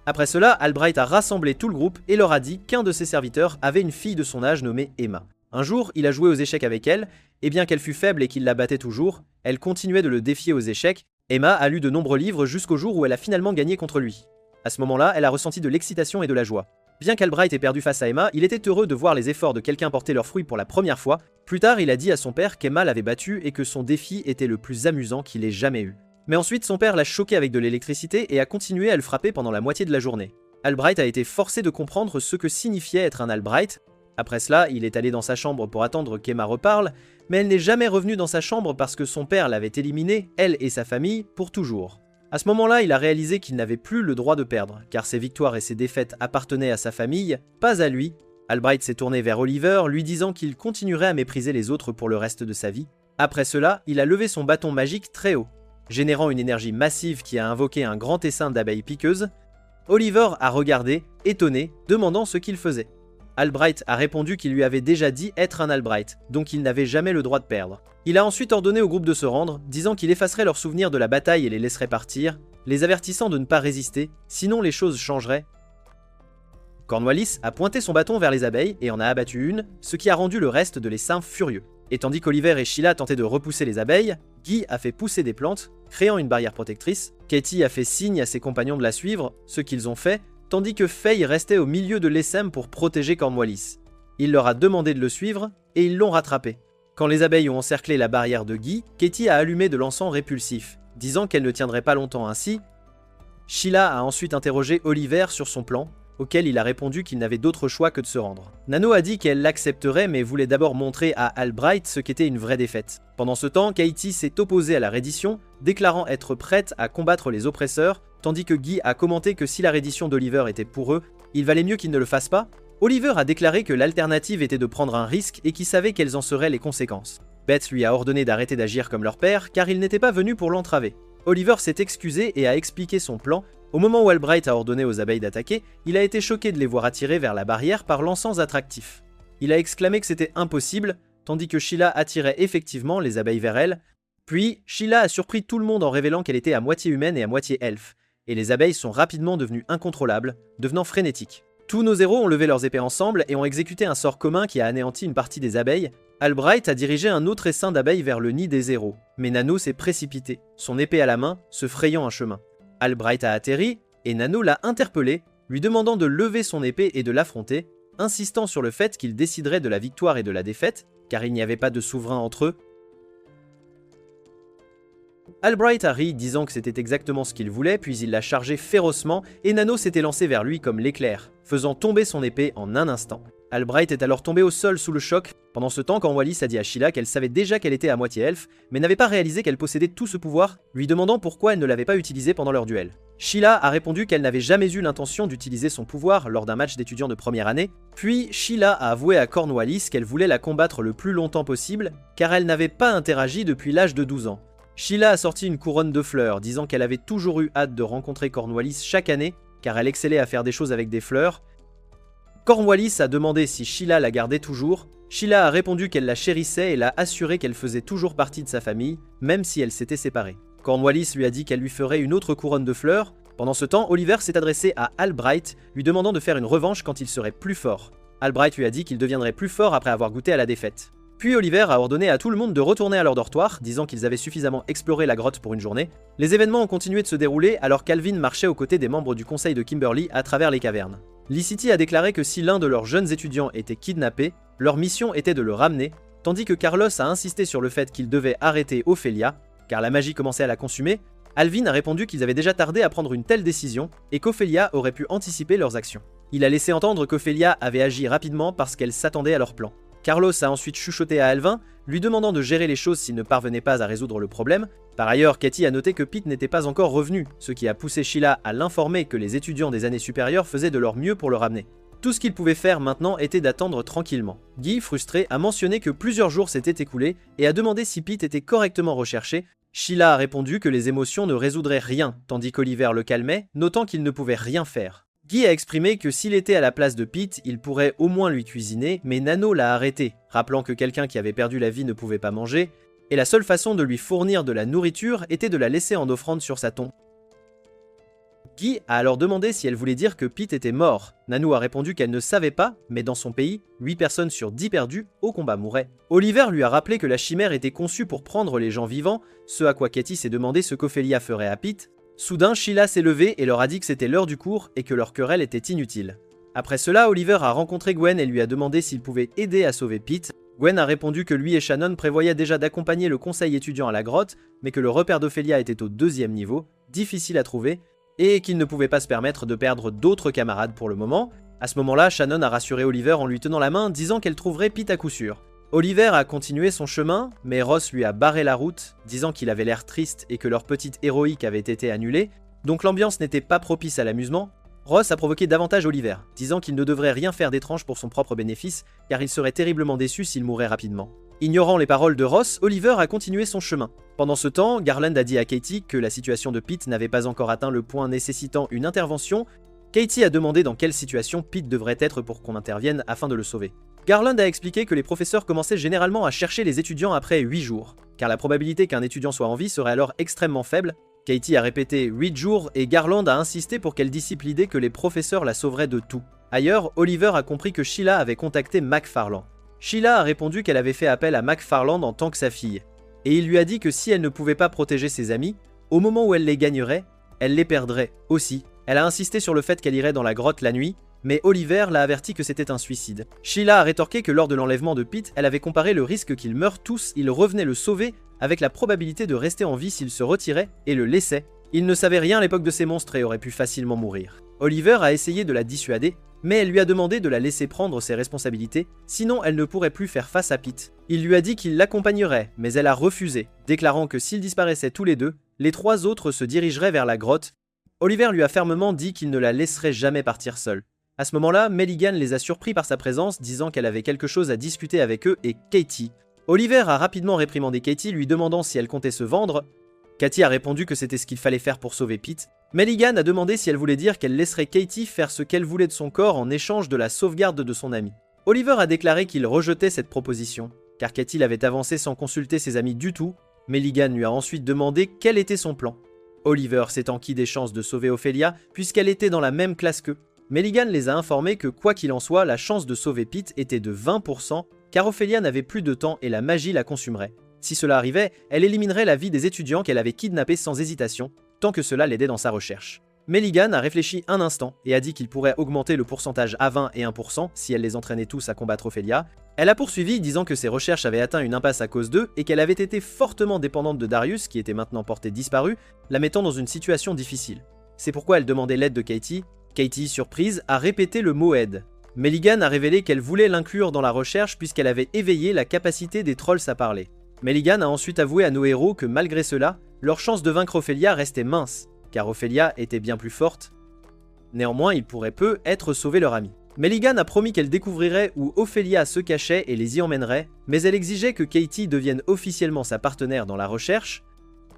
Après cela, Albright a rassemblé tout le groupe et leur a dit qu'un de ses serviteurs avait une fille de son âge nommée Emma. Un jour, il a joué aux échecs avec elle, et bien qu'elle fût faible et qu'il la battait toujours, elle continuait de le défier aux échecs. Emma a lu de nombreux livres jusqu'au jour où elle a finalement gagné contre lui. À ce moment-là, elle a ressenti de l'excitation et de la joie. Bien qu'Albright ait perdu face à Emma, il était heureux de voir les efforts de quelqu'un porter leurs fruits pour la première fois. Plus tard, il a dit à son père qu'Emma l'avait battu et que son défi était le plus amusant qu'il ait jamais eu. Mais ensuite, son père l'a choqué avec de l'électricité et a continué à le frapper pendant la moitié de la journée. Albright a été forcé de comprendre ce que signifiait être un Albright. Après cela, il est allé dans sa chambre pour attendre qu'Emma reparle, mais elle n'est jamais revenue dans sa chambre parce que son père l'avait éliminée, elle et sa famille, pour toujours. À ce moment-là, il a réalisé qu'il n'avait plus le droit de perdre, car ses victoires et ses défaites appartenaient à sa famille, pas à lui. Albright s'est tourné vers Oliver, lui disant qu'il continuerait à mépriser les autres pour le reste de sa vie. Après cela, il a levé son bâton magique très haut, générant une énergie massive qui a invoqué un grand essaim d'abeilles piqueuses. Oliver a regardé, étonné, demandant ce qu'il faisait. Albright a répondu qu'il lui avait déjà dit être un Albright, donc il n'avait jamais le droit de perdre. Il a ensuite ordonné au groupe de se rendre, disant qu'il effacerait leurs souvenirs de la bataille et les laisserait partir, les avertissant de ne pas résister, sinon les choses changeraient. Cornwallis a pointé son bâton vers les abeilles et en a abattu une, ce qui a rendu le reste de l'essaim furieux. Et tandis qu'Oliver et Sheila tentaient de repousser les abeilles, Guy a fait pousser des plantes, créant une barrière protectrice. Katie a fait signe à ses compagnons de la suivre, ce qu'ils ont fait, tandis que Faye restait au milieu de l'essaim pour protéger Cornwallis. Il leur a demandé de le suivre, et ils l'ont rattrapé. Quand les abeilles ont encerclé la barrière de Guy, Katie a allumé de l'encens répulsif, disant qu'elle ne tiendrait pas longtemps ainsi. Sheila a ensuite interrogé Oliver sur son plan. auquel il a répondu qu'il n'avait d'autre choix que de se rendre. Nano a dit qu'elle l'accepterait mais voulait d'abord montrer à Albright ce qu'était une vraie défaite. Pendant ce temps, Katie s'est opposée à la reddition, déclarant être prête à combattre les oppresseurs, tandis que Guy a commenté que si la reddition d'Oliver était pour eux, il valait mieux qu'ils ne le fassent pas. Oliver a déclaré que l'alternative était de prendre un risque et qu'il savait quelles en seraient les conséquences. Beth lui a ordonné d'arrêter d'agir comme leur père car il n'était pas venu pour l'entraver. Oliver s'est excusé et a expliqué son plan. Au moment où Albright a ordonné aux abeilles d'attaquer, il a été choqué de les voir attirer vers la barrière par l'encens attractif. Il a exclamé que c'était impossible, tandis que Sheila attirait effectivement les abeilles vers elle. Puis, Sheila a surpris tout le monde en révélant qu'elle était à moitié humaine et à moitié elfe, et les abeilles sont rapidement devenues incontrôlables, devenant frénétiques. Tous nos héros ont levé leurs épées ensemble et ont exécuté un sort commun qui a anéanti une partie des abeilles. Albright a dirigé un autre essaim d'abeilles vers le nid des héros, mais Nano s'est précipité, son épée à la main, se frayant un chemin. Albright a atterri, et Nano l'a interpellé, lui demandant de lever son épée et de l'affronter, insistant sur le fait qu'il déciderait de la victoire et de la défaite, car il n'y avait pas de souverain entre eux. Albright a ri, disant que c'était exactement ce qu'il voulait, puis il l'a chargé férocement, et Nano s'était lancé vers lui comme l'éclair, faisant tomber son épée en un instant. Albright est alors tombé au sol sous le choc. Pendant ce temps, Cornwallis a dit à Sheila qu'elle savait déjà qu'elle était à moitié elfe, mais n'avait pas réalisé qu'elle possédait tout ce pouvoir, lui demandant pourquoi elle ne l'avait pas utilisé pendant leur duel. Sheila a répondu qu'elle n'avait jamais eu l'intention d'utiliser son pouvoir lors d'un match d'étudiants de première année, puis Sheila a avoué à Cornwallis qu'elle voulait la combattre le plus longtemps possible, car elle n'avait pas interagi depuis l'âge de 12 ans. Sheila a sorti une couronne de fleurs, disant qu'elle avait toujours eu hâte de rencontrer Cornwallis chaque année, car elle excellait à faire des choses avec des fleurs. Cornwallis a demandé si Sheila la gardait toujours. Sheila a répondu qu'elle la chérissait et l'a assuré qu'elle faisait toujours partie de sa famille, même si elle s'était séparée. Cornwallis lui a dit qu'elle lui ferait une autre couronne de fleurs. Pendant ce temps, Oliver s'est adressé à Albright, lui demandant de faire une revanche quand il serait plus fort. Albright lui a dit qu'il deviendrait plus fort après avoir goûté à la défaite. Puis Oliver a ordonné à tout le monde de retourner à leur dortoir, disant qu'ils avaient suffisamment exploré la grotte pour une journée. Les événements ont continué de se dérouler alors qu'Alvin marchait aux côtés des membres du conseil de Kimberly à travers les cavernes. Licity a déclaré que si l'un de leurs jeunes étudiants était kidnappé, leur mission était de le ramener, tandis que Carlos a insisté sur le fait qu'il devait arrêter Ophelia, car la magie commençait à la consumer. Alvin a répondu qu'ils avaient déjà tardé à prendre une telle décision et qu'Ophelia aurait pu anticiper leurs actions. Il a laissé entendre qu'Ophelia avait agi rapidement parce qu'elle s'attendait à leur plan. Carlos a ensuite chuchoté à Alvin, lui demandant de gérer les choses s'il ne parvenait pas à résoudre le problème. Par ailleurs, Katie a noté que Pete n'était pas encore revenu, ce qui a poussé Sheila à l'informer que les étudiants des années supérieures faisaient de leur mieux pour le ramener. Tout ce qu'il pouvait faire maintenant était d'attendre tranquillement. Guy, frustré, a mentionné que plusieurs jours s'étaient écoulés et a demandé si Pete était correctement recherché. Sheila a répondu que les émotions ne résoudraient rien, tandis qu'Oliver le calmait, notant qu'il ne pouvait rien faire. Guy a exprimé que s'il était à la place de Pete, il pourrait au moins lui cuisiner, mais Nano l'a arrêté, rappelant que quelqu'un qui avait perdu la vie ne pouvait pas manger, et la seule façon de lui fournir de la nourriture était de la laisser en offrande sur sa tombe. Guy a alors demandé si elle voulait dire que Pete était mort. Nano a répondu qu'elle ne savait pas, mais dans son pays, 8 personnes sur 10 perdues au combat mouraient. Oliver lui a rappelé que la chimère était conçue pour prendre les gens vivants, ce à quoi Katie s'est demandé ce qu'Ophelia ferait à Pete. Soudain, Sheila s'est levée et leur a dit que c'était l'heure du cours et que leur querelle était inutile. Après cela, Oliver a rencontré Gwen et lui a demandé s'il pouvait aider à sauver Pete. Gwen a répondu que lui et Shannon prévoyaient déjà d'accompagner le conseil étudiant à la grotte, mais que le repère d'Ophelia était au 2e niveau, difficile à trouver, et qu'il ne pouvait pas se permettre de perdre d'autres camarades pour le moment. À ce moment-là, Shannon a rassuré Oliver en lui tenant la main, disant qu'elle trouverait Pete à coup sûr. Oliver a continué son chemin, mais Ross lui a barré la route, disant qu'il avait l'air triste et que leur petite héroïque avait été annulée, donc l'ambiance n'était pas propice à l'amusement. Ross a provoqué davantage Oliver, disant qu'il ne devrait rien faire d'étrange pour son propre bénéfice, car il serait terriblement déçu s'il mourait rapidement. Ignorant les paroles de Ross, Oliver a continué son chemin. Pendant ce temps, Garland a dit à Katie que la situation de Pete n'avait pas encore atteint le point nécessitant une intervention. Katie a demandé dans quelle situation Pete devrait être pour qu'on intervienne afin de le sauver. Garland a expliqué que les professeurs commençaient généralement à chercher les étudiants après 8 jours, car la probabilité qu'un étudiant soit en vie serait alors extrêmement faible. Katie a répété 8 jours et Garland a insisté pour qu'elle dissipe l'idée que les professeurs la sauveraient de tout. Ailleurs, Oliver a compris que Sheila avait contacté McFarland. Sheila a répondu qu'elle avait fait appel à McFarland en tant que sa fille, et il lui a dit que si elle ne pouvait pas protéger ses amis, au moment où elle les gagnerait, elle les perdrait aussi. Elle a insisté sur le fait qu'elle irait dans la grotte la nuit, mais Oliver l'a averti que c'était un suicide. Sheila a rétorqué que lors de l'enlèvement de Pete, elle avait comparé le risque qu'ils meurent tous, il revenait le sauver, avec la probabilité de rester en vie s'il se retirait et le laissait. Il ne savait rien à l'époque de ces monstres et aurait pu facilement mourir. Oliver a essayé de la dissuader, mais elle lui a demandé de la laisser prendre ses responsabilités, sinon elle ne pourrait plus faire face à Pete. Il lui a dit qu'il l'accompagnerait, mais elle a refusé, déclarant que s'ils disparaissaient tous les deux, les 3 autres se dirigeraient vers la grotte. Oliver lui a fermement dit qu'il ne la laisserait jamais partir seule. À ce moment-là, Melligan les a surpris par sa présence, disant qu'elle avait quelque chose à discuter avec eux et Katie. Oliver a rapidement réprimandé Katie, lui demandant si elle comptait se vendre. Katie a répondu que c'était ce qu'il fallait faire pour sauver Pete. Melligan a demandé si elle voulait dire qu'elle laisserait Katie faire ce qu'elle voulait de son corps en échange de la sauvegarde de son ami. Oliver a déclaré qu'il rejetait cette proposition, car Katie l'avait avancée sans consulter ses amis du tout. Melligan lui a ensuite demandé quel était son plan. Oliver s'est enquis des chances de sauver Ophelia, puisqu'elle était dans la même classe qu'eux. Melligan les a informés que quoi qu'il en soit, la chance de sauver Pete était de 20%, car Ophelia n'avait plus de temps et la magie la consumerait. Si cela arrivait, elle éliminerait la vie des étudiants qu'elle avait kidnappés sans hésitation, tant que cela l'aidait dans sa recherche. Melligan a réfléchi un instant et a dit qu'il pourrait augmenter le pourcentage à 20 et 1% si elle les entraînait tous à combattre Ophelia. Elle a poursuivi disant que ses recherches avaient atteint une impasse à cause d'eux et qu'elle avait été fortement dépendante de Darius, qui était maintenant porté disparu, la mettant dans une situation difficile. C'est pourquoi elle demandait l'aide de Katie. Katie, surprise, a répété le mot aide. Melligan a révélé qu'elle voulait l'inclure dans la recherche puisqu'elle avait éveillé la capacité des trolls à parler. Melligan a ensuite avoué à nos héros que malgré cela, leur chance de vaincre Ophelia restait mince, car Ophelia était bien plus forte. Néanmoins, ils pourraient peu être sauver leur ami. Melligan a promis qu'elle découvrirait où Ophelia se cachait et les y emmènerait, mais elle exigeait que Katie devienne officiellement sa partenaire dans la recherche.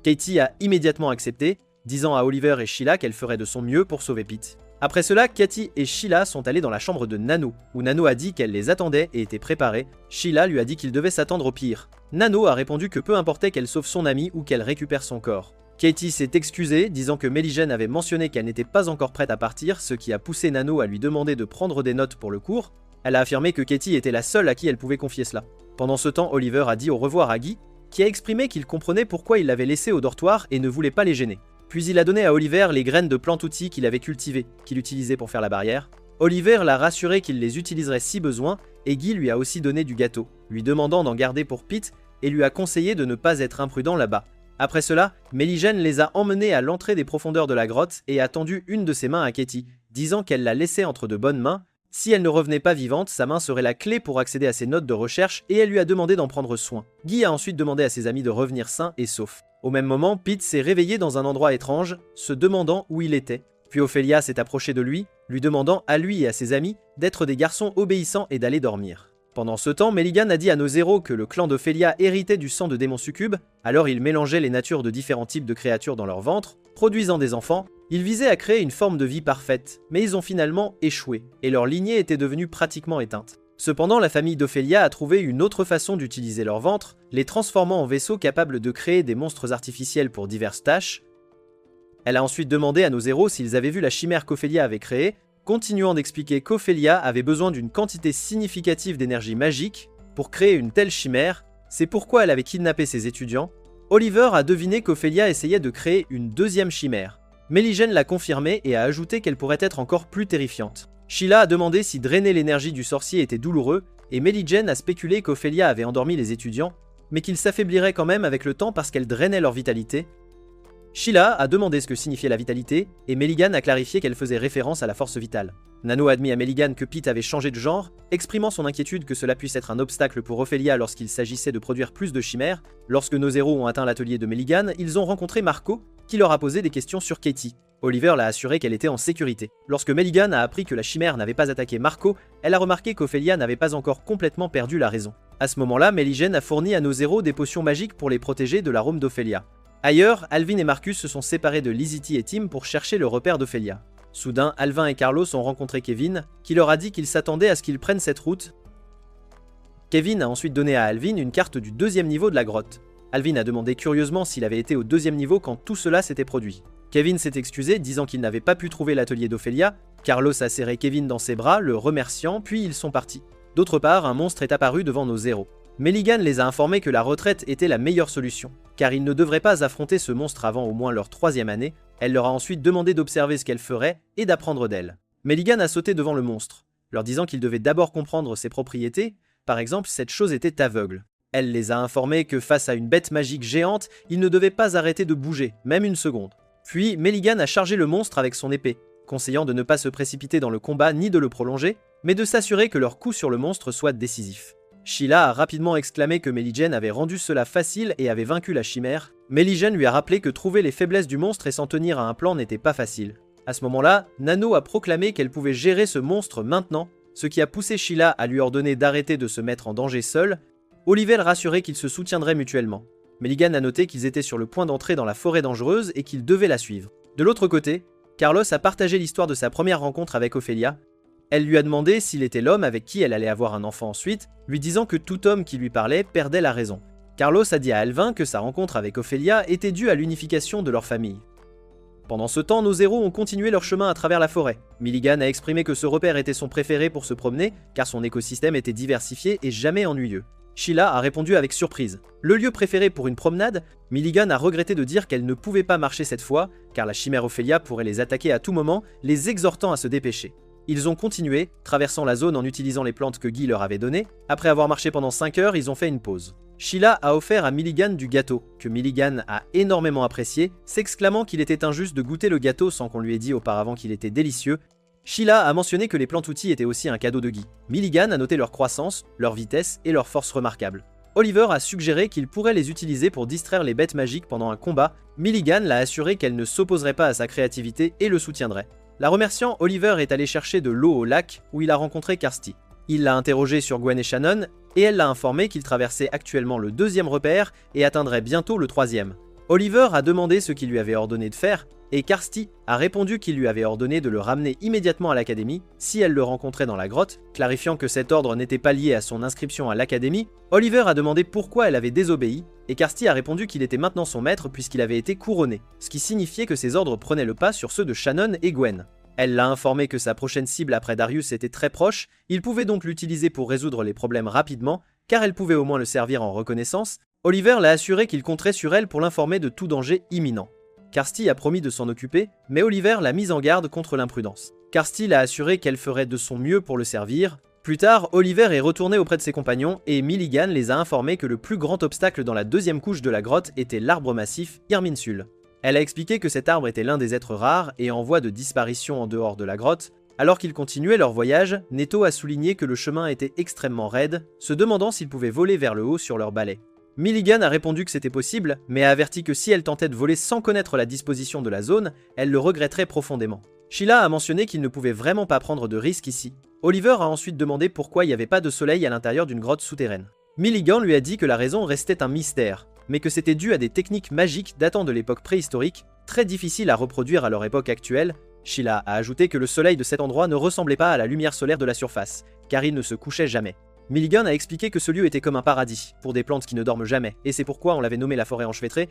Katie a immédiatement accepté, disant à Oliver et Sheila qu'elle ferait de son mieux pour sauver Pete. Après cela, Katie et Sheila sont allés dans la chambre de Nano, où Nano a dit qu'elle les attendait et était préparée. Sheila lui a dit qu'il devait s'attendre au pire. Nano a répondu que peu importait qu'elle sauve son ami ou qu'elle récupère son corps. Katie s'est excusée, disant que Melligan avait mentionné qu'elle n'était pas encore prête à partir, ce qui a poussé Nano à lui demander de prendre des notes pour le cours. Elle a affirmé que Katie était la seule à qui elle pouvait confier cela. Pendant ce temps, Oliver a dit au revoir à Guy, qui a exprimé qu'il comprenait pourquoi il l'avait laissé au dortoir et ne voulait pas les gêner. Puis il a donné à Oliver les graines de plantes-outils qu'il avait cultivées, qu'il utilisait pour faire la barrière. Oliver l'a rassuré qu'il les utiliserait si besoin, et Guy lui a aussi donné du gâteau, lui demandant d'en garder pour Pete et lui a conseillé de ne pas être imprudent là-bas. Après cela, Melligan les a emmenés à l'entrée des profondeurs de la grotte et a tendu une de ses mains à Katie, disant qu'elle la laissait entre de bonnes mains. Si elle ne revenait pas vivante, sa main serait la clé pour accéder à ses notes de recherche et elle lui a demandé d'en prendre soin. Guy a ensuite demandé à ses amis de revenir sains et saufs. Au même moment, Pete s'est réveillé dans un endroit étrange, se demandant où il était. Puis Ophelia s'est approchée de lui demandant à lui et à ses amis d'être des garçons obéissants et d'aller dormir. Pendant ce temps, Melligan a dit à nos héros que le clan d'Ophelia héritait du sang de démons succubes, alors ils mélangeaient les natures de différents types de créatures dans leur ventre, produisant des enfants. Ils visaient à créer une forme de vie parfaite, mais ils ont finalement échoué, et leur lignée était devenue pratiquement éteinte. Cependant, la famille d'Ophelia a trouvé une autre façon d'utiliser leur ventre, les transformant en vaisseaux capables de créer des monstres artificiels pour diverses tâches. Elle a ensuite demandé à nos héros s'ils avaient vu la chimère qu'Ophelia avait créée, continuant d'expliquer qu'Ophelia avait besoin d'une quantité significative d'énergie magique pour créer une telle chimère, c'est pourquoi elle avait kidnappé ses étudiants. Oliver a deviné qu'Ophelia essayait de créer une deuxième chimère. Melligan l'a confirmé et a ajouté qu'elle pourrait être encore plus terrifiante. Sheila a demandé si drainer l'énergie du sorcier était douloureux, et Melligan a spéculé qu'Ophelia avait endormi les étudiants, mais qu'ils s'affaibliraient quand même avec le temps parce qu'elle drainait leur vitalité. Sheila a demandé ce que signifiait la vitalité, et Melligan a clarifié qu'elle faisait référence à la force vitale. Nano a admis à Melligan que Pete avait changé de genre, exprimant son inquiétude que cela puisse être un obstacle pour Ophelia lorsqu'il s'agissait de produire plus de chimères. Lorsque nos héros ont atteint l'atelier de Melligan, ils ont rencontré Marco, qui leur a posé des questions sur Katie. Oliver l'a assuré qu'elle était en sécurité. Lorsque Melligan a appris que la chimère n'avait pas attaqué Marco, elle a remarqué qu'Ophelia n'avait pas encore complètement perdu la raison. À ce moment-là, Melligan a fourni à nos héros des potions magiques pour les protéger de l'arôme d'Ophelia. Ailleurs, Alvin et Marcus se sont séparés de Lizzie et Tim pour chercher le repère d'Ophelia. Soudain, Alvin et Carlos ont rencontré Kevin, qui leur a dit qu'il s'attendait à ce qu'ils prennent cette route. Kevin a ensuite donné à Alvin une carte du 2e niveau de la grotte. Alvin a demandé curieusement s'il avait été au 2e niveau quand tout cela s'était produit. Kevin s'est excusé, disant qu'il n'avait pas pu trouver l'atelier d'Ophelia. Carlos a serré Kevin dans ses bras, le remerciant, puis ils sont partis. D'autre part, un monstre est apparu devant nos héros. Melligan les a informés que la retraite était la meilleure solution, car ils ne devraient pas affronter ce monstre avant au moins leur 3e année. Elle leur a ensuite demandé d'observer ce qu'elle ferait et d'apprendre d'elle. Melligan a sauté devant le monstre, leur disant qu'il devait d'abord comprendre ses propriétés. Par exemple, cette chose était aveugle. Elle les a informés que face à une bête magique géante, ils ne devaient pas arrêter de bouger, même une seconde. Puis, Melligan a chargé le monstre avec son épée, conseillant de ne pas se précipiter dans le combat ni de le prolonger, mais de s'assurer que leur coup sur le monstre soit décisif. Sheila a rapidement exclamé que Meligen avait rendu cela facile et avait vaincu la chimère. Meligen lui a rappelé que trouver les faiblesses du monstre et s'en tenir à un plan n'était pas facile. À ce moment-là, Nano a proclamé qu'elle pouvait gérer ce monstre maintenant, ce qui a poussé Sheila à lui ordonner d'arrêter de se mettre en danger seule. Oliver rassurait qu'ils se soutiendraient mutuellement. Meligan a noté qu'ils étaient sur le point d'entrer dans la forêt dangereuse et qu'ils devaient la suivre. De l'autre côté, Carlos a partagé l'histoire de sa première rencontre avec Ophelia. Elle lui a demandé s'il était l'homme avec qui elle allait avoir un enfant ensuite, lui disant que tout homme qui lui parlait perdait la raison. Carlos a dit à Alvin que sa rencontre avec Ophelia était due à l'unification de leur famille. Pendant ce temps, nos héros ont continué leur chemin à travers la forêt. Milligan a exprimé que ce repère était son préféré pour se promener, car son écosystème était diversifié et jamais ennuyeux. Sheila a répondu avec surprise. Le lieu préféré pour une promenade, Milligan a regretté de dire qu'elle ne pouvait pas marcher cette fois, car la chimère Ophelia pourrait les attaquer à tout moment, les exhortant à se dépêcher. Ils ont continué, traversant la zone en utilisant les plantes que Guy leur avait données. Après avoir marché pendant 5 heures, ils ont fait une pause. Sheila a offert à Milligan du gâteau, que Milligan a énormément apprécié, s'exclamant qu'il était injuste de goûter le gâteau sans qu'on lui ait dit auparavant qu'il était délicieux. Sheila a mentionné que les plantes-outils étaient aussi un cadeau de Guy. Milligan a noté leur croissance, leur vitesse et leur force remarquables. Oliver a suggéré qu'il pourrait les utiliser pour distraire les bêtes magiques pendant un combat. Milligan l'a assuré qu'elle ne s'opposerait pas à sa créativité et le soutiendrait. La remerciant, Oliver est allé chercher de l'eau au lac où il a rencontré Kirsty. Il l'a interrogé sur Gwen et Shannon, et elle l'a informé qu'il traversait actuellement le 2e repère et atteindrait bientôt le 3e. Oliver a demandé ce qu'il lui avait ordonné de faire, et Kirsty a répondu qu'il lui avait ordonné de le ramener immédiatement à l'académie si elle le rencontrait dans la grotte, clarifiant que cet ordre n'était pas lié à son inscription à l'académie. Oliver a demandé pourquoi elle avait désobéi, et Kirsty a répondu qu'il était maintenant son maître puisqu'il avait été couronné, ce qui signifiait que ses ordres prenaient le pas sur ceux de Shannon et Gwen. Elle l'a informé que sa prochaine cible après Darius était très proche, il pouvait donc l'utiliser pour résoudre les problèmes rapidement, car elle pouvait au moins le servir en reconnaissance. Oliver l'a assuré qu'il compterait sur elle pour l'informer de tout danger imminent. Kirsty a promis de s'en occuper, mais Oliver l'a mise en garde contre l'imprudence. Kirsty l'a assuré qu'elle ferait de son mieux pour le servir. Plus tard, Oliver est retourné auprès de ses compagnons et Milligan les a informés que le plus grand obstacle dans la 2e couche de la grotte était l'arbre massif Irminsul. Elle a expliqué que cet arbre était l'un des êtres rares et en voie de disparition en dehors de la grotte. Alors qu'ils continuaient leur voyage, Neto a souligné que le chemin était extrêmement raide, se demandant s'ils pouvaient voler vers le haut sur leur balai. Milligan a répondu que c'était possible, mais a averti que si elle tentait de voler sans connaître la disposition de la zone, elle le regretterait profondément. Sheila a mentionné qu'il ne pouvait vraiment pas prendre de risques ici. Oliver a ensuite demandé pourquoi il n'y avait pas de soleil à l'intérieur d'une grotte souterraine. Milligan lui a dit que la raison restait un mystère, mais que c'était dû à des techniques magiques datant de l'époque préhistorique, très difficiles à reproduire à leur époque actuelle. Sheila a ajouté que le soleil de cet endroit ne ressemblait pas à la lumière solaire de la surface, car il ne se couchait jamais. Milligan a expliqué que ce lieu était comme un paradis, pour des plantes qui ne dorment jamais, et c'est pourquoi on l'avait nommé la forêt enchevêtrée.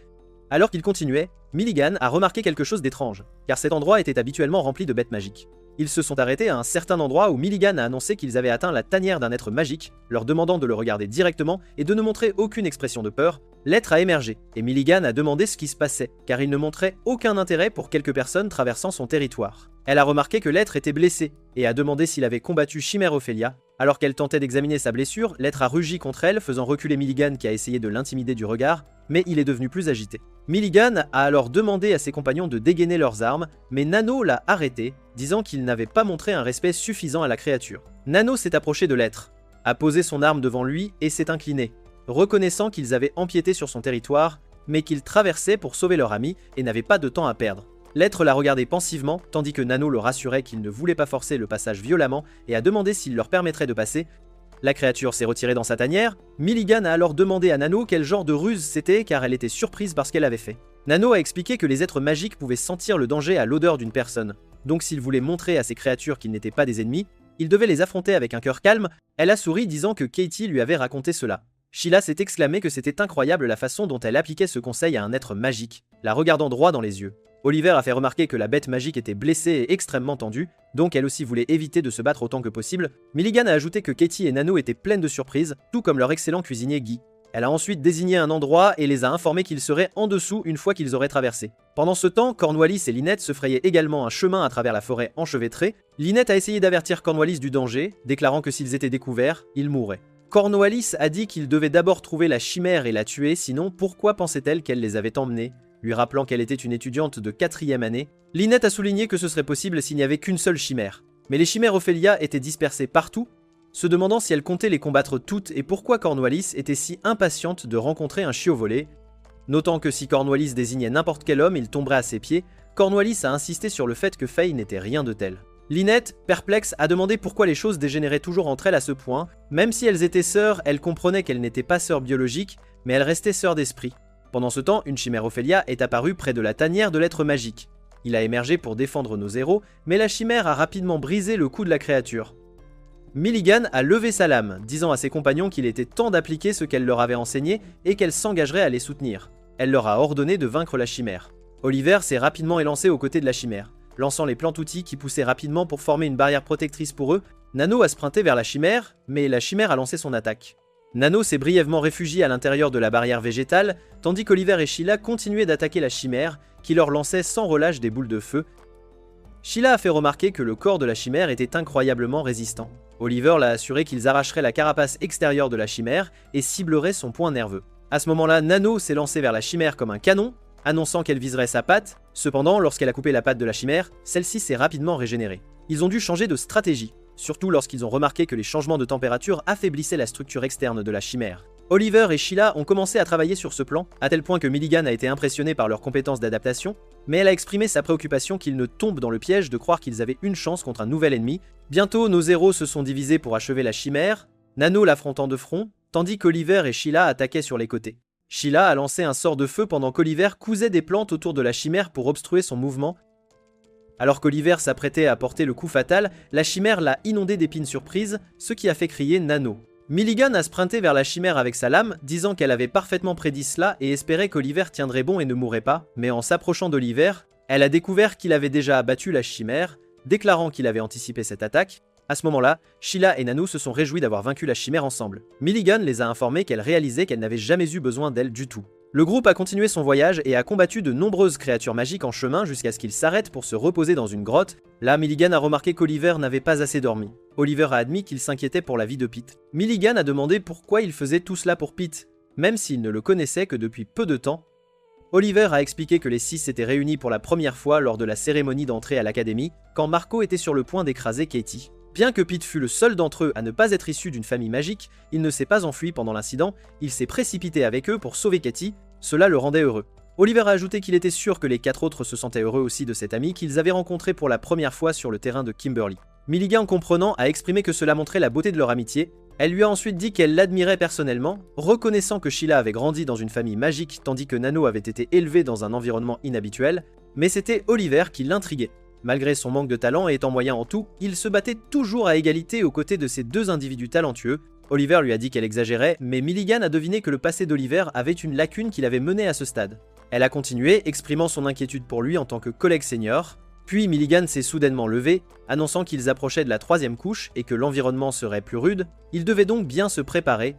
Alors qu'il continuait, Milligan a remarqué quelque chose d'étrange, car cet endroit était habituellement rempli de bêtes magiques. Ils se sont arrêtés à un certain endroit où Milligan a annoncé qu'ils avaient atteint la tanière d'un être magique, leur demandant de le regarder directement et de ne montrer aucune expression de peur. L'être a émergé, et Milligan a demandé ce qui se passait, car il ne montrait aucun intérêt pour quelques personnes traversant son territoire. Elle a remarqué que l'être était blessé, et a demandé s'il avait combattu Chimère Ophelia. Alors qu'elle tentait d'examiner sa blessure, l'être a rugi contre elle, faisant reculer Milligan qui a essayé de l'intimider du regard, mais il est devenu plus agité. Milligan a alors demandé à ses compagnons de dégainer leurs armes, mais Nano l'a arrêté, disant qu'il n'avait pas montré un respect suffisant à la créature. Nano s'est approché de l'être, a posé son arme devant lui et s'est incliné, reconnaissant qu'ils avaient empiété sur son territoire, mais qu'ils traversaient pour sauver leur ami et n'avaient pas de temps à perdre. L'être l'a regardé pensivement, tandis que Nano le rassurait qu'il ne voulait pas forcer le passage violemment et a demandé s'il leur permettrait de passer. La créature s'est retirée dans sa tanière. Milligan a alors demandé à Nano quel genre de ruse c'était car elle était surprise par ce qu'elle avait fait. Nano a expliqué que les êtres magiques pouvaient sentir le danger à l'odeur d'une personne, donc s'il voulait montrer à ces créatures qu'ils n'étaient pas des ennemis, il devait les affronter avec un cœur calme. Elle a souri disant que Katie lui avait raconté cela. Sheila s'est exclamé que c'était incroyable la façon dont elle appliquait ce conseil à un être magique, la regardant droit dans les yeux. Oliver a fait remarquer que la bête magique était blessée et extrêmement tendue, donc elle aussi voulait éviter de se battre autant que possible. Milligan a ajouté que Katie et Nano étaient pleines de surprises, tout comme leur excellent cuisinier Guy. Elle a ensuite désigné un endroit et les a informés qu'ils seraient en dessous une fois qu'ils auraient traversé. Pendant ce temps, Cornwallis et Lynette se frayaient également un chemin à travers la forêt enchevêtrée. Lynette a essayé d'avertir Cornwallis du danger, déclarant que s'ils étaient découverts, ils mourraient. Cornwallis a dit qu'il devait d'abord trouver la chimère et la tuer, sinon pourquoi pensait-elle qu'elle les avait emmenés? lui rappelant qu'elle était une étudiante de 4e année. Lynette a souligné que ce serait possible s'il n'y avait qu'une seule chimère. Mais les chimères Ophélia étaient dispersées partout, se demandant si elle comptait les combattre toutes et pourquoi Cornwallis était si impatiente de rencontrer un chiot volé. Notant que si Cornwallis désignait n'importe quel homme, il tomberait à ses pieds, Cornwallis a insisté sur le fait que Faye n'était rien de tel. Lynette, perplexe, a demandé pourquoi les choses dégénéraient toujours entre elles à ce point. Même si elles étaient sœurs, elle comprenait qu'elles n'étaient pas sœurs biologiques, mais elles restaient sœurs d'esprit. Pendant ce temps, une chimère Ophélia est apparue près de la tanière de l'être magique. Il a émergé pour défendre nos héros, mais la chimère a rapidement brisé le cou de la créature. Milligan a levé sa lame, disant à ses compagnons qu'il était temps d'appliquer ce qu'elle leur avait enseigné et qu'elle s'engagerait à les soutenir. Elle leur a ordonné de vaincre la chimère. Oliver s'est rapidement élancé aux côtés de la chimère. Lançant les plantes-outils qui poussaient rapidement pour former une barrière protectrice pour eux, Nano a sprinté vers la chimère, mais la chimère a lancé son attaque. Nano s'est brièvement réfugié à l'intérieur de la barrière végétale, tandis qu'Oliver et Sheila continuaient d'attaquer la chimère, qui leur lançait sans relâche des boules de feu. Sheila a fait remarquer que le corps de la chimère était incroyablement résistant. Oliver l'a assuré qu'ils arracheraient la carapace extérieure de la chimère et cibleraient son point nerveux. À ce moment-là, Nano s'est lancé vers la chimère comme un canon, annonçant qu'elle viserait sa patte. Cependant, lorsqu'elle a coupé la patte de la chimère, celle-ci s'est rapidement régénérée. Ils ont dû changer de stratégie, surtout lorsqu'ils ont remarqué que les changements de température affaiblissaient la structure externe de la chimère. Oliver et Sheila ont commencé à travailler sur ce plan, à tel point que Milligan a été impressionné par leurs compétences d'adaptation, mais elle a exprimé sa préoccupation qu'ils ne tombent dans le piège de croire qu'ils avaient une chance contre un nouvel ennemi. Bientôt, nos héros se sont divisés pour achever la chimère, Nano l'affrontant de front, tandis qu'Oliver et Sheila attaquaient sur les côtés. Sheila a lancé un sort de feu pendant qu'Oliver cousait des plantes autour de la chimère pour obstruer son mouvement. Alors qu'Oliver s'apprêtait à porter le coup fatal, la chimère l'a inondé d'épines surprises, ce qui a fait crier Nano. Milligan a sprinté vers la chimère avec sa lame, disant qu'elle avait parfaitement prédit cela et espérait qu'Oliver tiendrait bon et ne mourrait pas, mais en s'approchant d'Oliver, elle a découvert qu'il avait déjà abattu la chimère, déclarant qu'il avait anticipé cette attaque. À ce moment-là, Sheila et Nano se sont réjouis d'avoir vaincu la chimère ensemble. Milligan les a informés qu'elle réalisait qu'elle n'avait jamais eu besoin d'elle du tout. Le groupe a continué son voyage et a combattu de nombreuses créatures magiques en chemin jusqu'à ce qu'ils s'arrêtent pour se reposer dans une grotte. Là, Milligan a remarqué qu'Oliver n'avait pas assez dormi. Oliver a admis qu'il s'inquiétait pour la vie de Pete. Milligan a demandé pourquoi il faisait tout cela pour Pete, même s'il ne le connaissait que depuis peu de temps. Oliver a expliqué que les 6 s'étaient réunis pour la première fois lors de la cérémonie d'entrée à l'académie, quand Marco était sur le point d'écraser Katie. Bien que Pete fût le seul d'entre eux à ne pas être issu d'une famille magique, il ne s'est pas enfui pendant l'incident, il s'est précipité avec eux pour sauver Katie, cela le rendait heureux. Oliver a ajouté qu'il était sûr que les 4 autres se sentaient heureux aussi de cet ami qu'ils avaient rencontré pour la première fois sur le terrain de Kimberly. Milligan, comprenant, a exprimé que cela montrait la beauté de leur amitié. Elle lui a ensuite dit qu'elle l'admirait personnellement, reconnaissant que Sheila avait grandi dans une famille magique tandis que Nano avait été élevé dans un environnement inhabituel, mais c'était Oliver qui l'intriguait. Malgré son manque de talent et étant moyen en tout, il se battait toujours à égalité aux côtés de ces deux individus talentueux. Oliver lui a dit qu'elle exagérait, mais Milligan a deviné que le passé d'Oliver avait une lacune qui l'avait mené à ce stade. Elle a continué, exprimant son inquiétude pour lui en tant que collègue senior, puis Milligan s'est soudainement levé, annonçant qu'ils approchaient de la 3e couche et que l'environnement serait plus rude, il devait donc bien se préparer.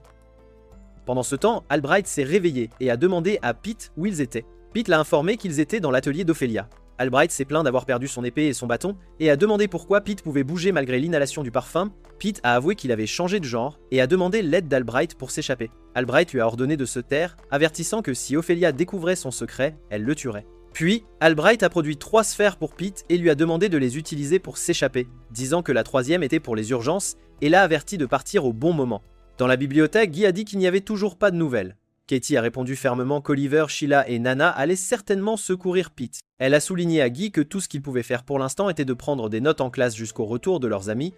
Pendant ce temps, Albright s'est réveillé et a demandé à Pete où ils étaient. Pete l'a informé qu'ils étaient dans l'atelier d'Ophélia. Albright s'est plaint d'avoir perdu son épée et son bâton, et a demandé pourquoi Pete pouvait bouger malgré l'inhalation du parfum. Pete a avoué qu'il avait changé de genre, et a demandé l'aide d'Albright pour s'échapper. Albright lui a ordonné de se taire, avertissant que si Ophélia découvrait son secret, elle le tuerait. Puis, Albright a produit 3 sphères pour Pete et lui a demandé de les utiliser pour s'échapper, disant que la 3e était pour les urgences, et l'a averti de partir au bon moment. Dans la bibliothèque, Guy a dit qu'il n'y avait toujours pas de nouvelles. Katie a répondu fermement qu'Oliver, Sheila et Nana allaient certainement secourir Pete. Elle a souligné à Guy que tout ce qu'ils pouvaient faire pour l'instant était de prendre des notes en classe jusqu'au retour de leurs amis.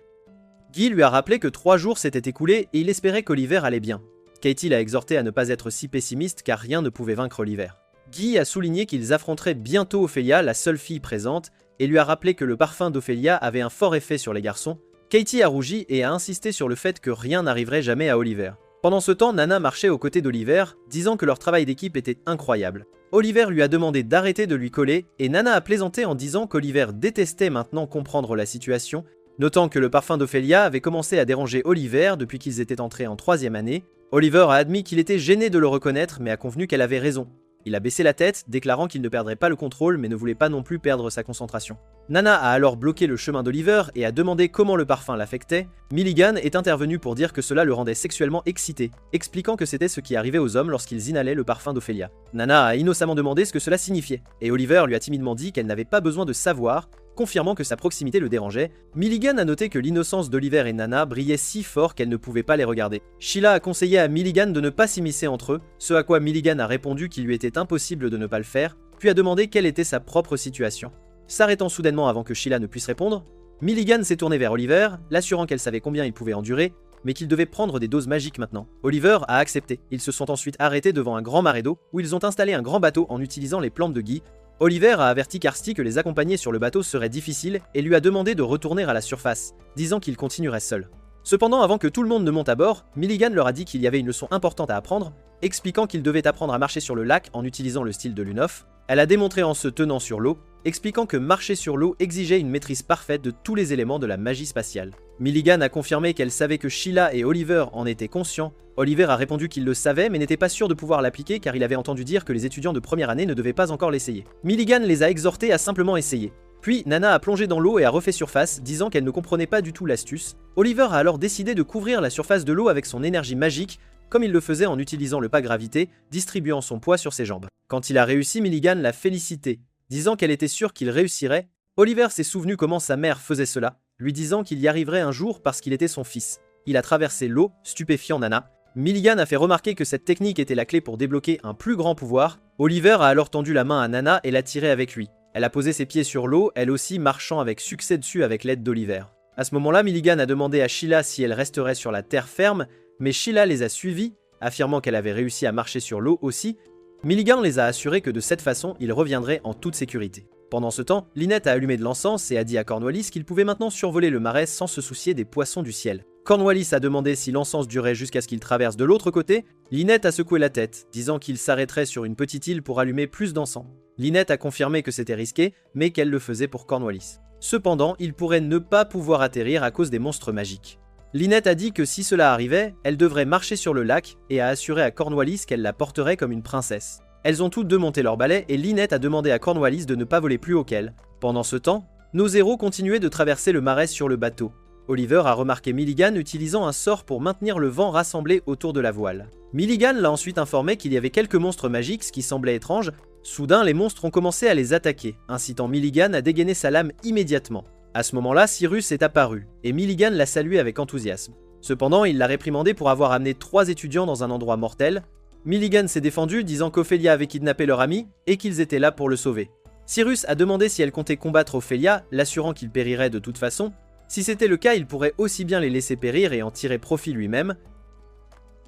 Guy lui a rappelé que 3 jours s'étaient écoulés et il espérait qu'Oliver allait bien. Katie l'a exhorté à ne pas être si pessimiste car rien ne pouvait vaincre Oliver. Guy a souligné qu'ils affronteraient bientôt Ophélia, la seule fille présente, et lui a rappelé que le parfum d'Ophélia avait un fort effet sur les garçons. Katie a rougi et a insisté sur le fait que rien n'arriverait jamais à Oliver. Pendant ce temps, Nana marchait aux côtés d'Oliver, disant que leur travail d'équipe était incroyable. Oliver lui a demandé d'arrêter de lui coller, et Nana a plaisanté en disant qu'Oliver détestait maintenant comprendre la situation, notant que le parfum d'Ophélia avait commencé à déranger Oliver depuis qu'ils étaient entrés en 3e année. Oliver a admis qu'il était gêné de le reconnaître, mais a convenu qu'elle avait raison. Il a baissé la tête, déclarant qu'il ne perdrait pas le contrôle, mais ne voulait pas non plus perdre sa concentration. Nana a alors bloqué le chemin d'Oliver et a demandé comment le parfum l'affectait. Milligan est intervenu pour dire que cela le rendait sexuellement excité, expliquant que c'était ce qui arrivait aux hommes lorsqu'ils inhalaient le parfum d'Ophélia. Nana a innocemment demandé ce que cela signifiait, et Oliver lui a timidement dit qu'elle n'avait pas besoin de savoir, confirmant que sa proximité le dérangeait. Milligan a noté que l'innocence d'Oliver et Nana brillait si fort qu'elle ne pouvait pas les regarder. Sheila a conseillé à Milligan de ne pas s'immiscer entre eux, ce à quoi Milligan a répondu qu'il lui était impossible de ne pas le faire, puis a demandé quelle était sa propre situation. S'arrêtant soudainement avant que Sheila ne puisse répondre, Milligan s'est tourné vers Oliver, l'assurant qu'elle savait combien il pouvait endurer, mais qu'il devait prendre des doses magiques maintenant. Oliver a accepté. Ils se sont ensuite arrêtés devant un grand marais d'eau, où ils ont installé un grand bateau en utilisant les plantes de gui. Oliver a averti Karsti que les accompagner sur le bateau serait difficile et lui a demandé de retourner à la surface, disant qu'il continuerait seul. Cependant, avant que tout le monde ne monte à bord, Milligan leur a dit qu'il y avait une leçon importante à apprendre, expliquant qu'ils devaient apprendre à marcher sur le lac en utilisant le style de Lunoff. Elle a démontré en se tenant sur l'eau, expliquant que marcher sur l'eau exigeait une maîtrise parfaite de tous les éléments de la magie spatiale. Milligan a confirmé qu'elle savait que Sheila et Oliver en étaient conscients. Oliver a répondu qu'il le savait mais n'était pas sûr de pouvoir l'appliquer car il avait entendu dire que les étudiants de première année ne devaient pas encore l'essayer. Milligan les a exhortés à simplement essayer. Puis Nana a plongé dans l'eau et a refait surface, disant qu'elle ne comprenait pas du tout l'astuce. Oliver a alors décidé de couvrir la surface de l'eau avec son énergie magique, comme il le faisait en utilisant le pas gravité, distribuant son poids sur ses jambes. Quand il a réussi, Milligan l'a félicité, disant qu'elle était sûre qu'il réussirait. Oliver s'est souvenu comment sa mère faisait cela, lui disant qu'il y arriverait un jour parce qu'il était son fils. Il a traversé l'eau, stupéfiant Nana. Milligan a fait remarquer que cette technique était la clé pour débloquer un plus grand pouvoir. Oliver a alors tendu la main à Nana et l'a tirée avec lui. Elle a posé ses pieds sur l'eau, elle aussi marchant avec succès dessus avec l'aide d'Oliver. À ce moment-là, Milligan a demandé à Sheila si elle resterait sur la terre ferme, mais Sheila les a suivis, affirmant qu'elle avait réussi à marcher sur l'eau aussi. Milligan les a assurés que de cette façon, ils reviendraient en toute sécurité. Pendant ce temps, Lynette a allumé de l'encens et a dit à Cornwallis qu'il pouvait maintenant survoler le marais sans se soucier des poissons du ciel. Cornwallis a demandé si l'encens durait jusqu'à ce qu'il traverse de l'autre côté. Lynette a secoué la tête, disant qu'il s'arrêterait sur une petite île pour allumer plus d'encens. Lynette a confirmé que c'était risqué, mais qu'elle le faisait pour Cornwallis. Cependant, il pourrait ne pas pouvoir atterrir à cause des monstres magiques. Lynette a dit que si cela arrivait, elle devrait marcher sur le lac et a assuré à Cornwallis qu'elle la porterait comme une princesse. Elles ont toutes deux monté leur balai et Lynette a demandé à Cornwallis de ne pas voler plus haut qu'elle. Pendant ce temps, nos héros continuaient de traverser le marais sur le bateau. Oliver a remarqué Milligan utilisant un sort pour maintenir le vent rassemblé autour de la voile. Milligan l'a ensuite informé qu'il y avait quelques monstres magiques, ce qui semblait étrange. Soudain, les monstres ont commencé à les attaquer, incitant Milligan à dégainer sa lame immédiatement. À ce moment-là, Cyrus est apparu, et Milligan l'a salué avec enthousiasme. Cependant, il l'a réprimandé pour avoir amené 3 étudiants dans un endroit mortel. Milligan s'est défendu, disant qu'Ophélia avait kidnappé leur ami, et qu'ils étaient là pour le sauver. Cyrus a demandé si elle comptait combattre Ophélia, l'assurant qu'il périrait de toute façon. Si c'était le cas, il pourrait aussi bien les laisser périr et en tirer profit lui-même.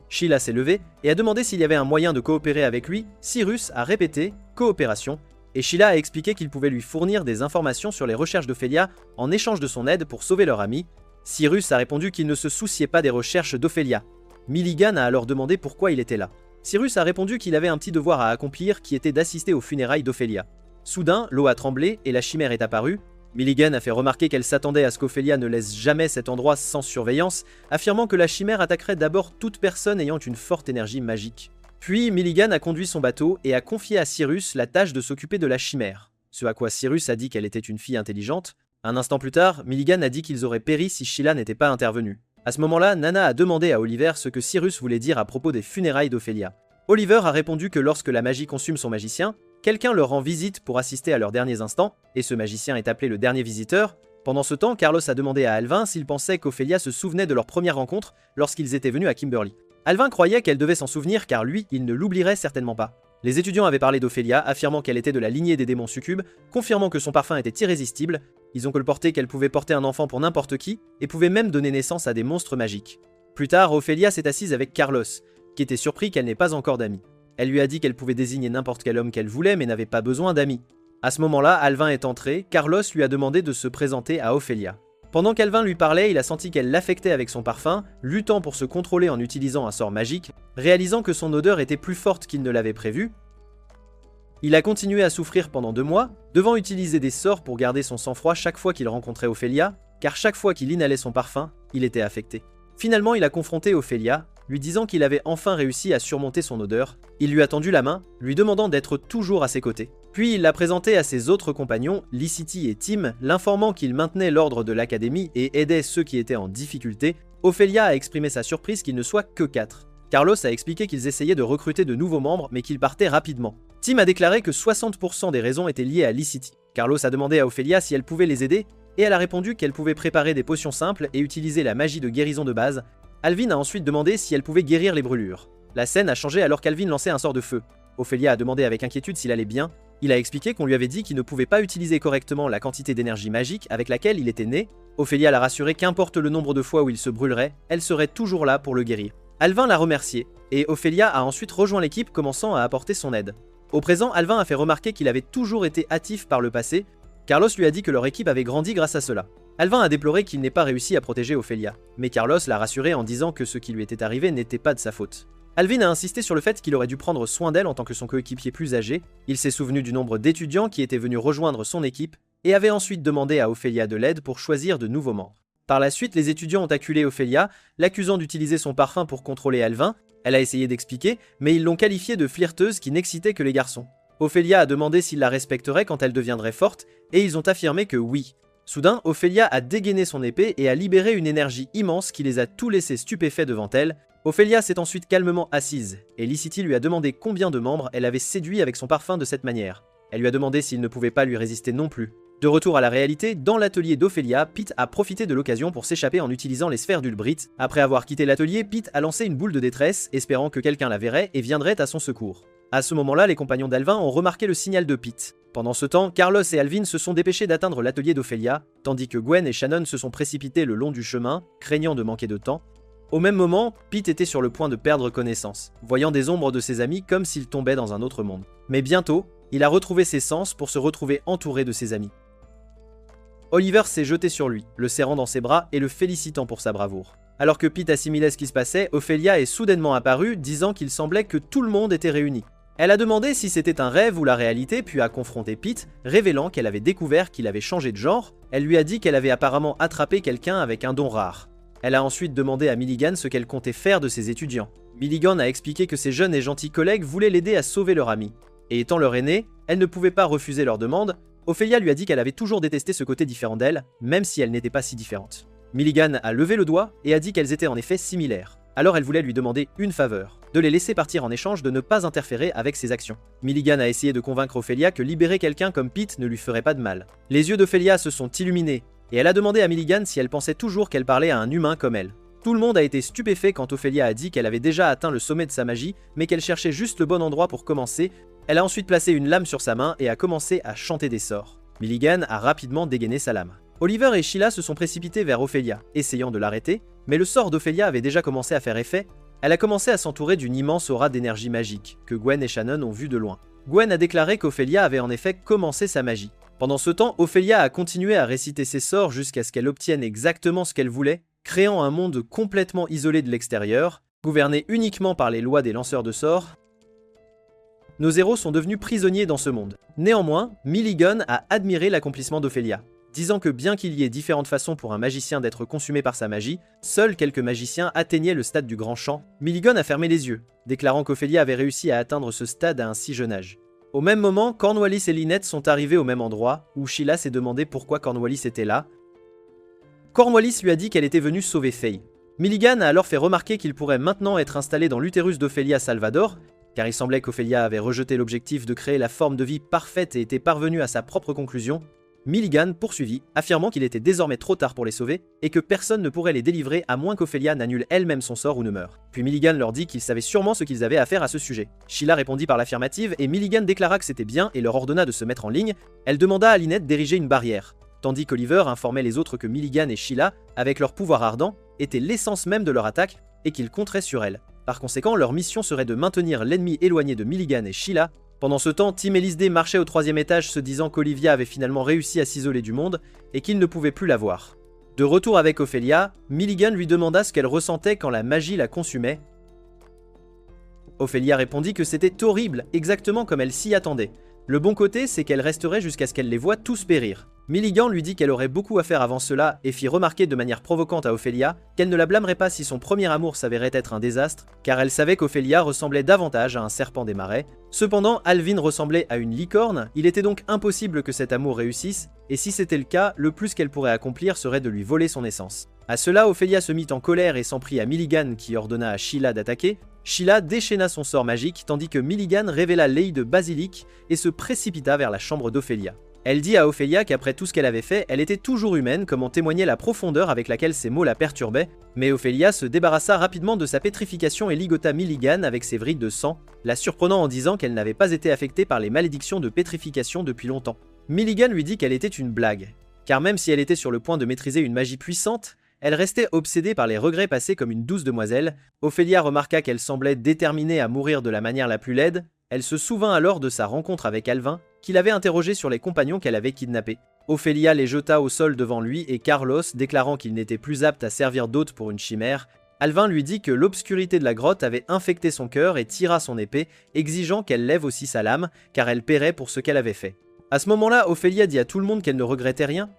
Sheila s'est levée et a demandé s'il y avait un moyen de coopérer avec lui. Cyrus a répété « coopération » et Sheila a expliqué qu'il pouvait lui fournir des informations sur les recherches d'Ophélia en échange de son aide pour sauver leur ami. Cyrus a répondu qu'il ne se souciait pas des recherches d'Ophélia. Milligan a alors demandé pourquoi il était là. Cyrus a répondu qu'il avait un petit devoir à accomplir qui était d'assister aux funérailles d'Ophélia. Soudain, l'eau a tremblé et la chimère est apparue. Milligan a fait remarquer qu'elle s'attendait à ce qu'Ophélia ne laisse jamais cet endroit sans surveillance, affirmant que la chimère attaquerait d'abord toute personne ayant une forte énergie magique. Puis Milligan a conduit son bateau et a confié à Cyrus la tâche de s'occuper de la chimère, ce à quoi Cyrus a dit qu'elle était une fille intelligente. Un instant plus tard, Milligan a dit qu'ils auraient péri si Sheila n'était pas intervenue. À ce moment-là, Nana a demandé à Oliver ce que Cyrus voulait dire à propos des funérailles d'Ophélia. Oliver a répondu que lorsque la magie consume son magicien, quelqu'un leur rend visite pour assister à leurs derniers instants, et ce magicien est appelé le dernier visiteur. Pendant ce temps, Carlos a demandé à Alvin s'il pensait qu'Ophélia se souvenait de leur première rencontre lorsqu'ils étaient venus à Kimberly. Alvin croyait qu'elle devait s'en souvenir car lui, il ne l'oublierait certainement pas. Les étudiants avaient parlé d'Ophélia, affirmant qu'elle était de la lignée des démons succubes, confirmant que son parfum était irrésistible. Ils ont colporté qu'elle pouvait porter un enfant pour n'importe qui, et pouvait même donner naissance à des monstres magiques. Plus tard, Ophélia s'est assise avec Carlos, qui était surpris qu'elle n'ait pas encore d'amis. Elle lui a dit qu'elle pouvait désigner n'importe quel homme qu'elle voulait, mais n'avait pas besoin d'amis. À ce moment-là, Alvin est entré, Carlos lui a demandé de se présenter à Ophélia. Pendant qu'Alvin lui parlait, il a senti qu'elle l'affectait avec son parfum, luttant pour se contrôler en utilisant un sort magique, réalisant que son odeur était plus forte qu'il ne l'avait prévu. Il a continué à souffrir pendant 2 mois, devant utiliser des sorts pour garder son sang-froid chaque fois qu'il rencontrait Ophélia, car chaque fois qu'il inhalait son parfum, il était affecté. Finalement, il a confronté Ophélia, lui disant qu'il avait enfin réussi à surmonter son odeur. Il lui a tendu la main, lui demandant d'être toujours à ses côtés. Puis il l'a présenté à ses autres compagnons, Licity et Tim, l'informant qu'il maintenait l'ordre de l'académie et aidait ceux qui étaient en difficulté. Ophélia a exprimé sa surprise qu'il ne soit que 4. Carlos a expliqué qu'ils essayaient de recruter de nouveaux membres mais qu'ils partaient rapidement. Tim a déclaré que 60% des raisons étaient liées à Licity. Carlos a demandé à Ophélia si elle pouvait les aider et elle a répondu qu'elle pouvait préparer des potions simples et utiliser la magie de guérison de base. Alvin a ensuite demandé si elle pouvait guérir les brûlures. La scène a changé alors qu'Alvin lançait un sort de feu. Ophélia a demandé avec inquiétude s'il allait bien. Il a expliqué qu'on lui avait dit qu'il ne pouvait pas utiliser correctement la quantité d'énergie magique avec laquelle il était né. Ophélia l'a rassuré qu'importe le nombre de fois où il se brûlerait, elle serait toujours là pour le guérir. Alvin l'a remercié, et Ophélia a ensuite rejoint l'équipe commençant à apporter son aide. Au présent, Alvin a fait remarquer qu'il avait toujours été hâtif par le passé. Carlos lui a dit que leur équipe avait grandi grâce à cela. Alvin a déploré qu'il n'ait pas réussi à protéger Ophélia, mais Carlos l'a rassuré en disant que ce qui lui était arrivé n'était pas de sa faute. Alvin a insisté sur le fait qu'il aurait dû prendre soin d'elle en tant que son coéquipier plus âgé. Il s'est souvenu du nombre d'étudiants qui étaient venus rejoindre son équipe et avait ensuite demandé à Ophélia de l'aide pour choisir de nouveaux membres. Par la suite, les étudiants ont acculé Ophélia, l'accusant d'utiliser son parfum pour contrôler Alvin. Elle a essayé d'expliquer, mais ils l'ont qualifiée de flirteuse qui n'excitait que les garçons. Ophélia a demandé s'il la respecterait quand elle deviendrait forte, et ils ont affirmé que oui. Soudain, Ophélia a dégainé son épée et a libéré une énergie immense qui les a tous laissés stupéfaits devant elle. Ophélia s'est ensuite calmement assise, et Licity lui a demandé combien de membres elle avait séduit avec son parfum de cette manière. Elle lui a demandé s'il ne pouvait pas lui résister non plus. De retour à la réalité, dans l'atelier d'Ophélia, Pete a profité de l'occasion pour s'échapper en utilisant les sphères d'Ulbrit. Après avoir quitté l'atelier, Pete a lancé une boule de détresse, espérant que quelqu'un la verrait et viendrait à son secours. À ce moment-là, les compagnons d'Alvin ont remarqué le signal de Pete. Pendant ce temps, Carlos et Alvin se sont dépêchés d'atteindre l'atelier d'Ophélia, tandis que Gwen et Shannon se sont précipités le long du chemin, craignant de manquer de temps. Au même moment, Pete était sur le point de perdre connaissance, voyant des ombres de ses amis comme s'il tombait dans un autre monde. Mais bientôt, il a retrouvé ses sens pour se retrouver entouré de ses amis. Oliver s'est jeté sur lui, le serrant dans ses bras et le félicitant pour sa bravoure. Alors que Pete assimilait ce qui se passait, Ophélia est soudainement apparue, disant qu'il semblait que tout le monde était réuni. Elle a demandé si c'était un rêve ou la réalité, puis a confronté Pete, révélant qu'elle avait découvert qu'il avait changé de genre. Elle lui a dit qu'elle avait apparemment attrapé quelqu'un avec un don rare. Elle a ensuite demandé à Milligan ce qu'elle comptait faire de ses étudiants. Milligan a expliqué que ses jeunes et gentils collègues voulaient l'aider à sauver leur ami. Et étant leur aînée, elle ne pouvait pas refuser leur demande. Ophélia lui a dit qu'elle avait toujours détesté ce côté différent d'elle, même si elle n'était pas si différente. Milligan a levé le doigt et a dit qu'elles étaient en effet similaires. Alors elle voulait lui demander une faveur, de les laisser partir en échange de ne pas interférer avec ses actions. Milligan a essayé de convaincre Ophélia que libérer quelqu'un comme Pete ne lui ferait pas de mal. Les yeux d'Ophélia se sont illuminés, et elle a demandé à Milligan si elle pensait toujours qu'elle parlait à un humain comme elle. Tout le monde a été stupéfait quand Ophélia a dit qu'elle avait déjà atteint le sommet de sa magie, mais qu'elle cherchait juste le bon endroit pour commencer. Elle a ensuite placé une lame sur sa main et a commencé à chanter des sorts. Milligan a rapidement dégainé sa lame. Oliver et Sheila se sont précipités vers Ophélia, essayant de l'arrêter, mais le sort d'Ophélia avait déjà commencé à faire effet. Elle a commencé à s'entourer d'une immense aura d'énergie magique, que Gwen et Shannon ont vu de loin. Gwen a déclaré qu'Ophélia avait en effet commencé sa magie. Pendant ce temps, Ophélia a continué à réciter ses sorts jusqu'à ce qu'elle obtienne exactement ce qu'elle voulait, créant un monde complètement isolé de l'extérieur, gouverné uniquement par les lois des lanceurs de sorts. Nos héros sont devenus prisonniers dans ce monde. Néanmoins, Milligan a admiré l'accomplissement d'Ophélia, disant que bien qu'il y ait différentes façons pour un magicien d'être consumé par sa magie, seuls quelques magiciens atteignaient le stade du grand chant. Milligan a fermé les yeux, déclarant qu'Ophélia avait réussi à atteindre ce stade à un si jeune âge. Au même moment, Cornwallis et Lynette sont arrivés au même endroit, où Sheila s'est demandé pourquoi Cornwallis était là. Cornwallis lui a dit qu'elle était venue sauver Faye. Milligan a alors fait remarquer qu'il pourrait maintenant être installé dans l'utérus d'Ophélia Salvador, car il semblait qu'Ophélia avait rejeté l'objectif de créer la forme de vie parfaite et était parvenue à sa propre conclusion. Milligan poursuivit, affirmant qu'il était désormais trop tard pour les sauver et que personne ne pourrait les délivrer à moins qu'Ophélia n'annule elle-même son sort ou ne meure. Puis Milligan leur dit qu'ils savaient sûrement ce qu'ils avaient à faire à ce sujet. Sheila répondit par l'affirmative et Milligan déclara que c'était bien et leur ordonna de se mettre en ligne. Elle demanda à Lynette d'ériger une barrière, tandis qu'Oliver informait les autres que Milligan et Sheila, avec leur pouvoir ardent, étaient l'essence même de leur attaque et qu'ils compteraient sur elle. Par conséquent, leur mission serait de maintenir l'ennemi éloigné de Milligan et Sheila. Pendant ce temps, Tim et Lisdé marchaient au 3e étage se disant qu'Olivia avait finalement réussi à s'isoler du monde et qu'ils ne pouvaient plus la voir. De retour avec Ophélia, Milligan lui demanda ce qu'elle ressentait quand la magie la consumait. Ophélia répondit que c'était horrible, exactement comme elle s'y attendait. Le bon côté, c'est qu'elle resterait jusqu'à ce qu'elle les voie tous périr. Milligan lui dit qu'elle aurait beaucoup à faire avant cela et fit remarquer de manière provocante à Ophélia qu'elle ne la blâmerait pas si son premier amour s'avérait être un désastre, car elle savait qu'Ophélia ressemblait davantage à un serpent des marais. Cependant, Alvin ressemblait à une licorne, il était donc impossible que cet amour réussisse, et si c'était le cas, le plus qu'elle pourrait accomplir serait de lui voler son essence. À cela, Ophélia se mit en colère et s'en prit à Milligan qui ordonna à Sheila d'attaquer. Sheila déchaîna son sort magique tandis que Milligan révéla l'œil de basilic et se précipita vers la chambre d'Ophélia. Elle dit à Ophélia qu'après tout ce qu'elle avait fait, elle était toujours humaine, comme en témoignait la profondeur avec laquelle ces mots la perturbaient, mais Ophélia se débarrassa rapidement de sa pétrification et ligota Milligan avec ses vrilles de sang, la surprenant en disant qu'elle n'avait pas été affectée par les malédictions de pétrification depuis longtemps. Milligan lui dit qu'elle était une blague, car même si elle était sur le point de maîtriser une magie puissante, elle restait obsédée par les regrets passés comme une douce demoiselle. Ophélia remarqua qu'elle semblait déterminée à mourir de la manière la plus laide. Elle se souvint alors de sa rencontre avec Alvin, qui l'avait interrogée sur les compagnons qu'elle avait kidnappés. Ophélia les jeta au sol devant lui et Carlos, déclarant qu'il n'était plus apte à servir d'hôte pour une chimère, Alvin lui dit que l'obscurité de la grotte avait infecté son cœur et tira son épée, exigeant qu'elle lève aussi sa lame, car elle paierait pour ce qu'elle avait fait. À ce moment-là, Ophélia dit à tout le monde qu'elle ne regrettait rien.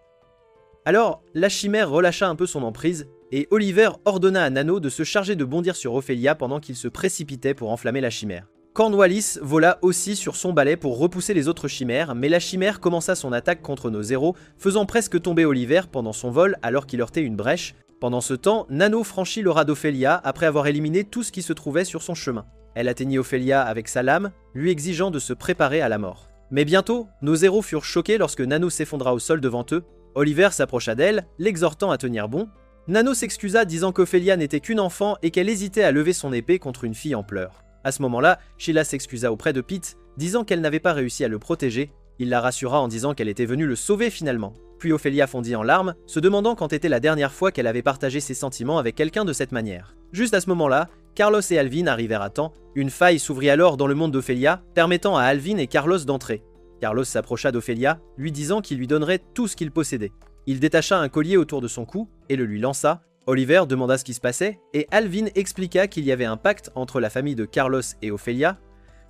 Alors, la chimère relâcha un peu son emprise, et Oliver ordonna à Nano de se charger de bondir sur Ophélia pendant qu'il se précipitait pour enflammer la chimère. Cornwallis vola aussi sur son balai pour repousser les autres chimères, mais la chimère commença son attaque contre nos héros, faisant presque tomber Oliver pendant son vol alors qu'il heurtait une brèche. Pendant ce temps, Nano franchit le rat d'Ophélia après avoir éliminé tout ce qui se trouvait sur son chemin. Elle atteignit Ophélia avec sa lame, lui exigeant de se préparer à la mort. Mais bientôt, nos héros furent choqués lorsque Nano s'effondra au sol devant eux. Oliver s'approcha d'elle, l'exhortant à tenir bon. Nano s'excusa disant qu'Ophélia n'était qu'une enfant et qu'elle hésitait à lever son épée contre une fille en pleurs. À ce moment-là, Sheila s'excusa auprès de Pete, disant qu'elle n'avait pas réussi à le protéger. Il la rassura en disant qu'elle était venue le sauver finalement. Puis Ophélia fondit en larmes, se demandant quand était la dernière fois qu'elle avait partagé ses sentiments avec quelqu'un de cette manière. Juste à ce moment-là, Carlos et Alvin arrivèrent à temps. Une faille s'ouvrit alors dans le monde d'Ophélia, permettant à Alvin et Carlos d'entrer. Carlos s'approcha d'Ophélia, lui disant qu'il lui donnerait tout ce qu'il possédait. Il détacha un collier autour de son cou et le lui lança. Oliver demanda ce qui se passait, et Alvin expliqua qu'il y avait un pacte entre la famille de Carlos et Ophélia,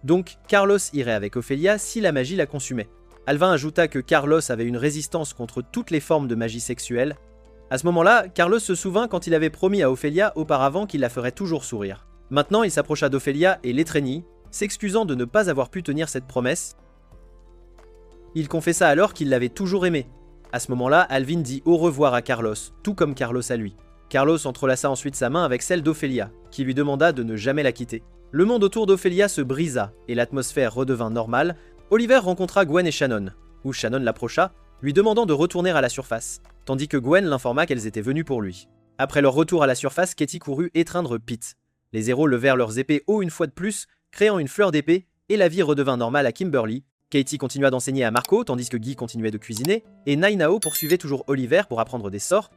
donc Carlos irait avec Ophélia si la magie la consumait. Alvin ajouta que Carlos avait une résistance contre toutes les formes de magie sexuelle. À ce moment-là, Carlos se souvint quand il avait promis à Ophélia auparavant qu'il la ferait toujours sourire. Maintenant, il s'approcha d'Ophélia et l'étreignit, s'excusant de ne pas avoir pu tenir cette promesse. Il confessa alors qu'il l'avait toujours aimée. À ce moment-là, Alvin dit au revoir à Carlos, tout comme Carlos à lui. Carlos entrelaça ensuite sa main avec celle d'Ophélia, qui lui demanda de ne jamais la quitter. Le monde autour d'Ophélia se brisa, et l'atmosphère redevint normale. Oliver rencontra Gwen et Shannon, où Shannon l'approcha, lui demandant de retourner à la surface, tandis que Gwen l'informa qu'elles étaient venues pour lui. Après leur retour à la surface, Katie courut étreindre Pete. Les héros levèrent leurs épées haut une fois de plus, créant une fleur d'épée, et la vie redevint normale à Kimberly. Katie continua d'enseigner à Marco, tandis que Guy continuait de cuisiner, et Nainao poursuivait toujours Oliver pour apprendre des sorts.